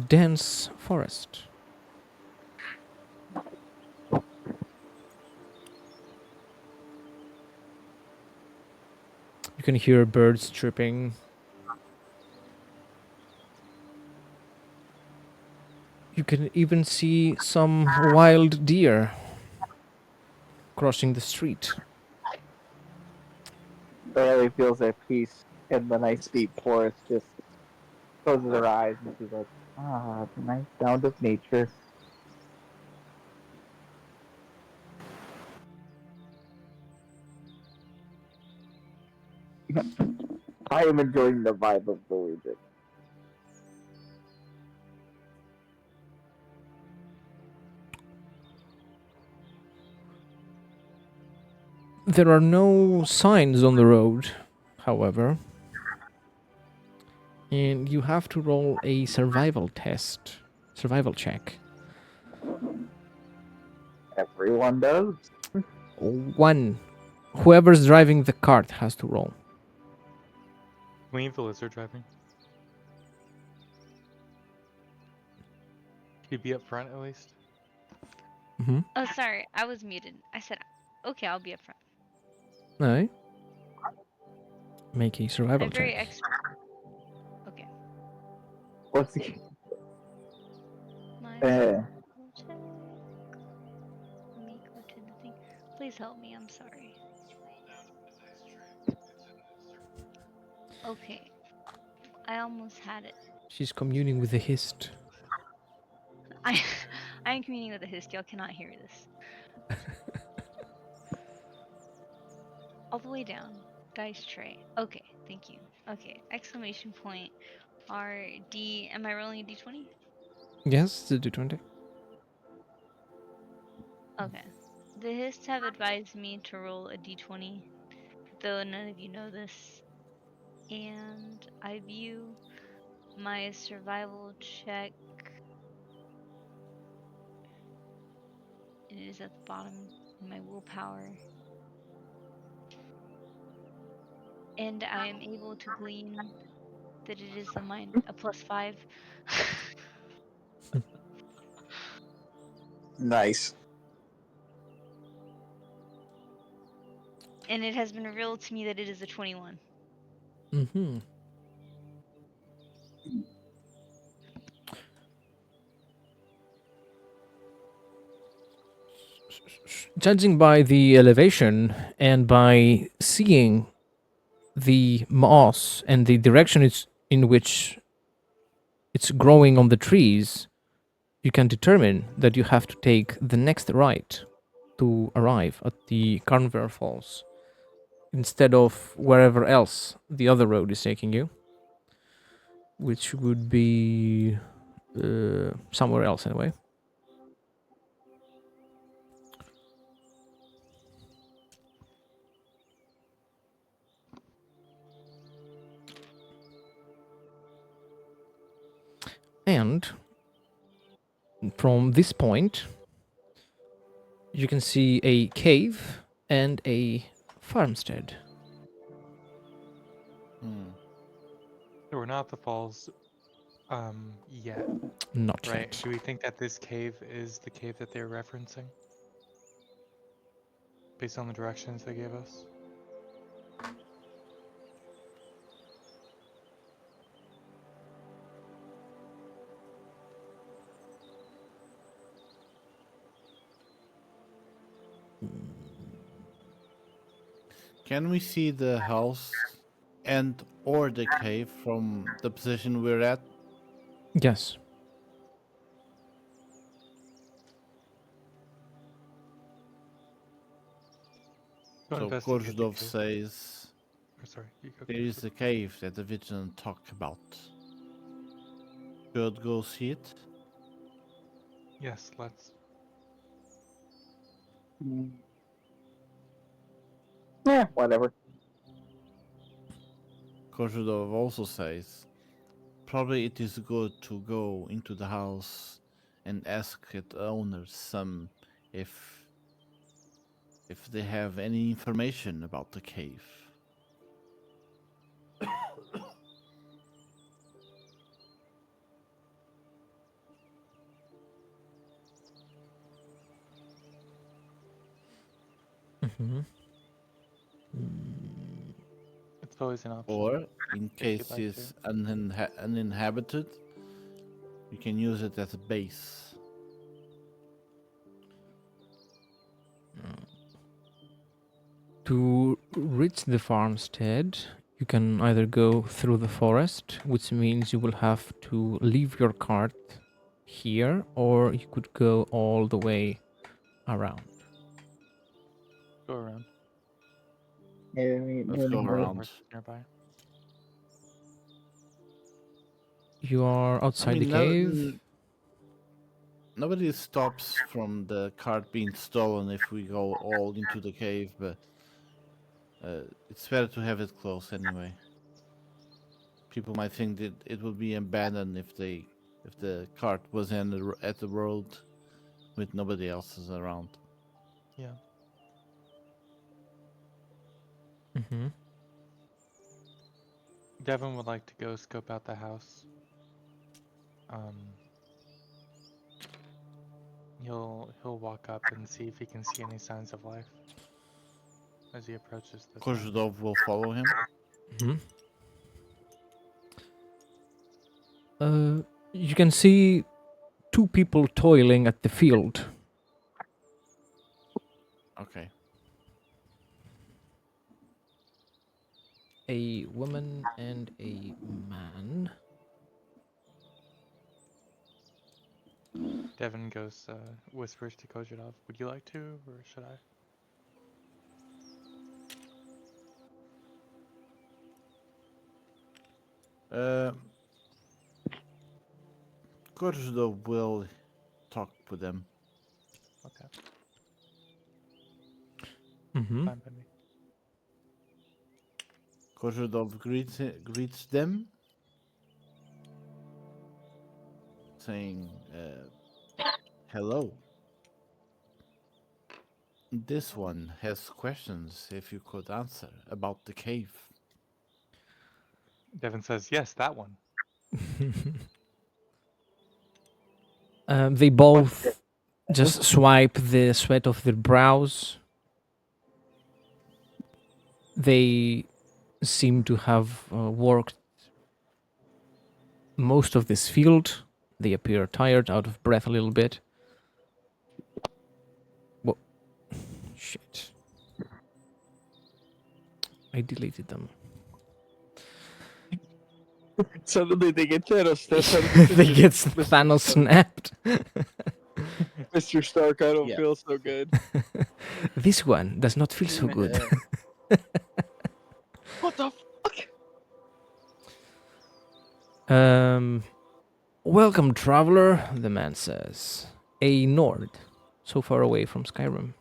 dense forest. You can hear birds chirping. You can even see some wild deer crossing the street. Barely feels at peace. And the nice beat Porus just closes her eyes and she's like, ah, the nice sound of nature. I am enjoying the vibe of the Legion. There are no signs on the road, however. And you have to roll a survival check. Everyone does. One. Whoever's driving the cart has to roll. Can we leave the lizard driving? He'd be up front at least. Mm-hmm. Oh, sorry, I was muted. I said, okay, I'll be up front. Alright. Make a survival I'm very check. Okay. What's the... My Eh. survival check. Let me go to the thing. Please help me. I'm sorry. Okay. I almost had it. She's communing with the hist. I am communing with a hist. Y'all cannot hear this. All the way down. Dice tray. Okay, thank you. Okay, exclamation point. RD. Am I rolling a d20? Yes, it's a d20. Okay. The hists have advised me to roll a d20, though none of you know this. And I view my survival check. It is at the bottom in my willpower. And I am able to glean that it is a +5. Nice. And it has been revealed to me that it is a 21. Mm-hmm. Judging by the elevation and by seeing the moss and the direction it's in which it's growing on the trees, you can determine that you have to take the next right to arrive at the Carnver Falls instead of wherever else the other road is taking you, which would be somewhere else anyway. And from this point, you can see a cave and a farmstead. Hmm. So we're not at the falls yet, Not right? yet. Do we think that this cave is the cave that they're referencing? Based on the directions they gave us? Can we see the house and or the cave from the position we're at? Yes. Go So investigate the Korsdov cave. says Or sorry, you go. there is a cave that the Vigilant talked about. Should go see it? Yes, let's. Yeah, whatever. Korsdov also says probably it is good to go into the house and ask its owners some if they have any information about the cave. Mm-hmm. It's always an option. Or in If you'd case like it's uninhabited, you can use it as a base. To reach the farmstead, You can either go through the forest, which means you will have to leave your cart here, or you could go all the way around. Go around. Let's go More around. horses nearby. You are I outside the mean, cave. nobody stops from the cart being stolen if we go all into the cave, but it's better to have it close anyway. People might think that it would be abandoned if the cart was at the road with nobody else around. Yeah. Mm-hmm. Devin would like to go scope out the house. He'll walk up and see if he can see any signs of life as he approaches this house. Kozhudov will follow him. Mm-hmm. You can see two people toiling at the field. Okay. A woman and a man. Devin goes, whispers to Kozhudov, "Would you like to, or should I?" Kozhudov will talk with them. Okay, Mm-hmm. fine by me. Kozhudov greets them, saying, "Hello. This one has questions. If you could answer about the cave." Devin says, "Yes, that one." They both just swipe the sweat off their brows. They seem to have worked most of this field. They appear tired, out of breath a little bit. Whoa. Shit. I deleted them. Suddenly they get Thanos. That's how They get Thanos snapped. Mr. Stark, I don't Yeah. feel so good. This one does not feel so good. What the fuck? Welcome, traveler, the man says. A Nord, so far away from Skyrim.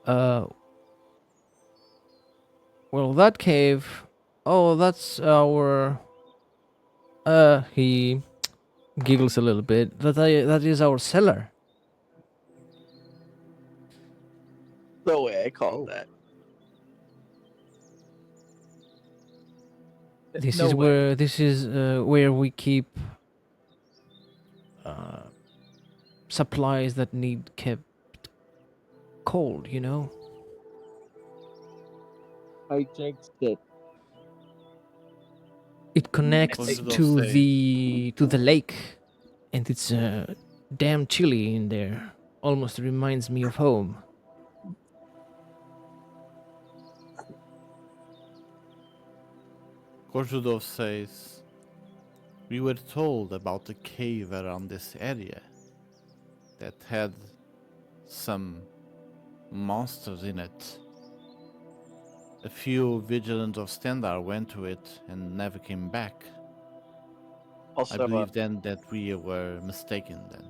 Well, that cave. Oh, that's our. He giggles a little bit. That is our cellar. No way I called Oh. that. This No is way. where we keep supplies that need kept cold. You know. I jinxed it. It connects Kozhudov to say, the lake, and it's damn chilly in there. Almost reminds me of home. Kozhudov says, "We were told about a cave around this area that had some monsters in it. A few Vigilants of Standard went to it and never came back. I Also, believe then that we were mistaken then."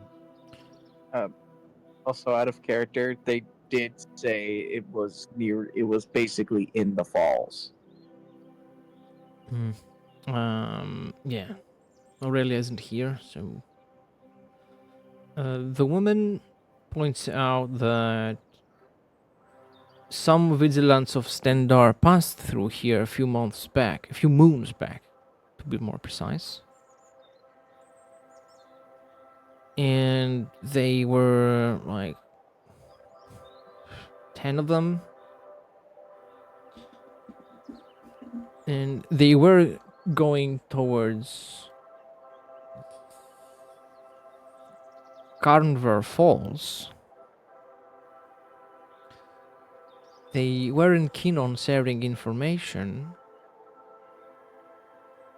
also out of character, they did say it was near. It was basically in the falls. Yeah. Aurelia isn't here, so. The woman points out that some vigilants of Stendar passed through here a few moons back, to be more precise. And they were like 10 of them. And they were going towards Carnver Falls. They weren't keen on sharing information,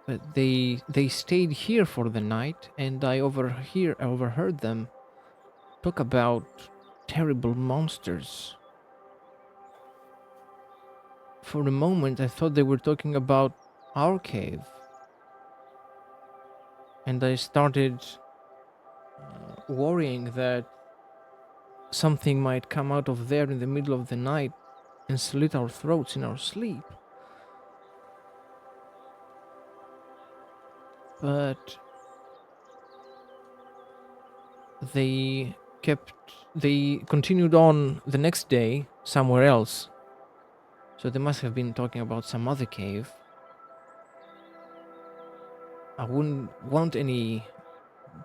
but they stayed here for the night, and I overheard them talk about terrible monsters. For a moment, I thought they were talking about our cave, and I started worrying that something might come out of there in the middle of the night and slit our throats in our sleep. But they they continued on the next day somewhere else. So they must have been talking about some other cave. I wouldn't want any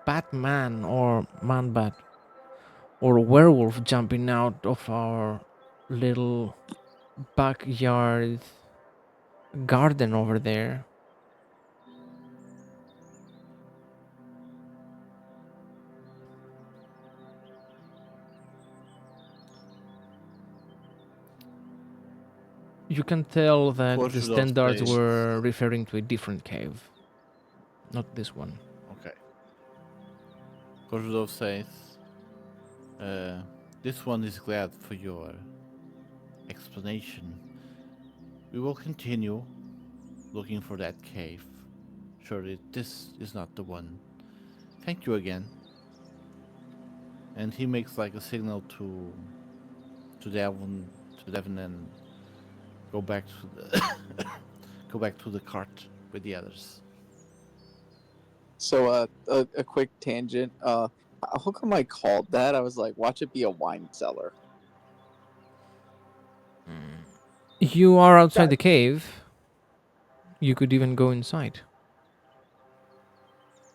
Batman or Man-Bat or werewolf jumping out of our little backyard garden over there. You can tell that What the should I standards say? were referring to a different cave, not this one. Okay. Kozhudov says, this one is glad for your explanation. We will continue looking for that cave. Surely this is not the one. Thank you again. And he makes like a signal to Devon and go back to the go back to the cart with the others. So, a quick tangent. How come I called that? I was like, watch it be a wine cellar. You are outside Yeah. the cave. You could even go inside.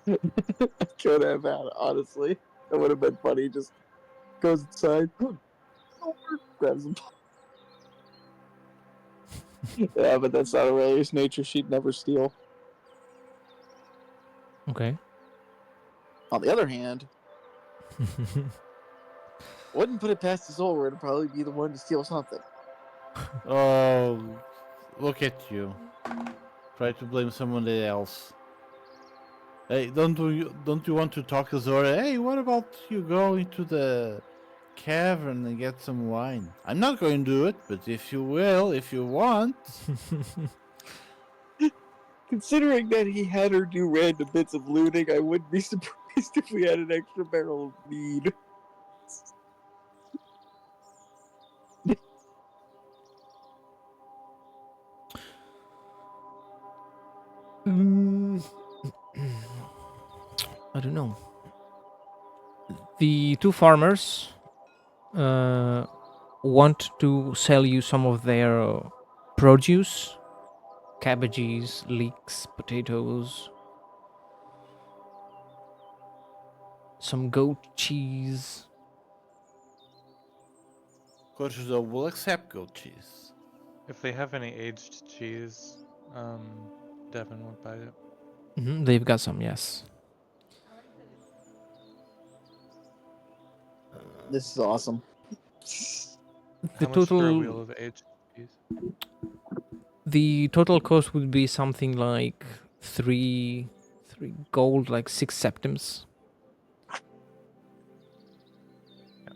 Could have had, honestly. That would have been funny. Just goes inside, grabs him. Yeah, but that's not Aurelia's nature. She'd never steal. Okay. On the other hand, wouldn't put it past his Zolra to probably be the one to steal something. Oh, look at you. Try to blame someone else. Hey, don't you want to talk to Zora? Hey, what about you going to the cavern and get some wine? I'm not going to do it, but if you will, if you want. Considering that he had her do random bits of looting, I wouldn't be surprised if we had an extra barrel of mead. I don't know. The two farmers want to sell you some of their produce, cabbages, leeks, potatoes, some goat cheese. Korsho will accept goat cheese. If they have any aged cheese, Devin won't buy it. They've got some, yes. This is awesome. The How much for a total wheel of aged cheese? the total cost would be something like three gold, like 6 septims.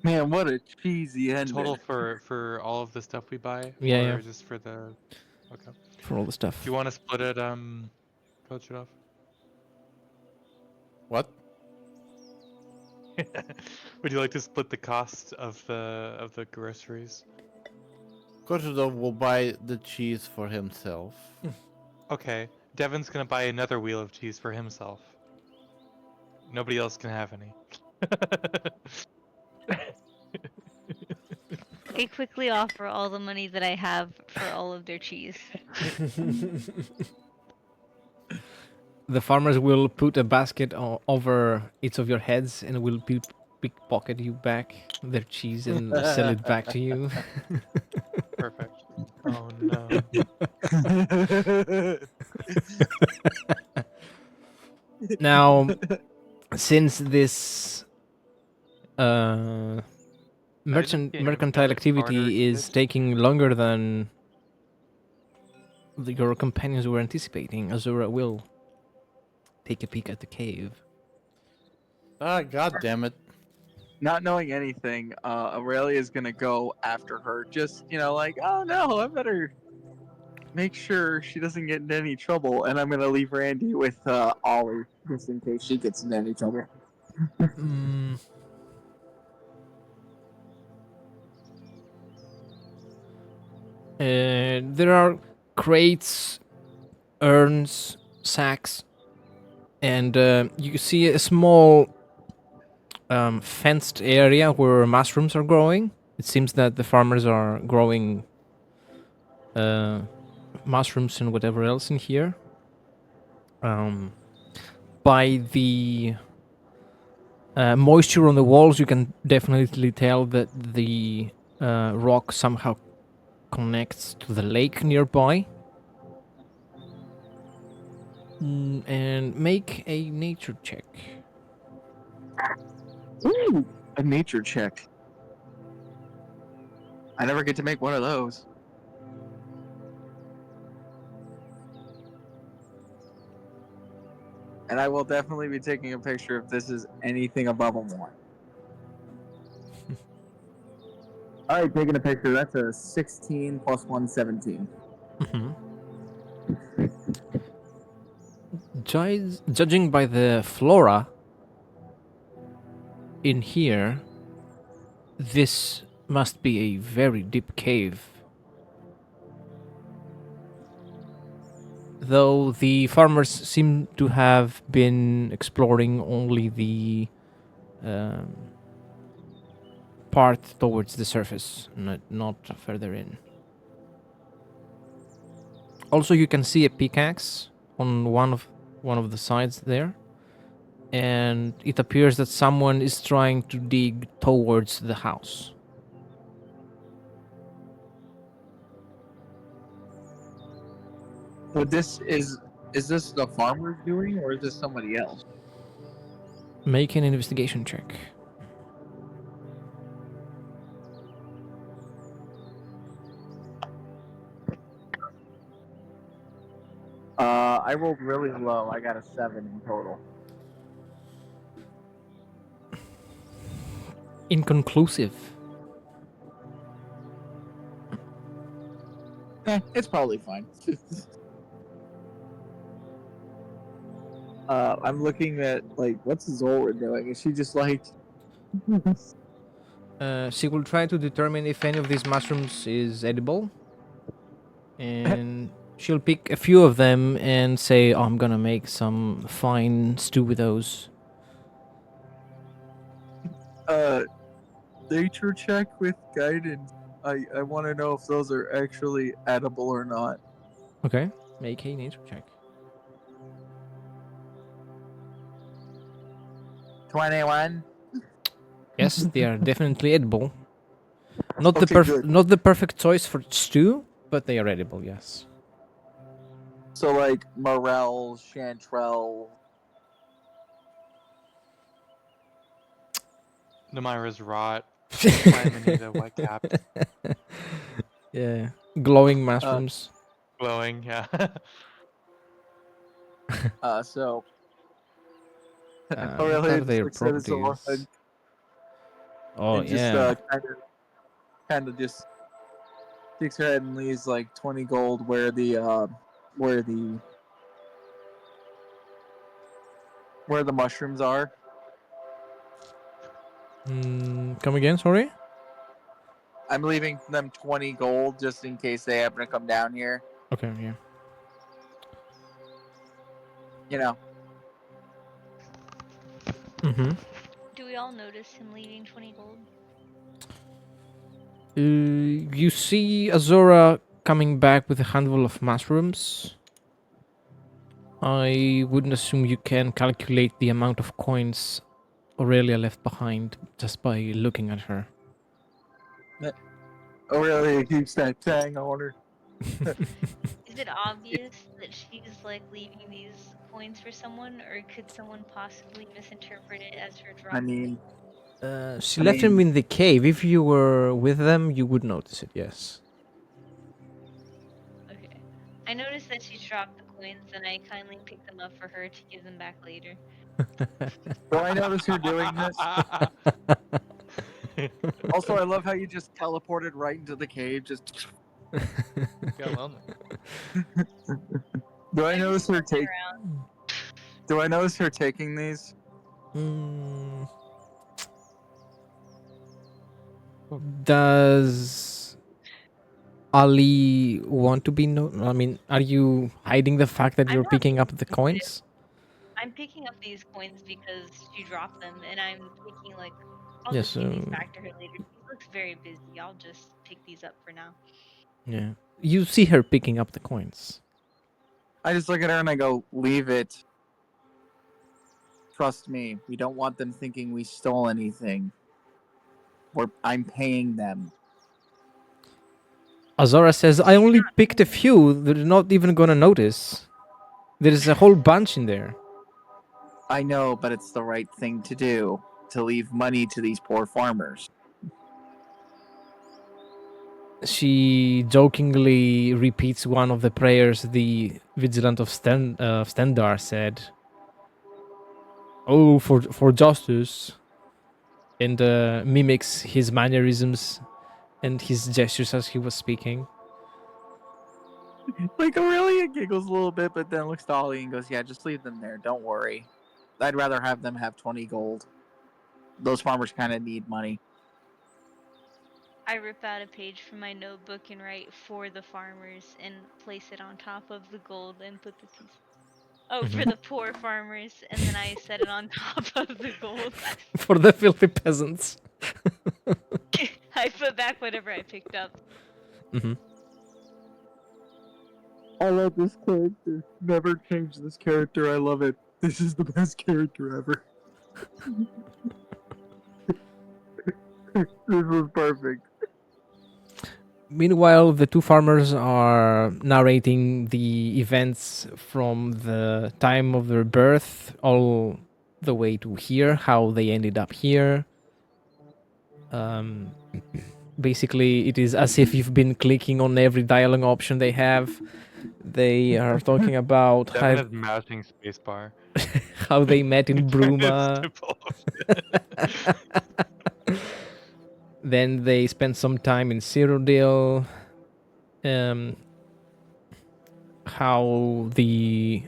Man, what a cheesy ending. Total for all of the stuff we buy? Yeah, or yeah. just for the... Okay. For all the stuff. Do you want to split it, Coach it off? What? Would you like to split the cost of the groceries? Korsho will buy the cheese for himself. Okay. Devin's gonna buy another wheel of cheese for himself. Nobody else can have any. I quickly offer all the money that I have for all of their cheese. The farmers will put a basket over each of your heads and will pickpocket you back their cheese and sell it back to you. Perfect. Oh no. Now, since this getting mercantile better, smarter, activity is good. taking longer than your companions were anticipating. Azura will take a peek at the cave. Ah, god damn it. Not knowing anything, Aurelia is gonna go after her. Just like, oh no, I better make sure she doesn't get into any trouble. And I'm gonna leave Randy with Ollie just in case she gets into any trouble. Mm. There are crates, urns, sacks, and you see a small fenced area where mushrooms are growing. It seems that the farmers are growing mushrooms and whatever else in here. By the moisture on the walls, you can definitely tell that the rock somehow connects to the lake nearby. And make a nature check. Ooh, a nature check. I never get to make one of those. And I will definitely be taking a picture if this is anything above a 1. Alright, taking a picture. That's a 16 plus 1, 17. Judging by the flora in here, this must be a very deep cave. Though the farmers seem to have been exploring only the part towards the surface, not further in. Also, you can see a pickaxe on one of the sides there, and it appears that someone is trying to dig towards the house. But this is this the farmer doing, or is this somebody else? Make an investigation check. I rolled really low. I got a 7 in total. Inconclusive. It's probably fine. I'm looking at what's Zora doing? Is she just like? She will try to determine if any of these mushrooms is edible, and she'll pick a few of them and say, "Oh, I'm gonna make some fine stew with those." Nature check with guidance. I want to know if those are actually edible or not. Okay, make a nature check. 21. Yes, they are definitely edible. Not the Okay, good. not the perfect choice for stew, but they are edible. Yes. So like morel, chanterelle. Namira's rot. Amanita white-capped. Yeah, glowing mushrooms. Glowing, yeah. So. What Aurelia are just their looks at his own properties? Oh and just yeah. kind of just sticks her head and leaves like 20 gold where the mushrooms are. Come again? Sorry. I'm leaving them 20 gold just in case they happen to come down here. Okay. Yeah. You know. Mm-hmm. Do we all notice him leaving 20 gold? You see Azora coming back with a handful of mushrooms. I wouldn't assume you can calculate the amount of coins Aurelia left behind just by looking at her. Aurelia keeps that tang on her. Is it obvious that she's like leaving these coins for someone, or could someone possibly misinterpret it as her dropping? I mean, She I left him mean- in the cave. If you were with them, you would notice it, yes. Okay. I noticed that she dropped the coins, and I kindly picked them up for her to give them back later. Do I notice her doing this? Also, I love how you just teleported right into the cave. Just. Got lonely. Do I I'm notice just her looking take? around. Do I notice her taking these? Mm. Does Ali want to be I mean, are you hiding the fact that I'm you're not picking up the sensitive. coins? I'm picking up these coins because she dropped them, and I'm thinking like, I'll Yes. just give these back to her later. She looks very busy. I'll just pick these up for now. Yeah. You see her picking up the coins. I just look at her and I go, "Leave it. Trust me. We don't want them thinking we stole anything. I'm paying them." Azora says, I only picked a few. They're not even gonna notice. There's a whole bunch in there. I know, but it's the right thing to do. To leave money to these poor farmers. She jokingly repeats one of the prayers the Vigilant of Stendar said. Oh, for justice. And mimics his mannerisms and his gestures as he was speaking. Like Aurelia giggles a little bit, but then looks to Ollie and goes, "Yeah, just leave them there. Don't worry. I'd rather have them have 20 gold. Those farmers kind of need money." I rip out a page from my notebook and write "for the farmers" and place it on top of the gold and put the piece. Oh, for the poor farmers, and then I set it on top of the gold. For the filthy peasants. I put back whatever I picked up. Hmm. I love this character. Never change this character. I love it. This is the best character ever. This was perfect. Meanwhile, the two farmers are narrating the events from the time of their birth all the way to here, how they ended up here. Basically, it is as if you've been clicking on every dialogue option they have. They are talking about Devin is mashing spacebar. how they met in Trying to Bruma. skip all of it. Then they spent some time in Cyrodiil. How the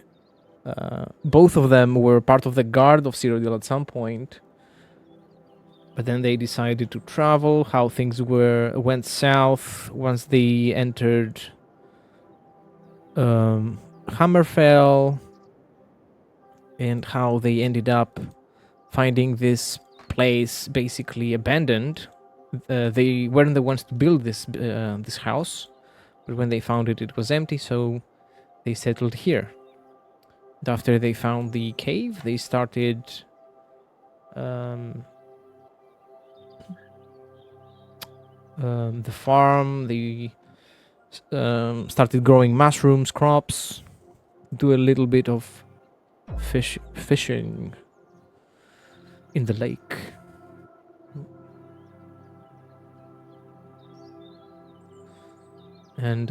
both of them were part of the guard of Cyrodiil at some point, but then they decided to travel. How things went south once they entered Hammerfell, and how they ended up finding this place basically abandoned. They weren't the ones to build this house, but when they found it, it was empty, so they settled here. And after they found the cave, they started the farm. They started growing mushrooms, crops, do a little bit of fishing in the lake. And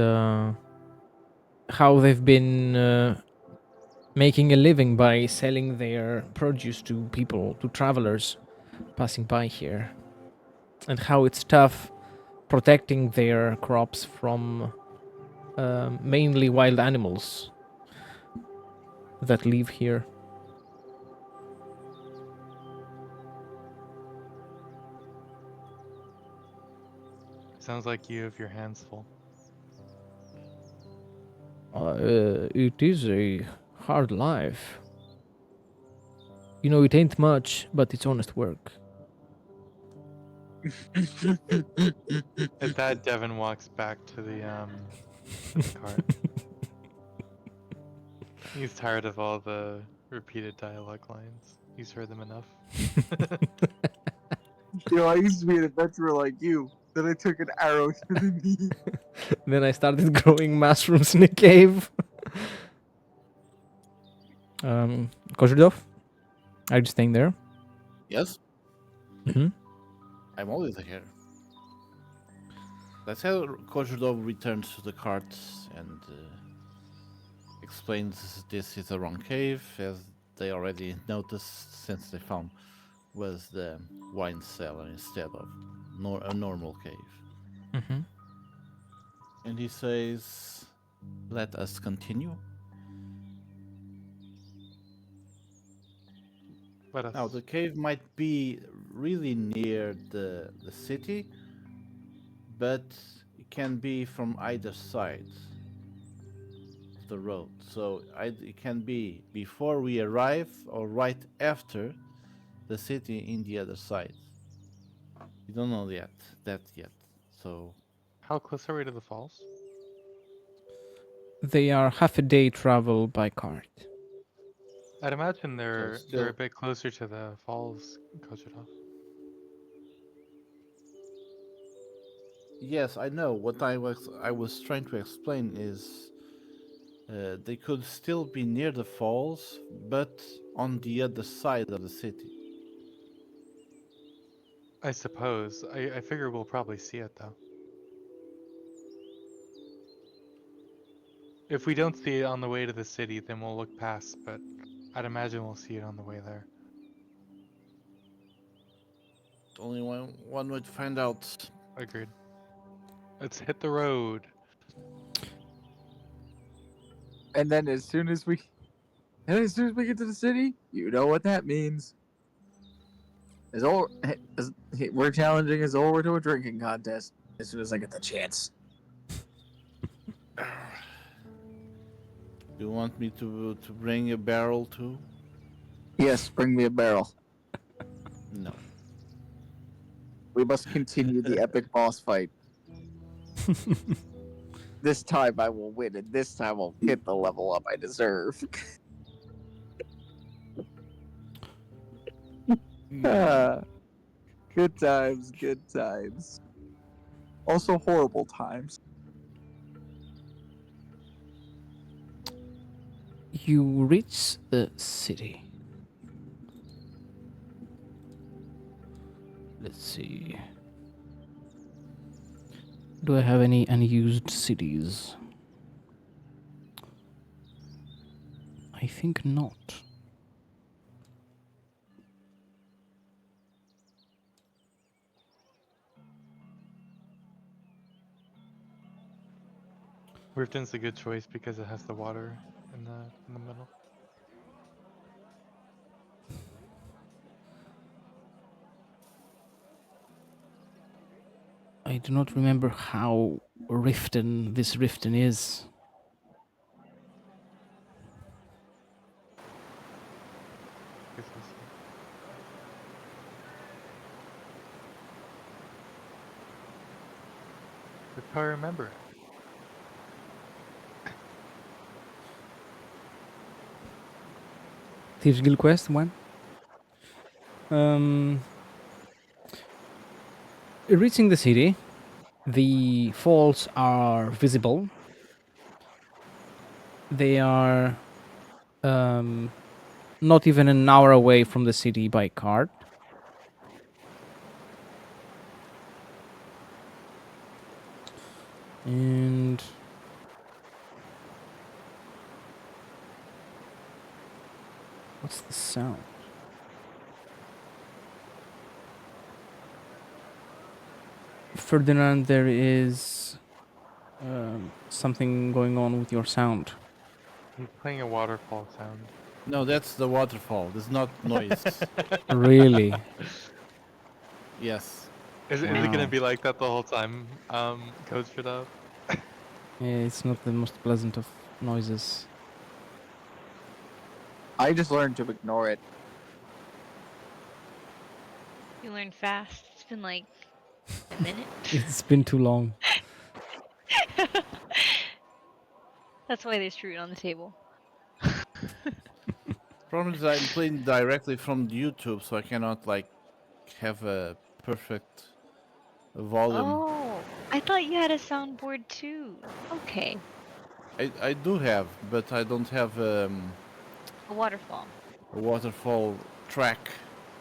how they've been making a living by selling their produce to people, to travelers passing by here. And how it's tough protecting their crops from mainly wild animals that live here. Sounds like you have your hands full. It is a hard life. You know, it ain't much, but it's honest work. At that, Devin walks back to the cart. He's tired of all the repeated dialogue lines. He's heard them enough. You know, I used to be an adventurer like you. Then I took an arrow to the knee. Then I started growing mushrooms in a cave. Kozhudov, are you staying there? Yes. Mhm. I'm always here. That's how Kozhudov returns to the cart and explains this is a wrong cave, as they already noticed since they found was the wine cellar instead of a normal cave. Mm-hmm. And he says, "Let us continue." Let us. Now, the cave might be really near the city, but it can be from either side of the road. So it can be before we arrive or right after the city in the other side. We don't know that yet. So How close are we to the falls? They are half a day travel by cart. I'd imagine they're still, a bit closer to the falls, Kochidov. yes, I know. What I was trying to explain is they could still be near the falls, but on the other side of the city. I suppose. I figure we'll probably see it though. If we don't see it on the way to the city, then we'll look past, but I'd imagine we'll see it on the way there. Only one way to find out. Agreed. Let's hit the road. And then as soon as we get to the city, you know what that means. We're challenging Azor to a drinking contest as soon as I get the chance. Do you want me to bring a barrel too? Yes, bring me a barrel. No. We must continue the epic boss fight. This time I will win, and this time I'll get the level up I deserve. Ah, good times, good times. Also horrible times. You reach the city. Let's see. Do I have any unused cities? I think not. Riften's a good choice because it has the water in the middle. I do not remember how this Riften is. Guess we'll see. If I remember it. Thieves Guild Quest 1. Reaching the city, the falls are visible. They are not even an hour away from the city by cart. And what's the sound? Ferdinand, there is something going on with your sound. He's playing a waterfall sound. No, that's the waterfall. There's not noise. Really? Yes. Is it Wow. gonna be like that the whole time, Coach Fidel? It's not the most pleasant of noises. I just learned to ignore it. You learn fast. It's been like a minute. It's been too long. That's why there's fruit on the table. Problem is I'm playing directly from YouTube, so I cannot like have a perfect volume. Oh, I thought you had a soundboard too. Okay, I do have, but I don't have a waterfall. a waterfall track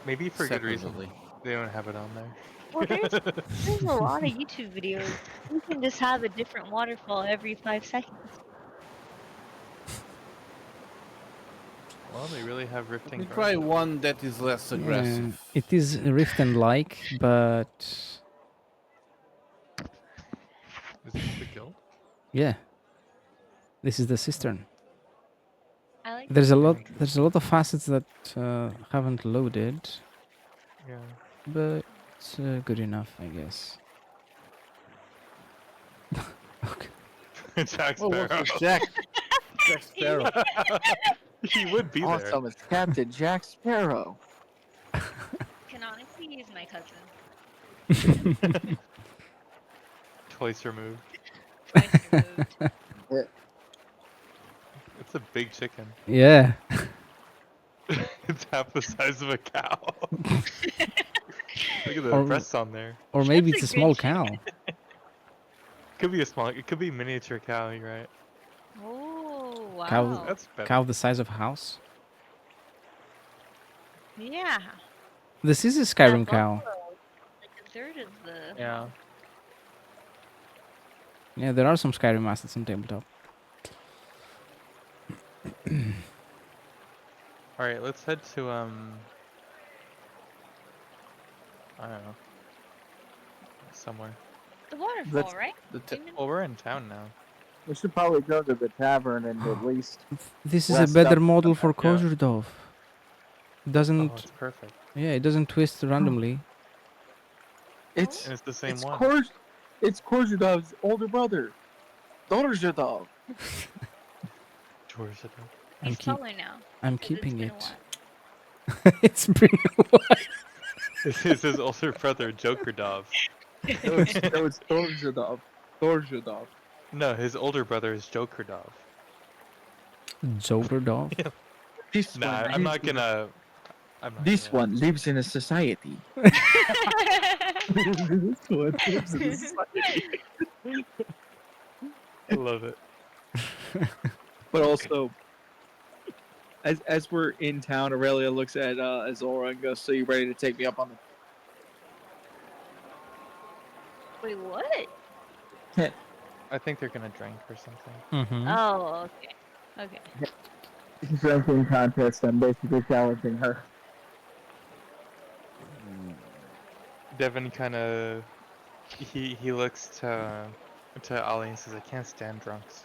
Maybe for good reason. separately. They don't have it on there. Well, there's a lot of YouTube videos. You can just have a different waterfall every 5 seconds. Well, they really have rifting. We try one that is less Yeah, aggressive. it is Riften-like, but Is this the guild? yeah, this is the cistern. I like There's a lot. Interesting. There's a lot of facets that haven't loaded, Yeah. but it's good enough, I guess. Okay. Jack Oh, Sparrow. what's Jack? Jack Sparrow. He would be there. Awesome, it's Captain Jack Sparrow. Canonically, he's my cousin. Twice removed. Twice removed. It's a big chicken. Yeah. It's half the size of a cow. Look at the Or- breasts on there. Or maybe That's it's a a good small chicken. cow. Could be a small. It could be miniature cow. You're right. Oh, wow. Cow- That's better. Cow the size of a house. Yeah. This is a Skyrim That cow. buffalo, like a third of the. Yeah. Yeah, there are some Skyrim assets on tabletop. All right. Let's head to I don't know. Somewhere. The waterfall, Let's- right? Well, we're in town now. We should probably go to the tavern and at least. This is a Rest better up. model for Yeah. Kozhurdov. Doesn't Oh, it's perfect. yeah, it doesn't twist randomly. It's And it's the same it's one. It's Korzhudov's older brother, Dorzhudov. George, I'm He's keep- taller now. I'm 'cause it's keeping been a it. while. It's been a while. This is his older brother, Joker Dov. No, it's Dorzhudov. Dorzhudov. No, his older brother is Joker Dov. Zoberdov? This Nah, one. I'm not gonna. I'm not This gonna- one lives in a society. This one lives in a society. I love it. But also, as we're in town, Aurelia looks at Azora and goes, "So you ready to take me up on the?" Wait, what? I think they're gonna drink or something. Mm-hmm. Oh, okay. Okay. Drinking contest. I'm basically challenging her. Devin kind of he looks to Ali and says, "I can't stand drunks."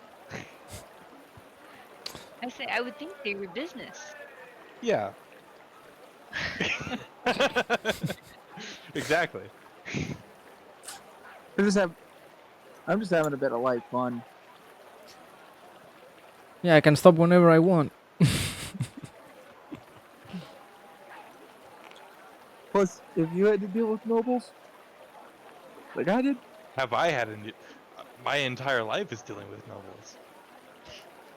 I say I would think they were business. Yeah. Exactly. I'm just having a bit of light fun. Yeah, I can stop whenever I want. Plus, if you had to deal with nobles, like I did, Have I had my entire life is dealing with nobles.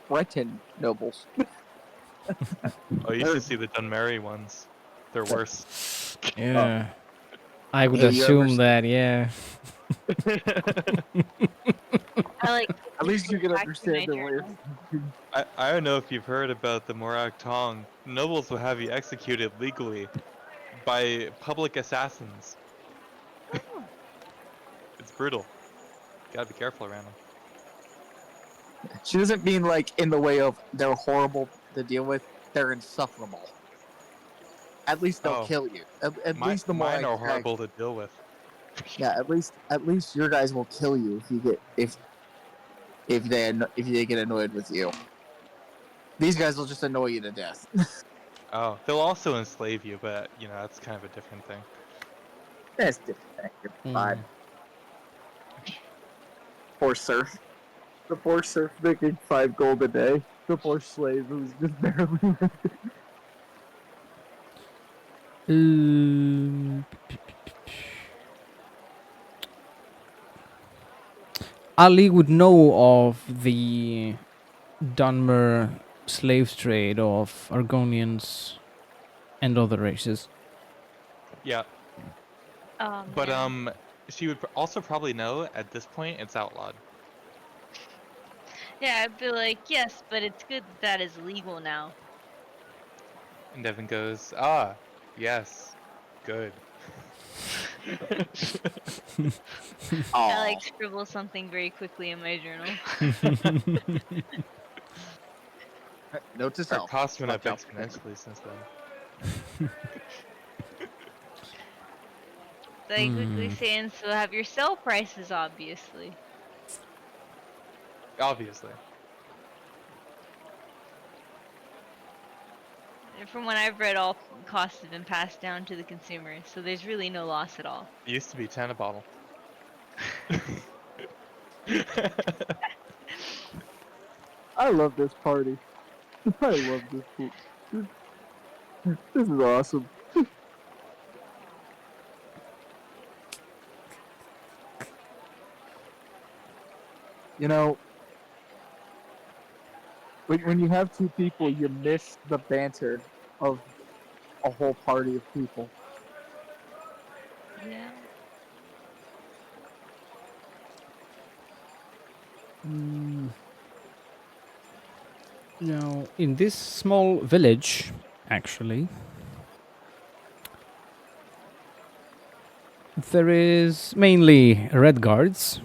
Breton nobles. Oh, you should see the Dunmary ones. They're worse. Yeah. I would Yeah, you ever assume that, yeah. I like. At least you can Back to understand the my way. journal. I don't know if you've heard about the Morak Tong. Nobles will have you executed legally by public assassins. Oh, It's brutal. Gotta be careful around them. She doesn't mean like in the way of they're horrible to deal with. They're insufferable. At least they'll Oh. kill you. At least the Mine are Morai attack- horrible to deal with. Yeah, at least your guys will kill you if you get if they get annoyed with you. These guys will just annoy you to death. Oh, they'll also enslave you, but you know that's kind of a different thing. That's different. Mm. Fine. Poor serf. The poor serf making 5 gold a day. The poor slave who's just barely. Ali would know of the Dunmer slave trade of Argonians and other races. Yeah, oh, but man. she would also probably know at this point it's outlawed. Yeah, I'd be like, yes, but it's good that is legal now. And Devin goes, "Ah, yes, good." I Oh, like scribble something very quickly in my journal. note to Our self. costs went up Watch out. exponentially since then. So I quickly say, and so have your sell prices, obviously. Obviously. And from what I've read, all costs have been passed down to the consumer, so there's really no loss at all. It used to be 10 a bottle. I love this party. I love this. This is awesome. You know, when you have two people, you miss the banter of a whole party of people. Yeah. Now, in this small village, actually, there is mainly red guards.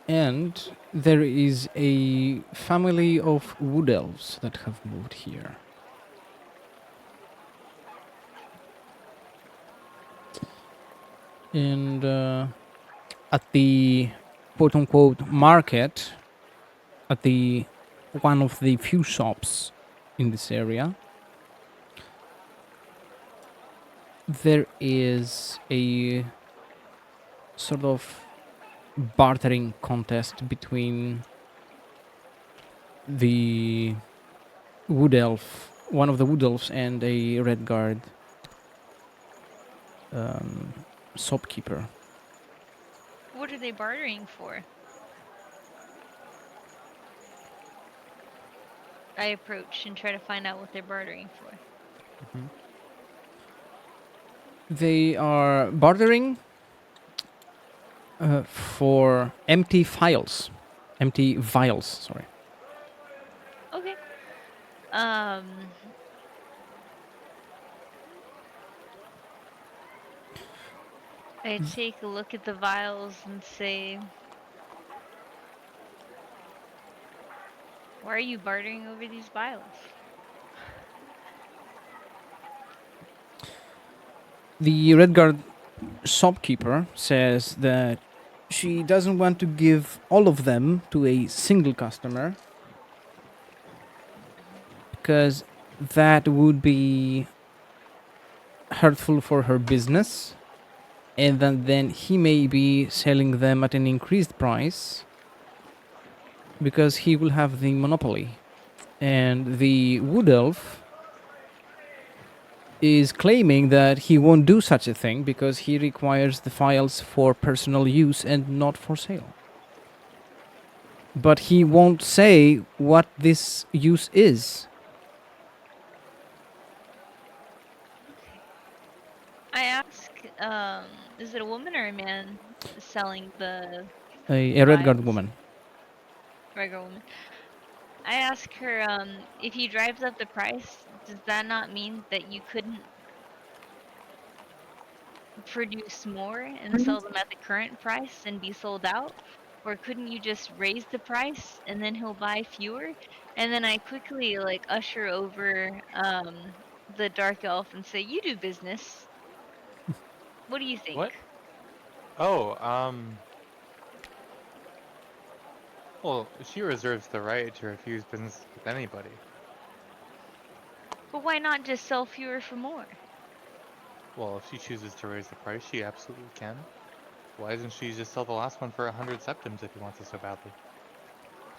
And there is a family of wood elves that have moved here. And at the quote-unquote market, at the one of the few shops in this area, there is a sort of bartering contest between the wood elf, one of the wood elves, and a red guard shopkeeper. What are they bartering for? I approach and try to find out what they're bartering for. They are bartering for empty vials. Sorry. Okay. I take a look at the vials and say, why are you bartering over these vials? The red guard shopkeeper says that she doesn't want to give all of them to a single customer because that would be hurtful for her business, and then he may be selling them at an increased price because he will have the monopoly. And the wood elf is claiming that he won't do such a thing because he requires the files for personal use and not for sale. But he won't say what this use is. I ask, is it a woman or a man selling the A red guard vials? woman. Regular woman. I ask her, if he drives up the price, does that not mean that you couldn't produce more and sell them at the current price and be sold out? Or couldn't you just raise the price and then he'll buy fewer? And then I quickly like usher over the dark elf and say, "You do business. What do you think?" What? Oh, well, she reserves the right to refuse business with anybody. But why not just sell fewer for more? Well, if she chooses to raise the price, she absolutely can. Why doesn't she just sell the last one for 100 septims if he wants it so badly?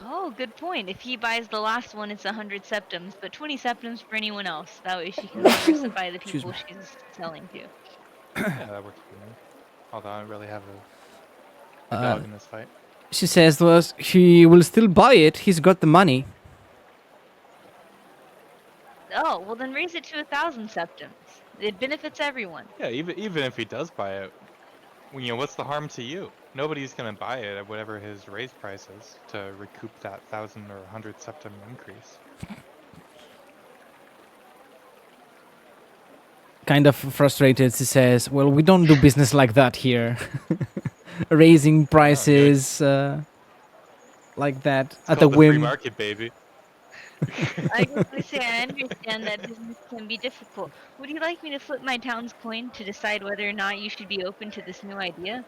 Oh, good point. If he buys the last one, it's 100 septims, but 20 septims for anyone else. That way she can diversify the Excuse people me. she's selling to. Yeah, that works for me. Although I don't really have a dog in this fight. She says to us, he will still buy it. He's got the money. Oh, well then raise it to 1,000 septims. It benefits everyone. Yeah, even if he does buy it, you know, what's the harm to you? Nobody's gonna buy it at whatever his raise price is to recoup that 1,000 or 100 septim increase. kind of frustrated, she says, "Well, we don't do business like that here. Raising prices like that It's at a called the free whim." market, baby. I was gonna say I understand that business can be difficult. Would you like me to flip my town's coin to decide whether or not you should be open to this new idea?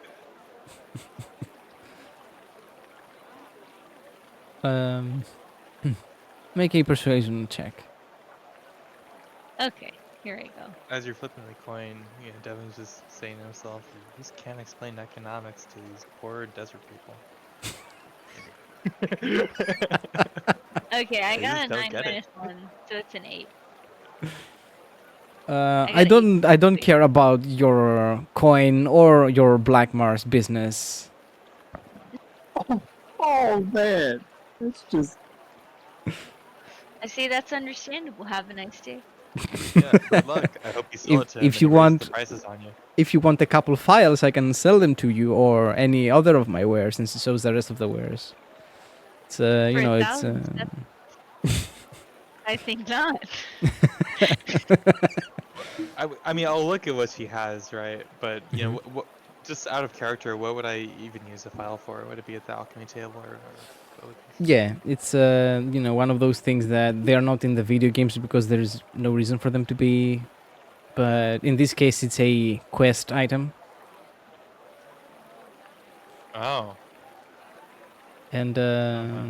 Um, make a persuasion check. Okay, here I go. As you're flipping the coin, Devin's just saying to himself, "You just can't explain economics to these poor desert people." Okay, I They got just a don't 9 get it. minus 1, so it's an 8. I got an don't. I don't care about your coin or your Black Mars business. Oh man, it's just I say that's understandable. Have a nice day. Yeah, good luck. I hope you sell it to him If and you he raises want, the prices on you. if you want a couple files, I can sell them to you or any other of my wares, since it shows the rest of the wares. It's you For know, it's 1,000 I think not. I mean, I'll look at what she has, right? But you know, Mhm. what just out of character, what would I even use a file for? Would it be at the alchemy table or what would be- Yeah, it's you know, one of those things that they are not in the video games because there's no reason for them to be. But in this case, it's a quest item, Oh, and uh-huh.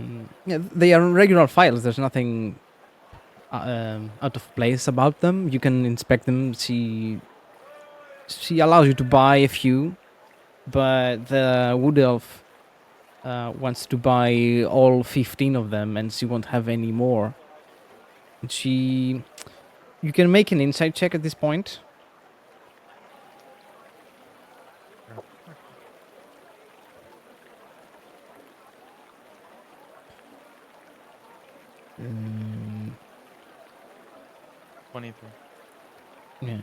yeah, they are regular files. There's nothing out of place about them. You can inspect them. She allows you to buy a few, but the wood elf wants to buy all 15 of them, and she won't have any more. And you can make an insight check at this point. Sure. Um, 23. yeah.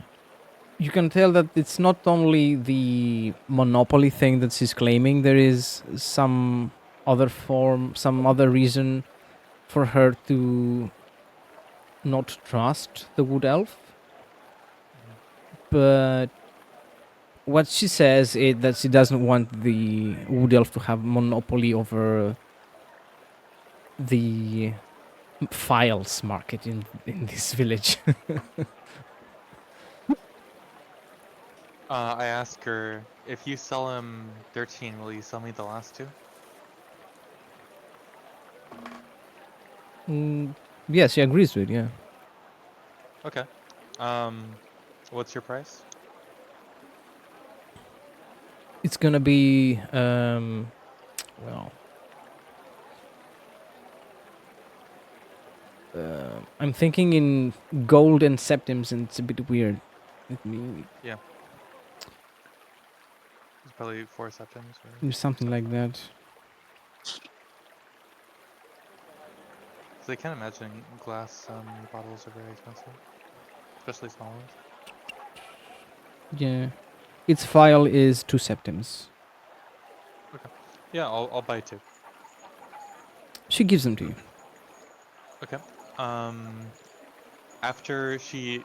You can tell that it's not only the monopoly thing that she's claiming. There is some other form, some other reason for her to not trust the wood elf. But what she says is that she doesn't want the wood elf to have monopoly over the files market in this village. I ask her, if you sell him 13, will you sell me the last 2? Yeah, she agrees with, yeah. Okay. What's your price? It's gonna be well, I'm thinking in gold and septims, and it's a bit weird. Let me Yeah. It's probably 4 septims or do something like that. So I can't imagine glass bottles are very expensive, especially small ones. Yeah, its file is 2 septims. Yeah, I'll buy 2. She gives them to you. Okay. After she,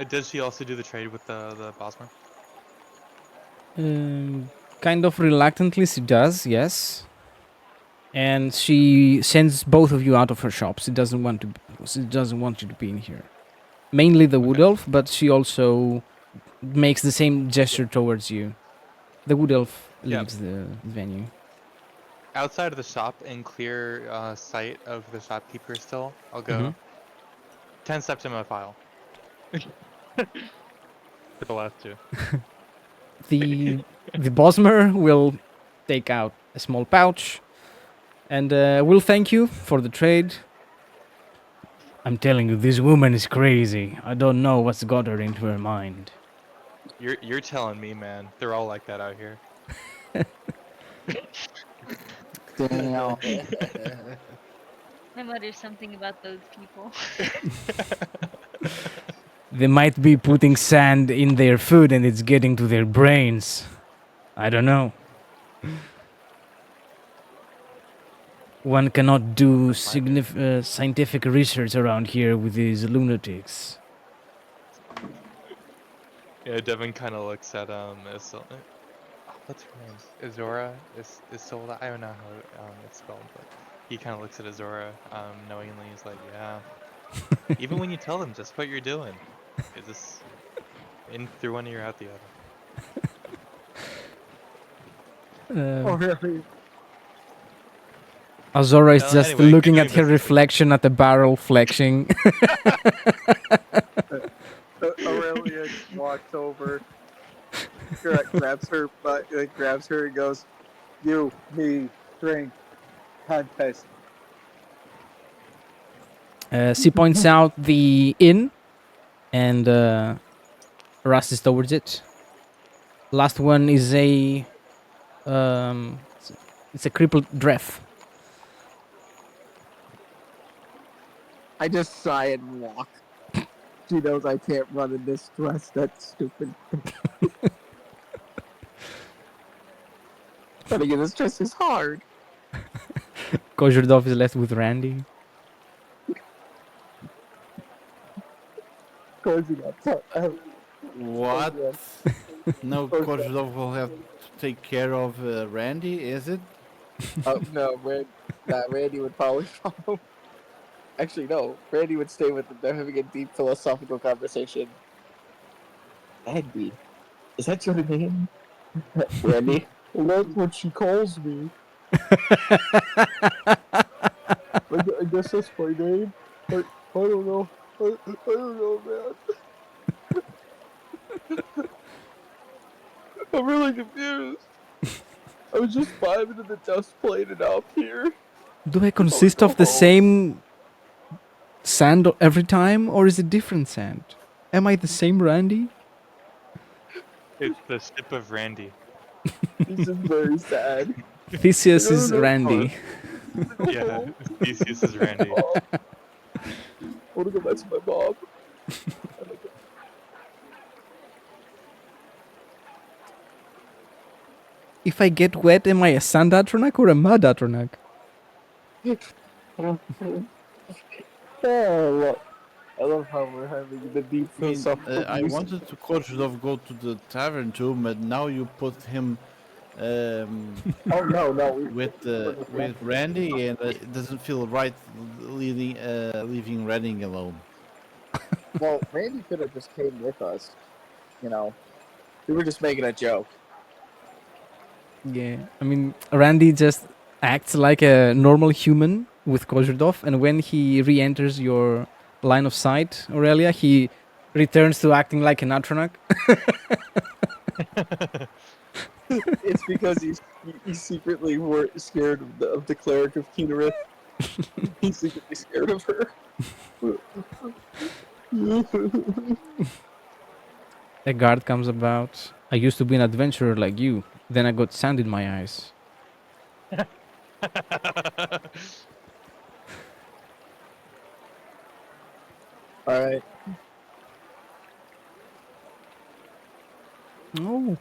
does she also do the trade with the Bosmer? Kind of reluctantly, she does, yes. And she sends both of you out of her shop. She doesn't want to. She doesn't want you to be in here. Mainly the wood Okay. elf, but she also makes the same gesture towards you. The wood elf Yeah. leaves the venue. Outside of the shop, in clear sight of the shopkeeper still, I'll go Mhm. 10 septim a file. For the last 2. The Bosmer will take out a small pouch and will thank you for the trade. I'm telling you, this woman is crazy. I don't know what's got her into her mind. You're telling me, man. They're all like that out here. damn. I mutter something about those people. They might be putting sand in their food and it's getting to their brains. I don't know. One cannot do scientific research around here with these lunatics. Yeah, Devin kind of looks at what's her name? Izora? Isola? I don't know how it's spelled, but he kind of looks at Izora knowingly. He's like, yeah. Even when you tell them just what you're doing, it's just in through one ear out the other. Oh, Uh, really? Azora is just Anyway, looking continuing at her business. reflection at the barrel flexing. Aurelia walks over, grabs her butt, grabs her and goes, "You, me, drink, contest." She points out the inn, and rushes towards it. Last one is um, it's a crippled Dref. I just sigh and walk. She knows I can't run in this dress. That's stupid. Running in this dress is hard. Kozhurdov is left with Randy. Cozy got What? No, Kozlov will have to take care of Randy, is it? Oh no, Randy would probably follow. Actually, no. Randy would stay with them. They're having a deep philosophical conversation. Randy, is that your name? Randy? Well, that's what she calls me. I guess that's my name. I don't know. I don't know, man. I'm really confused. I was just vibing in the dust plate and up here. Do they consist of the same sand every time, or is it different sand? Am I the same Randy? It's the ship of Randy. This is very sad. Theseus I is don't know. Randy. Yeah, Theseus is Randy. I want to go back to my mom. If I get wet, am I a sand Atronak or a mud Atronak? I love how we're having the deep I mean, philosophical I views. wanted to Kozlov go to the tavern too, but now you put him Oh no, with Randy, and it doesn't feel right leaving Randy alone. Well, Randy could have just came with us. You know, we were just making a joke. Yeah, I mean, Randy just acts like a normal human with Kozhurdov, and when he re-enters your line of sight, Aurelia, he returns to acting like an Atronak. It's because he's secretly scared of the cleric of Kinnereth. He's secretly scared of her. A guard comes about. I used to be an adventurer like you. Then I got sand in my eyes. All right. Oh,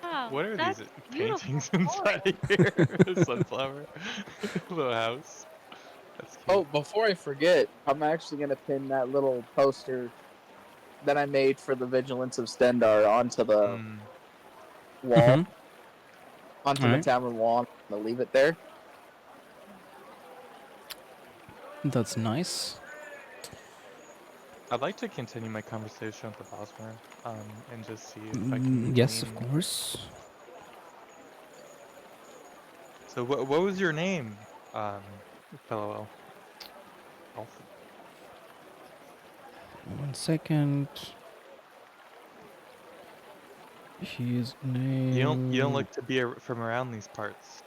Wow, What are that's these beautiful. paintings inside of here? A sunflower, little house. That's cute. Oh, before I forget, I'm actually gonna pin that little poster that I made for the Vigilants of Stendar onto the Mm. wall, Mhm. onto the Alright. tavern wall. I'm gonna leave it there. That's nice. I'd like to continue my conversation with the Bosmer, and just see if I can Yes, of glean. course. So, what was your name, fellow elf? 1 second. His name. You don't look to be from around these parts.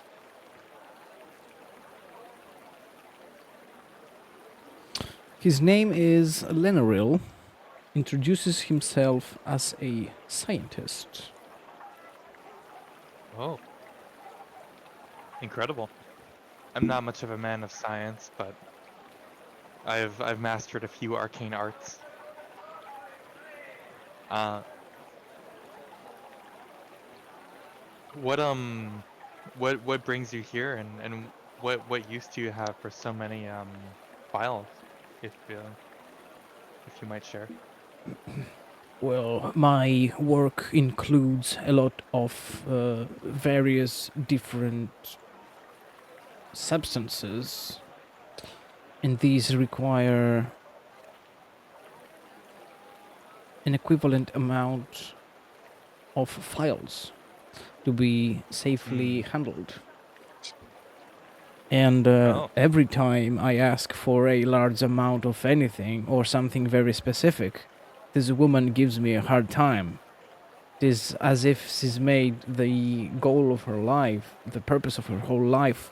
His name is Lenaril. Introduces himself as a scientist. Oh, incredible! I'm not much of a man of science, but I've mastered a few arcane arts. Uh, what what brings you here, and what use do you have for so many files, if you might share? Well, my work includes a lot of various different substances, and these require an equivalent amount of files to be safely handled. And Oh. every time I ask for a large amount of anything or something very specific, this woman gives me a hard time. It is as if she's made the goal of her life, the purpose of her whole life,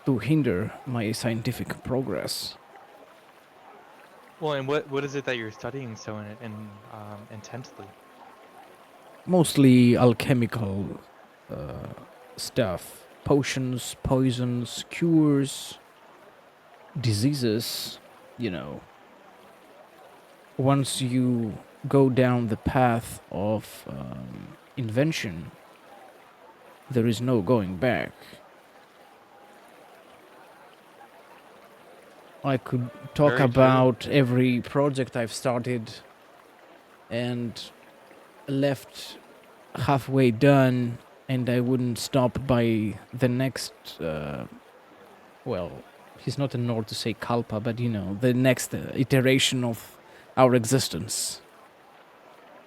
to hinder my scientific progress. Well, and what is it that you're studying so intensely? Mostly alchemical stuff. Potions, poisons, cures, diseases, you know. Once you go down the path of invention, there is no going back. I could talk Very true. about every project I've started and left halfway done, and I wouldn't stop by the next, well, he's not a Nord to say Kalpa, but you know, the next iteration of our existence.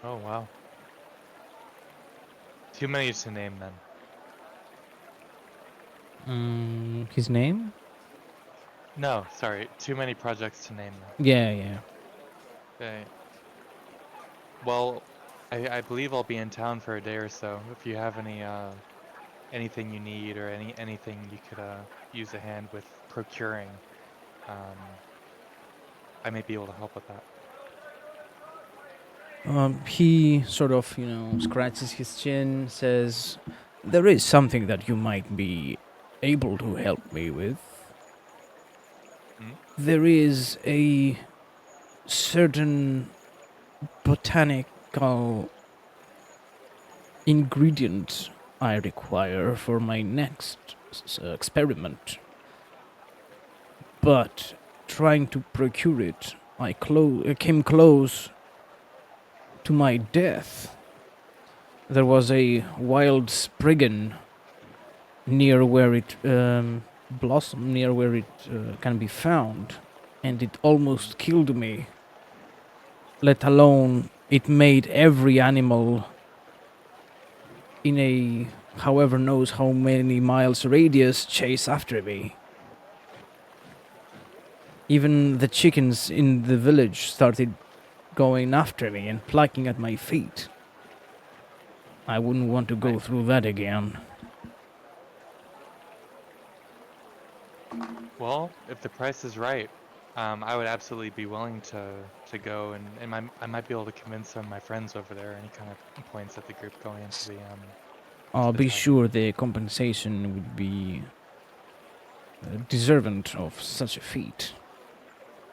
Oh wow. Too many to name then. His name? No, sorry, too many projects to name then. Yeah. Okay. Well, I believe I'll be in town for a day or so. If you have any anything you need or anything you could use a hand with procuring, I may be able to help with that. He sort of, you know, scratches his chin, says, "There is something that you might be able to help me with. Hmm? There is a certain botanical ingredient I require for my next experiment. But trying to procure it, I came close to my death. There was a wild spriggan near where it blossomed, near where it can be found, and it almost killed me. Let alone it made every animal in a however knows how many miles radius chase after me. Even the chickens in the village started going after me and plucking at my feet. I wouldn't want to go through that again." Well, if the price is right, I would absolutely be willing to go, and I might be able to convince some of my friends over there. Any kind of points at the group going into the I'll the be tavern. sure the compensation would be deserving of such a feat.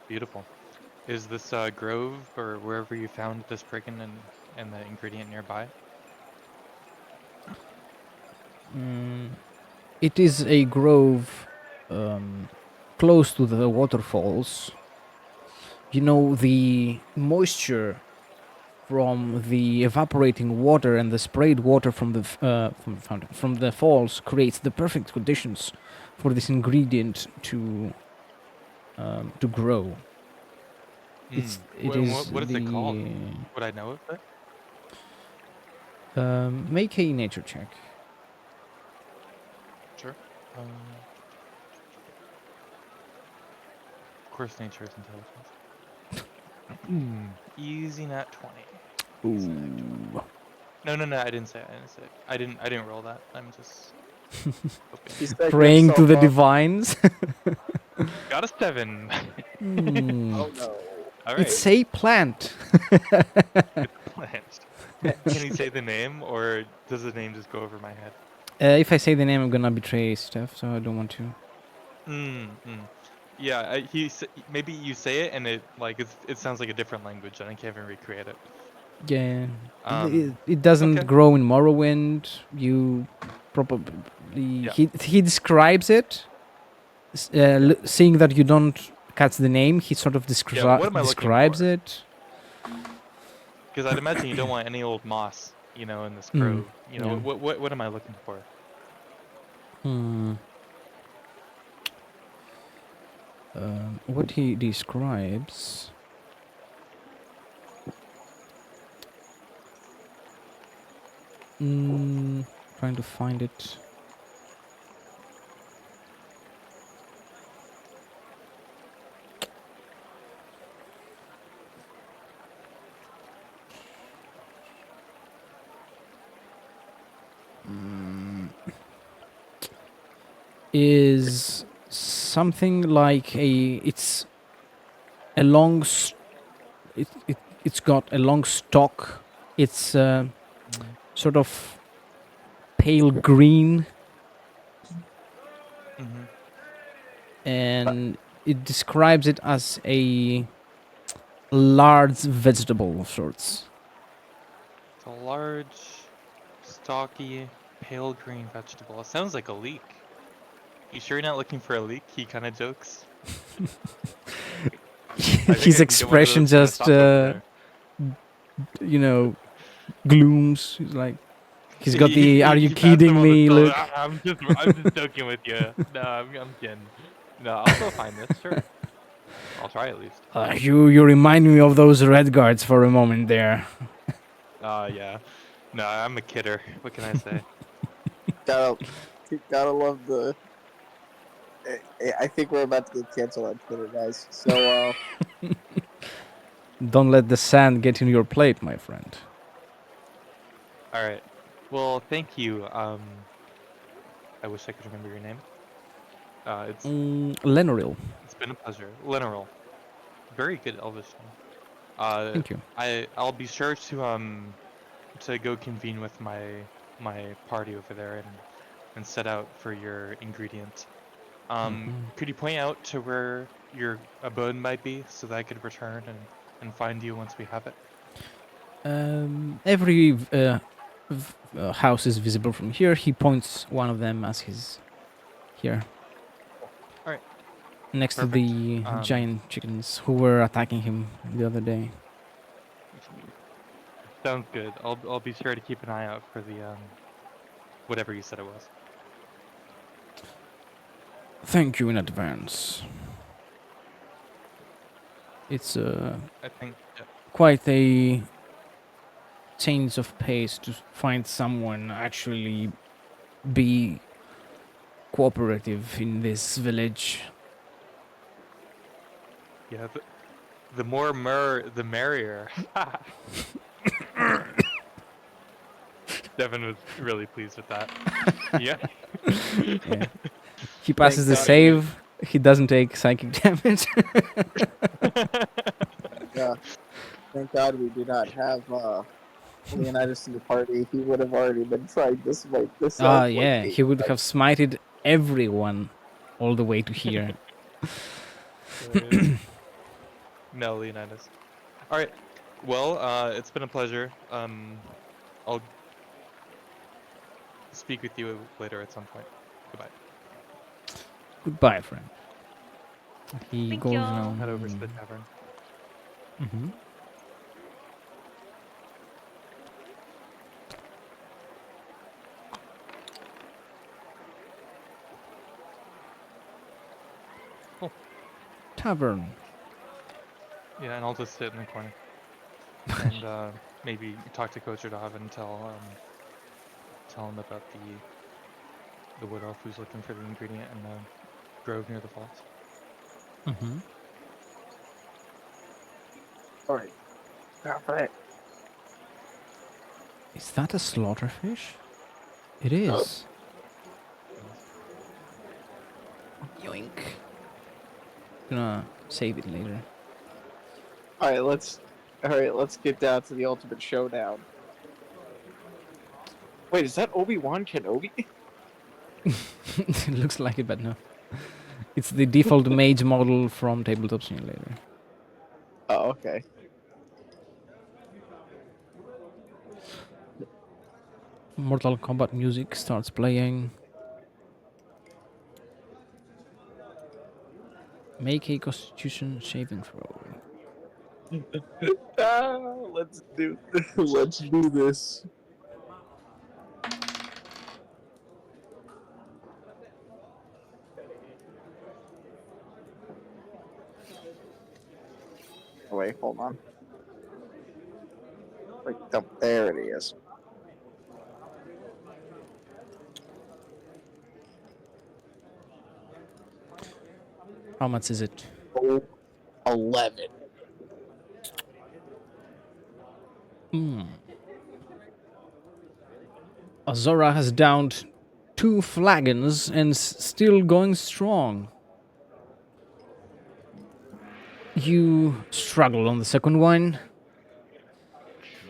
Beautiful. Is this grove or wherever you found this brigand and the ingredient nearby? It is a grove close to the waterfalls. You know, the moisture from the evaporating water and the sprayed water from the from the falls creates the perfect conditions for this ingredient to grow. It is What is it called? the Would I know of it? make a nature check. Sure. Of course, nature is intelligence. Easy nat 20. Easy nat 20. No, I didn't say it. I didn't roll that. I'm just hoping. He set Praying to himself the up. divines. Got a 7. Oh no. All right. It's a plant. Plant. Can you say the name, or does the name just go over my head? If I say the name, I'm gonna betray stuff, so I don't want to. Yeah, maybe you say it, and it sounds like a different language, and I can't even recreate it. Yeah, Um, it doesn't okay. grow in Morrowind. You probably Yeah. he describes it. Seeing that you don't catch the name, he sort of Yeah, what am I looking describes for? it. Because I'd imagine you don't want any old moss, you know, in this Mm, grove. You know, yeah. what am I looking for? What he describes. Trying to find it. Is something like it's a long it's got a long stalk. It's sort of pale green, Mm-hmm. and it describes it as a large vegetable of sorts. It's a large, stocky, pale green vegetable. It sounds like a leek. You sure you're not looking for a leek? He kind of jokes. I think His I can get one of expression those kinda just shops over you know, glooms. He's like, he's there. got the "Are you You pass him kidding on the me?" shoulder. look. I'm just joking with you. No, I'm kidding. No, I'll go find this. Sure, I'll try at least. You remind me of those red guards for a moment there. Yeah. No, I'm a kidder. What can I say? Gotta love the. I think we're about to get canceled on Twitter, guys. So, Don't let the sand get in your plate, my friend. All right. Well, thank you. I wish I could remember your name. It's Lenoril, it's been a pleasure. Lineral. Very good Elvish name. thank you. I'll be sure to go convene with my party over there and set out for your ingredient. Could you point out to where your abode might be so that I could return and find you once we have it? Every house is visible from here. He points one of them as his here, All right. next to Perfect. the giant chickens who were attacking him the other day. Sounds good. I'll be sure to keep an eye out for the whatever you said it was. Thank you in advance. It's I think. Yeah. quite a change of pace to find someone actually be cooperative in this village. Yeah. The more the merrier. Devin was really pleased with that. Yeah. Yeah. He passes the God. save. He doesn't take psychic damage. yeah. Thank God we do not have Leonidas in the party. He would have already been trying to smoke this out. Ah, yeah, he would have smited everyone all the way to here. No, Leonidas. All right. Well, it's been a pleasure. I'll speak with you later at some point. Goodbye. Goodbye, friend. He Thank goes y'all. now. Head over to the tavern. Mm-hmm. Cool. Tavern. Yeah, and I'll just sit in the corner and maybe talk to Coach Dov and tell him about the wood elf who's looking for the ingredient in the grove near the falls. Mm-hmm. All right. All right. Is that a slaughterfish? It is. Yoink. Gonna save it later. All right. Let's get down to the ultimate showdown. Wait, is that Obi-Wan Kenobi? It looks like it, but no. It's the default mage model from Tabletop Simulator. Oh, okay. Mortal Kombat music starts playing. Make a Constitution saving throw. Let's do this. Oh, wait, hold on. Like, there it is. How much is it? 11. Azora has downed 2 flagons and still going strong. You struggle on the second one,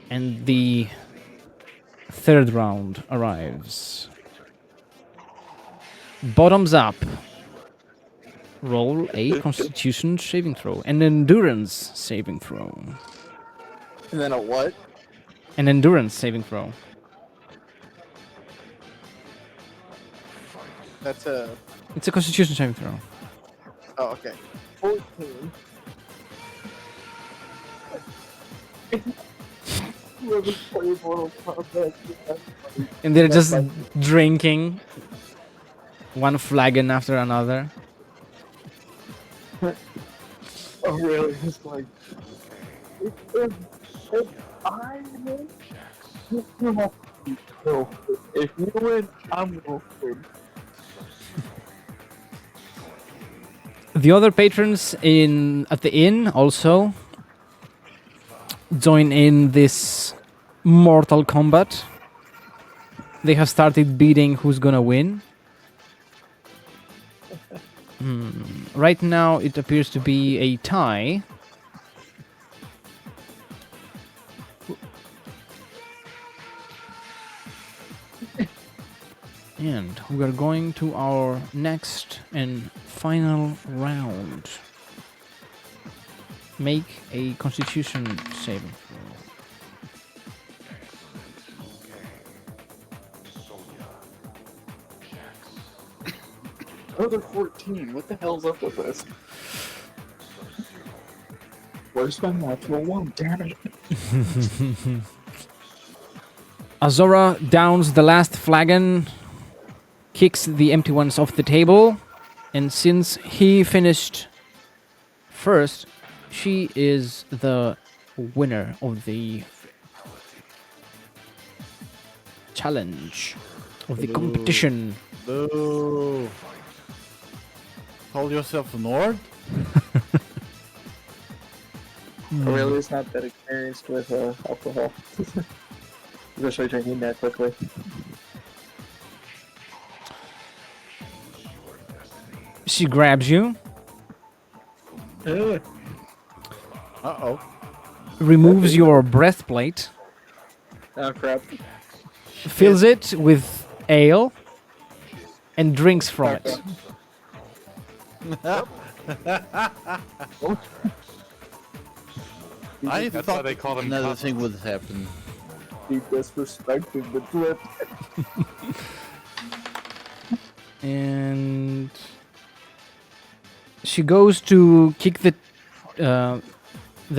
and the third round arrives. Bottoms up. Roll a Constitution saving throw, an Endurance saving throw, And then a what? an Endurance saving throw. That's a. It's a Constitution saving throw. Oh, okay. 14. Whoever played Mortal Kombat, And they're just drinking one flagon after another. oh really? It's like, if I win, you have to go. If you win, I'm gonna win. The other patrons at the inn also join in this Mortal Kombat. They have started beating who's gonna win. Right now it appears to be a tie. And we are going to our next and final round. Make a Constitution saving throw. Another 14. What the hell's up with this? Where's my natural one? Damn it. Azora downs the last flagon, kicks the empty ones off the table, and since he finished first, she is the winner of the challenge, of the competition. Boo. Call yourself a Nord? Really, is not that experienced with alcohol. Especially drinking that quickly. She grabs you, Uh-oh. removes your breastplate, Oh crap. fills it with ale, and drinks from it. I That's why thought they call them another cups. thing would happen. He disrespected the drip. And she goes to kick the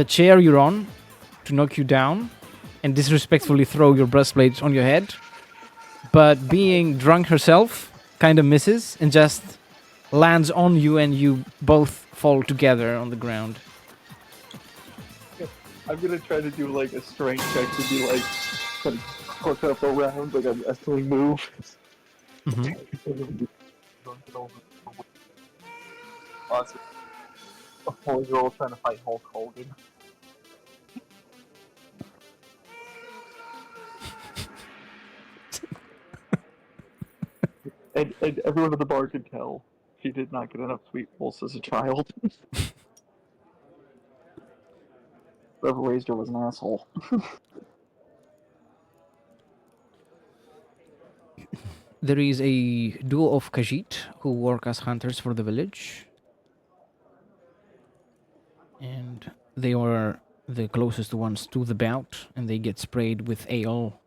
chair you're on to knock you down and disrespectfully throw your breastplate on your head. But being drunk herself, kind of misses and just lands on you, and you both fall together on the ground. I'm gonna try to do like a strength check to be like kind of hook up around like a wrestling move. Awesome. A 4-year-old trying to fight Hulk Hogan. and everyone at the bar could tell she did not get enough sweet pulse as a child. Whoever raised her was an asshole. There is a duo of Khajiit who work as hunters for the village. And they are the closest ones to the bout, and they get sprayed with ale,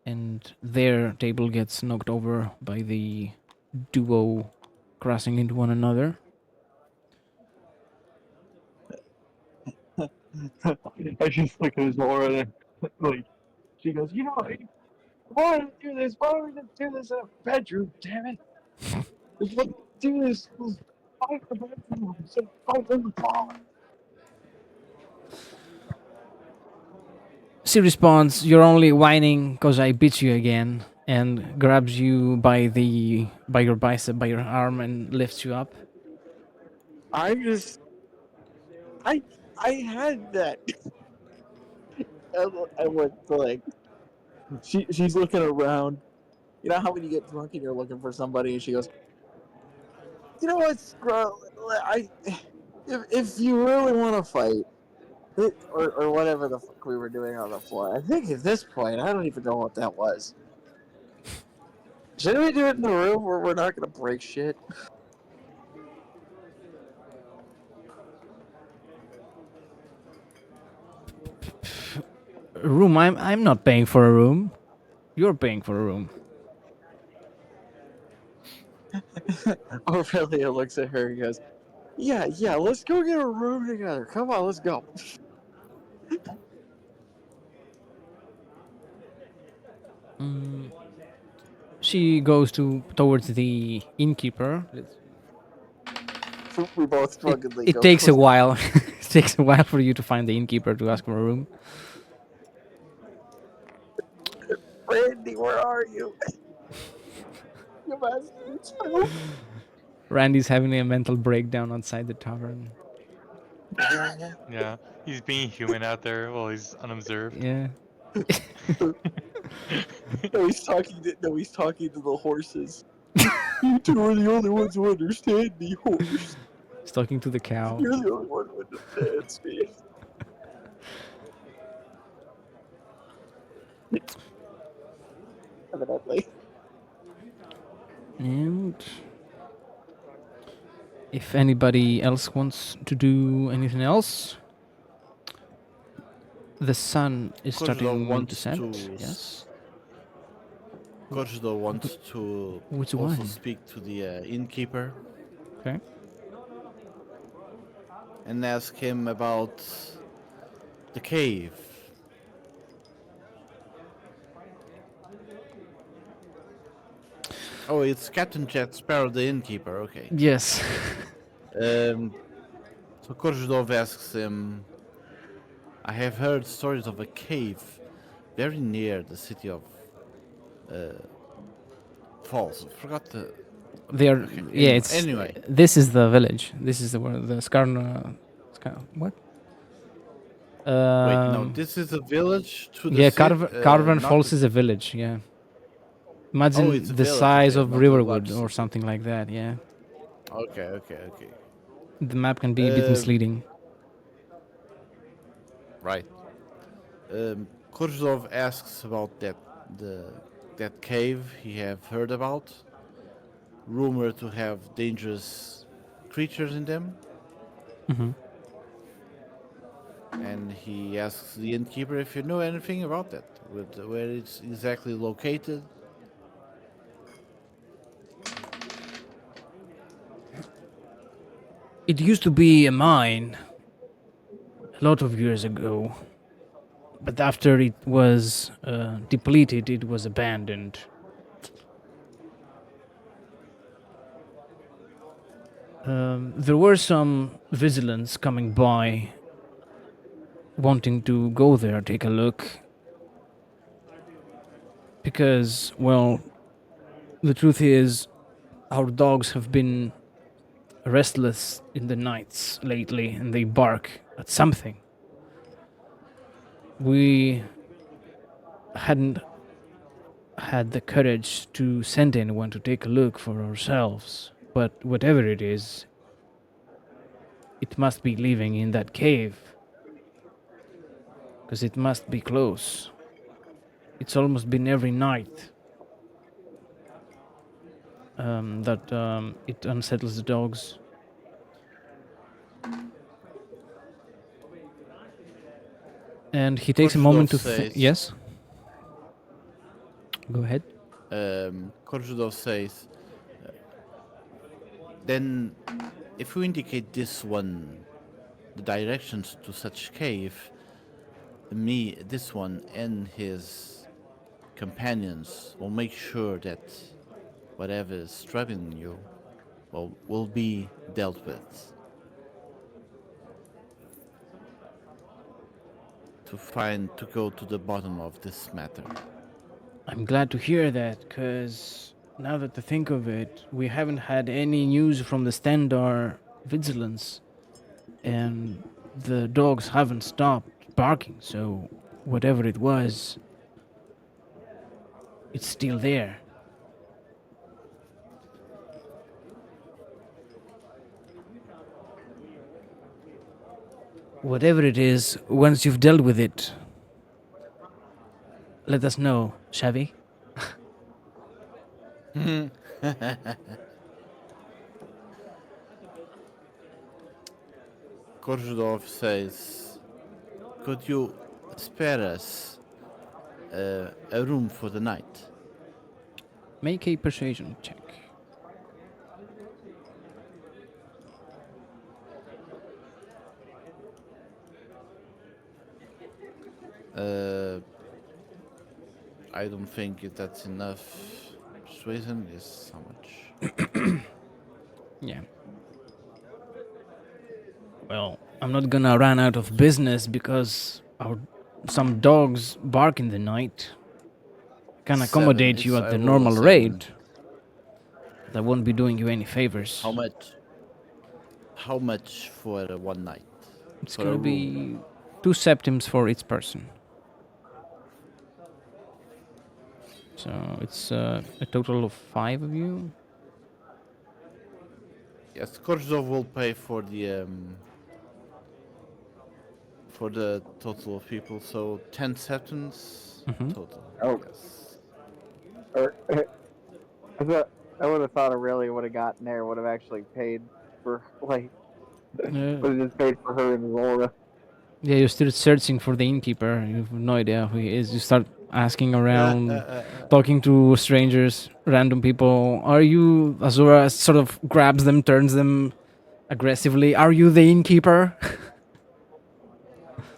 and their table gets knocked over by the duo crashing into one another. I just look at his aura and like she goes, you know, why don't we do this? Why don't we just do this in a bedroom? Damn it! Let's do this. Let's fight the bedroom. So fight in the bar. She responds, "You're only whining because I beat you again," and grabs you by your bicep, by your arm, and lifts you up. I just, I, I had that. I went to like, she's looking around. You know how when you get drunk and you're looking for somebody, and she goes, you know what, Scrub? If you really want to fight, or whatever the fuck we were doing on the floor, I think at this point, I don't even know what that was. Should we do it in the room where we're not gonna break shit? Room? I'm not paying for a room. You're paying for a room. Aurelia looks at her and goes, yeah, let's go get a room together. Come on, let's go. She goes towards the innkeeper. We both drunkenly It go takes a towards- while. It takes a while for you to find the innkeeper to ask for a room. Randy, where are you? You bastards. Help. Randy's having a mental breakdown outside the tavern. Yeah, he's being human out there while he's unobserved. Yeah. No, he's talking to the horses. You two are the only ones who understand me, horse. He's talking to the cow. You're the only one who understands me. Evidently. And if anybody else wants to do anything else, the sun is Koshiro starting to wants set. to Yes. Koshiro wants to Which also one? speak to the innkeeper Okay. and ask him about the cave. Oh, it's Captain Jet Sparrow, the innkeeper. Okay. Yes. So Korzydov asks him, I have heard stories of a cave very near the city of Falls. I forgot the. They are. Okay, Yeah. anyway- It's. anyway. This is the village. This is the word. The Skarna. What? Wait, no, this is a village to the Yeah, city. Carven not Falls the- is a village. Yeah. Imagine it's a the village, size okay, of not a Riverwood large or city. something like that. Yeah. Okay. The map can be a bit Um, misleading. Right. Korzydov asks about that cave he have heard about, rumored to have dangerous creatures in them, Hmm. and he asks the innkeeper if you know anything about that, where it's exactly located. It used to be a mine a lot of years ago, but after it was depleted, it was abandoned. There were some vigilants coming by, wanting to go there, take a look. Because, well, the truth is, our dogs have been restless in the nights lately, and they bark at something. We hadn't had the courage to send anyone to take a look for ourselves, but whatever it is, it must be living in that cave. Because it must be close. It's almost been every night that it unsettles the dogs. And he takes a moment to think. says- Yes? Go ahead. Korzydov says, then if you indicate this one the directions to such cave, this one, and his companions will make sure that whatever is troubling you will be dealt with. To go to the bottom of this matter. I'm glad to hear that, because now that I think of it, we haven't had any news from the Standard Vigilants, and the dogs haven't stopped barking, so whatever it was, it's still there. Whatever it is, once you've dealt with it, let us know, shall we? Korzydov says, could you spare us a room for the night? Make a persuasion check. I don't think that's enough. Persuasion is how much? Yeah. Well, I'm not gonna run out of business because some dogs bark in the night. Can accommodate 7. you It's at the I roll a normal 7. rate. But I won't be doing you any favors. How much? How much for one night? It's for a gonna room? be 2 septims for each person. So it's a total of 5 of you. Yes, Korzydov will pay for the total of people. So 10 septons Mhm. total. Oh. Yes. Or I would have thought Aurelia would have gotten there, would have actually paid for like would have just paid for her and Laura. Yeah, you're still searching for the innkeeper. You have no idea who he is. You start asking around, talking to strangers, random people. Are you? Azura sort of grabs them, turns them aggressively. Are you the innkeeper?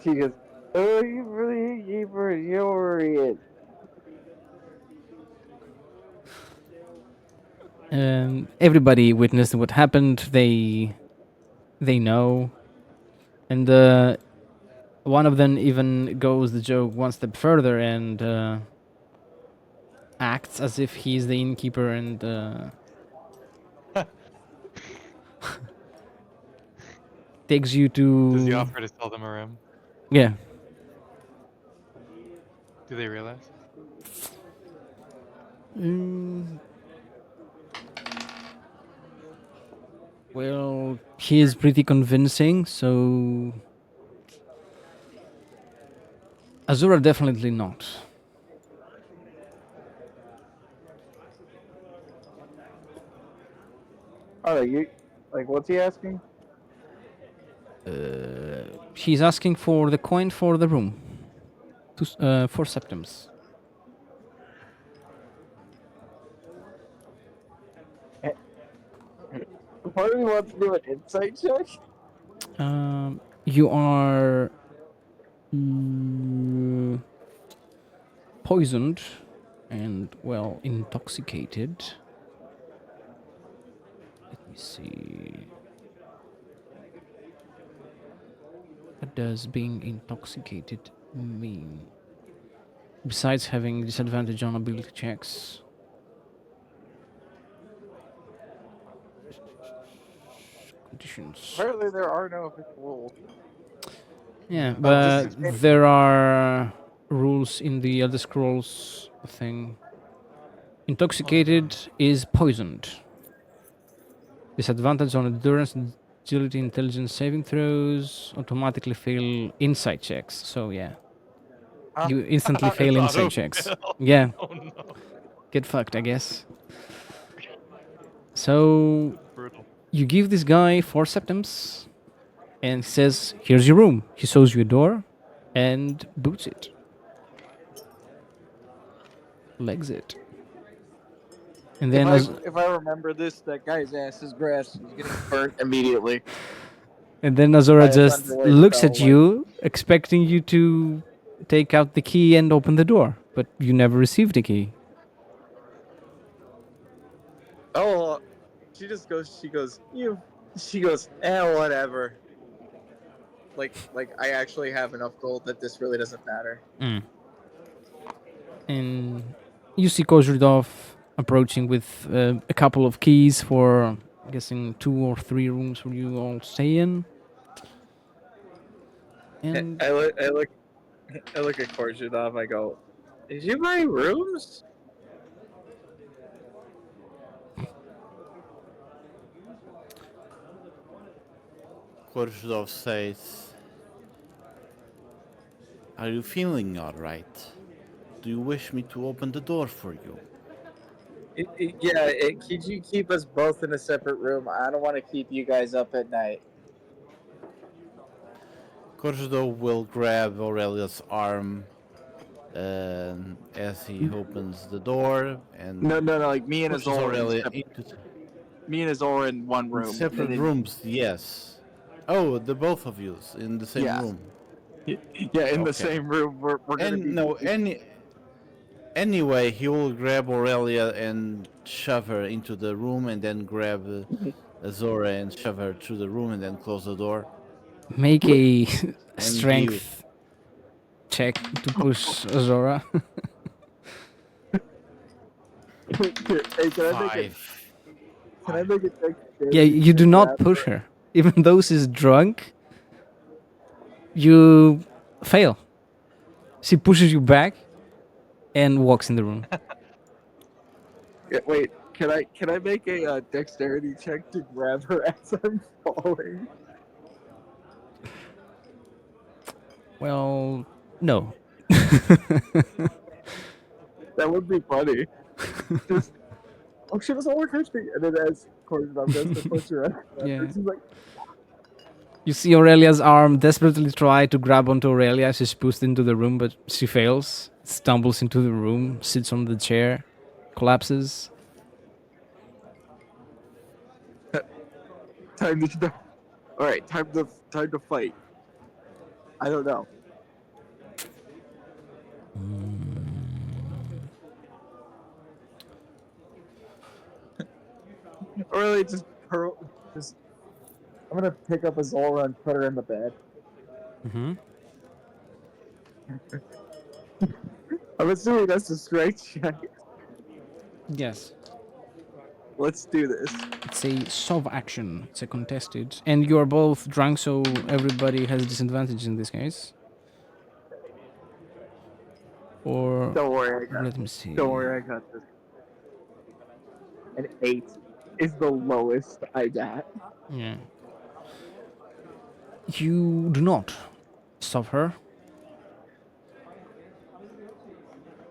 She goes, "Oh, you really gave her you're it." Everybody witnessed what happened. They know, and one of them even goes the joke one step further and acts as if he's the innkeeper and takes you Does he to offer to sell them a room? yeah. Do they realize? Mm, well, he is pretty convincing, so Azura definitely not. Oh, you like what's he asking? He's asking for the coin for the room. 4 septims. What do we want to do an insight check? You are mm, poisoned and, well, intoxicated. Let me see. What does being intoxicated mean? Besides having disadvantage on ability checks. Conditions. Apparently, there are no official rules. Yeah, this but is- there are rules in the Elder Scrolls thing. Intoxicated is poisoned. Disadvantage on endurance, agility, intelligence saving throws. Automatically fail insight checks. So yeah, you instantly fail It's insight checks. auto-fail. Yeah, Oh no. get fucked, I guess. So Brutal. you give this guy 4 septims and he says, "Here's your room." He shows you a door and boots it. Legs it. And then if I remember this, that guy's ass is grass. He's getting burnt immediately. And then Azora I just Thunderwave looks fell, at you, expecting you to take out the key and open the door, but you never received the key. Oh, she just goes. She goes. You. She goes. Whatever. Like I actually have enough gold that this really doesn't matter. And you see Kozhurdov approaching with a couple of keys for, I'm guessing, 2 or 3 rooms where you all stay in. And I look. I look at Korshunov. I go. Did you buy rooms? Korshudov says, "Are you feeling all right? Do you wish me to open the door for you?" Could you keep us both in a separate room? I don't want to keep you guys up at night. Korshudov will grab Aurelia's arm as he opens the door and No. Like me and pushes Azora. Aurelia into Me and Azora in one room. separate and then- rooms. Yes. Oh, the both of you in the same Yeah. room. Yeah, in the Okay. same room. We're gonna And be. no, anyway, he will grab Aurelia and shove her into the room, and then grab Azora and shove her through the room, and then close the door. make a And strength check to push Azora. Hey, can I make a check? Yeah, you do not push her. Even though she's drunk, you fail. She pushes you back and walks in the room. Yeah, wait, can I make a dexterity check to grab her as I'm falling? Well, no. That would be funny. Just, oh, she doesn't want to touch me. And then as Korshunov goes to push her up, Yeah. she's like, You see Aurelia's arm desperately try to grab onto Aurelia. She's pushed into the room, but she fails. Stumbles into the room, sits on the chair, collapses. time to all right, time to fight. I don't know. Or really just I'm gonna pick up Azora and put her in the bed. Mm-hmm. I'm assuming that's a strength check. Yes. Let's do this. It's a sov action. It's a contested. And you are both drunk, so everybody has disadvantage in this case. Or Don't worry, let me see. Don't worry, I got this. An 8 is the lowest I got. Yeah. You do not stop her.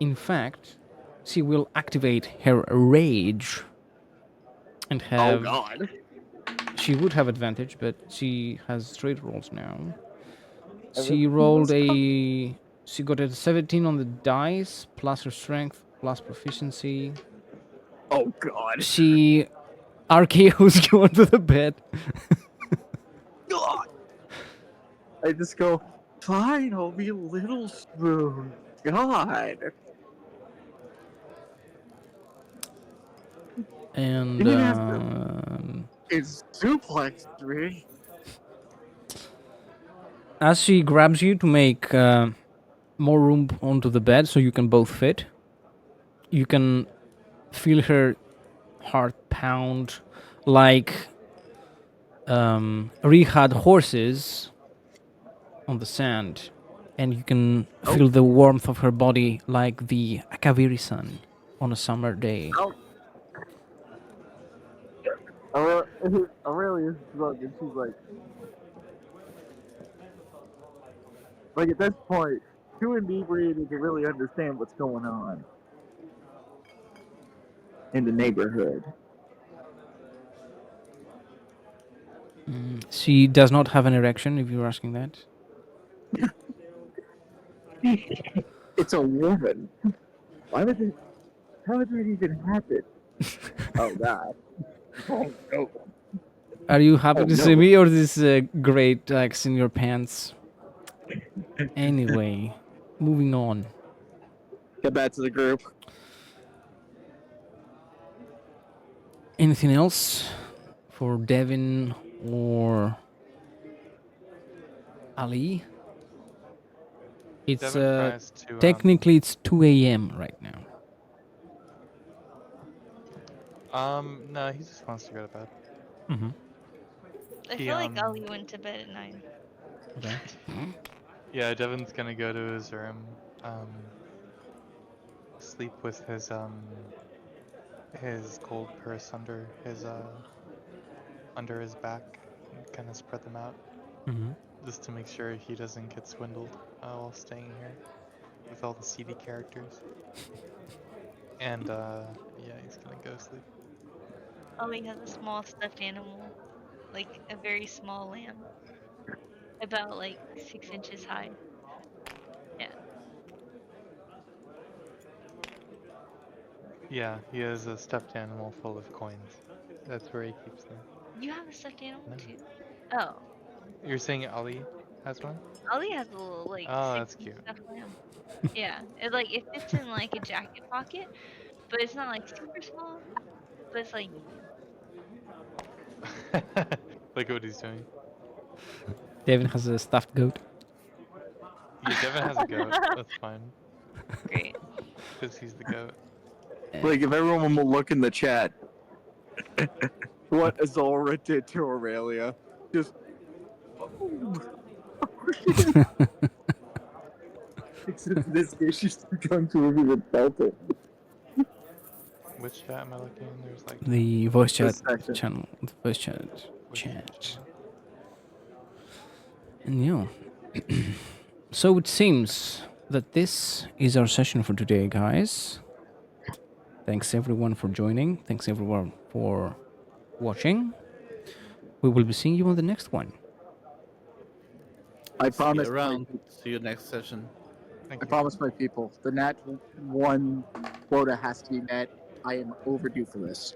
In fact, she will activate her rage and have. Oh God! She would have advantage, but she has straight rolls now. She Everything rolled was a. She got a 17 on the dice, plus her strength, plus proficiency. Oh God! She RKO's you onto the bed. God! I just go. Fine, I'll be Little Spoon. God! And You didn't have It's suplex me. as she grabs you to make more room onto the bed so you can both fit, you can feel her heart pound like rehab horses on the sand, and you can feel the warmth of her body like the Akaviri sun on a summer day. Aurelia is drunk and she's like at this point, too inebriated to really understand what's going on in the neighborhood. She does not have an erection, if you're asking that. It's a woman. Why would it? How would that even happen? Oh God! Oh no! Are you happy Oh, to see no. me or this great X in your pants? Anyway, moving on. Get back to the group. Anything else for Devin or Ali? It's Devin tries to technically it's 2 a.m. right now. no, he just wants to go to bed. Mm-hmm. I He, feel like Ali went to bed at 9. Okay. Yeah, Devin's gonna go to his room, sleep with his gold purse under his back, and kind of spread them out, Mm-hmm. just to make sure he doesn't get swindled while staying here with all the seedy characters. And yeah, he's gonna go sleep. Ali has a small stuffed animal, like a very small lamb, about like 6 inches high. Yeah. Yeah, he has a stuffed animal full of coins. That's where he keeps them. You have a stuffed animal No. too? Oh, You're saying Ali has one? Ali has a little like Oh, that's 6-inch cute. stuffed lamb. Yeah, it fits in like a jacket pocket, but it's not like super small. But it's like medium. Look at what he's doing. Devin has a stuffed goat. Yeah, Devin has a goat. That's fine. Great. Because he's the goat. Like, if everyone will look in the chat, what Azora did to Aurelia. Just. Except in this case, she's too drunk to have even felt it. Which chat am I looking in? There's like The voice chat This section. channel. The voice chat. which Chat. And yeah. So it seems that this is our session for today, guys. Thanks everyone for joining. Thanks everyone for watching. We will be seeing you on the next one. I See you promise. around. See you next session. Thank I you. promise my people. The Nat 1 quota has to be met. I am overdue for this.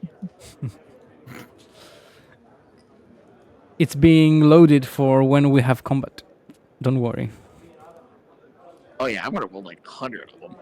It's being loaded for when we have combat. Don't worry. Oh yeah, I'm gonna roll like 100 of them.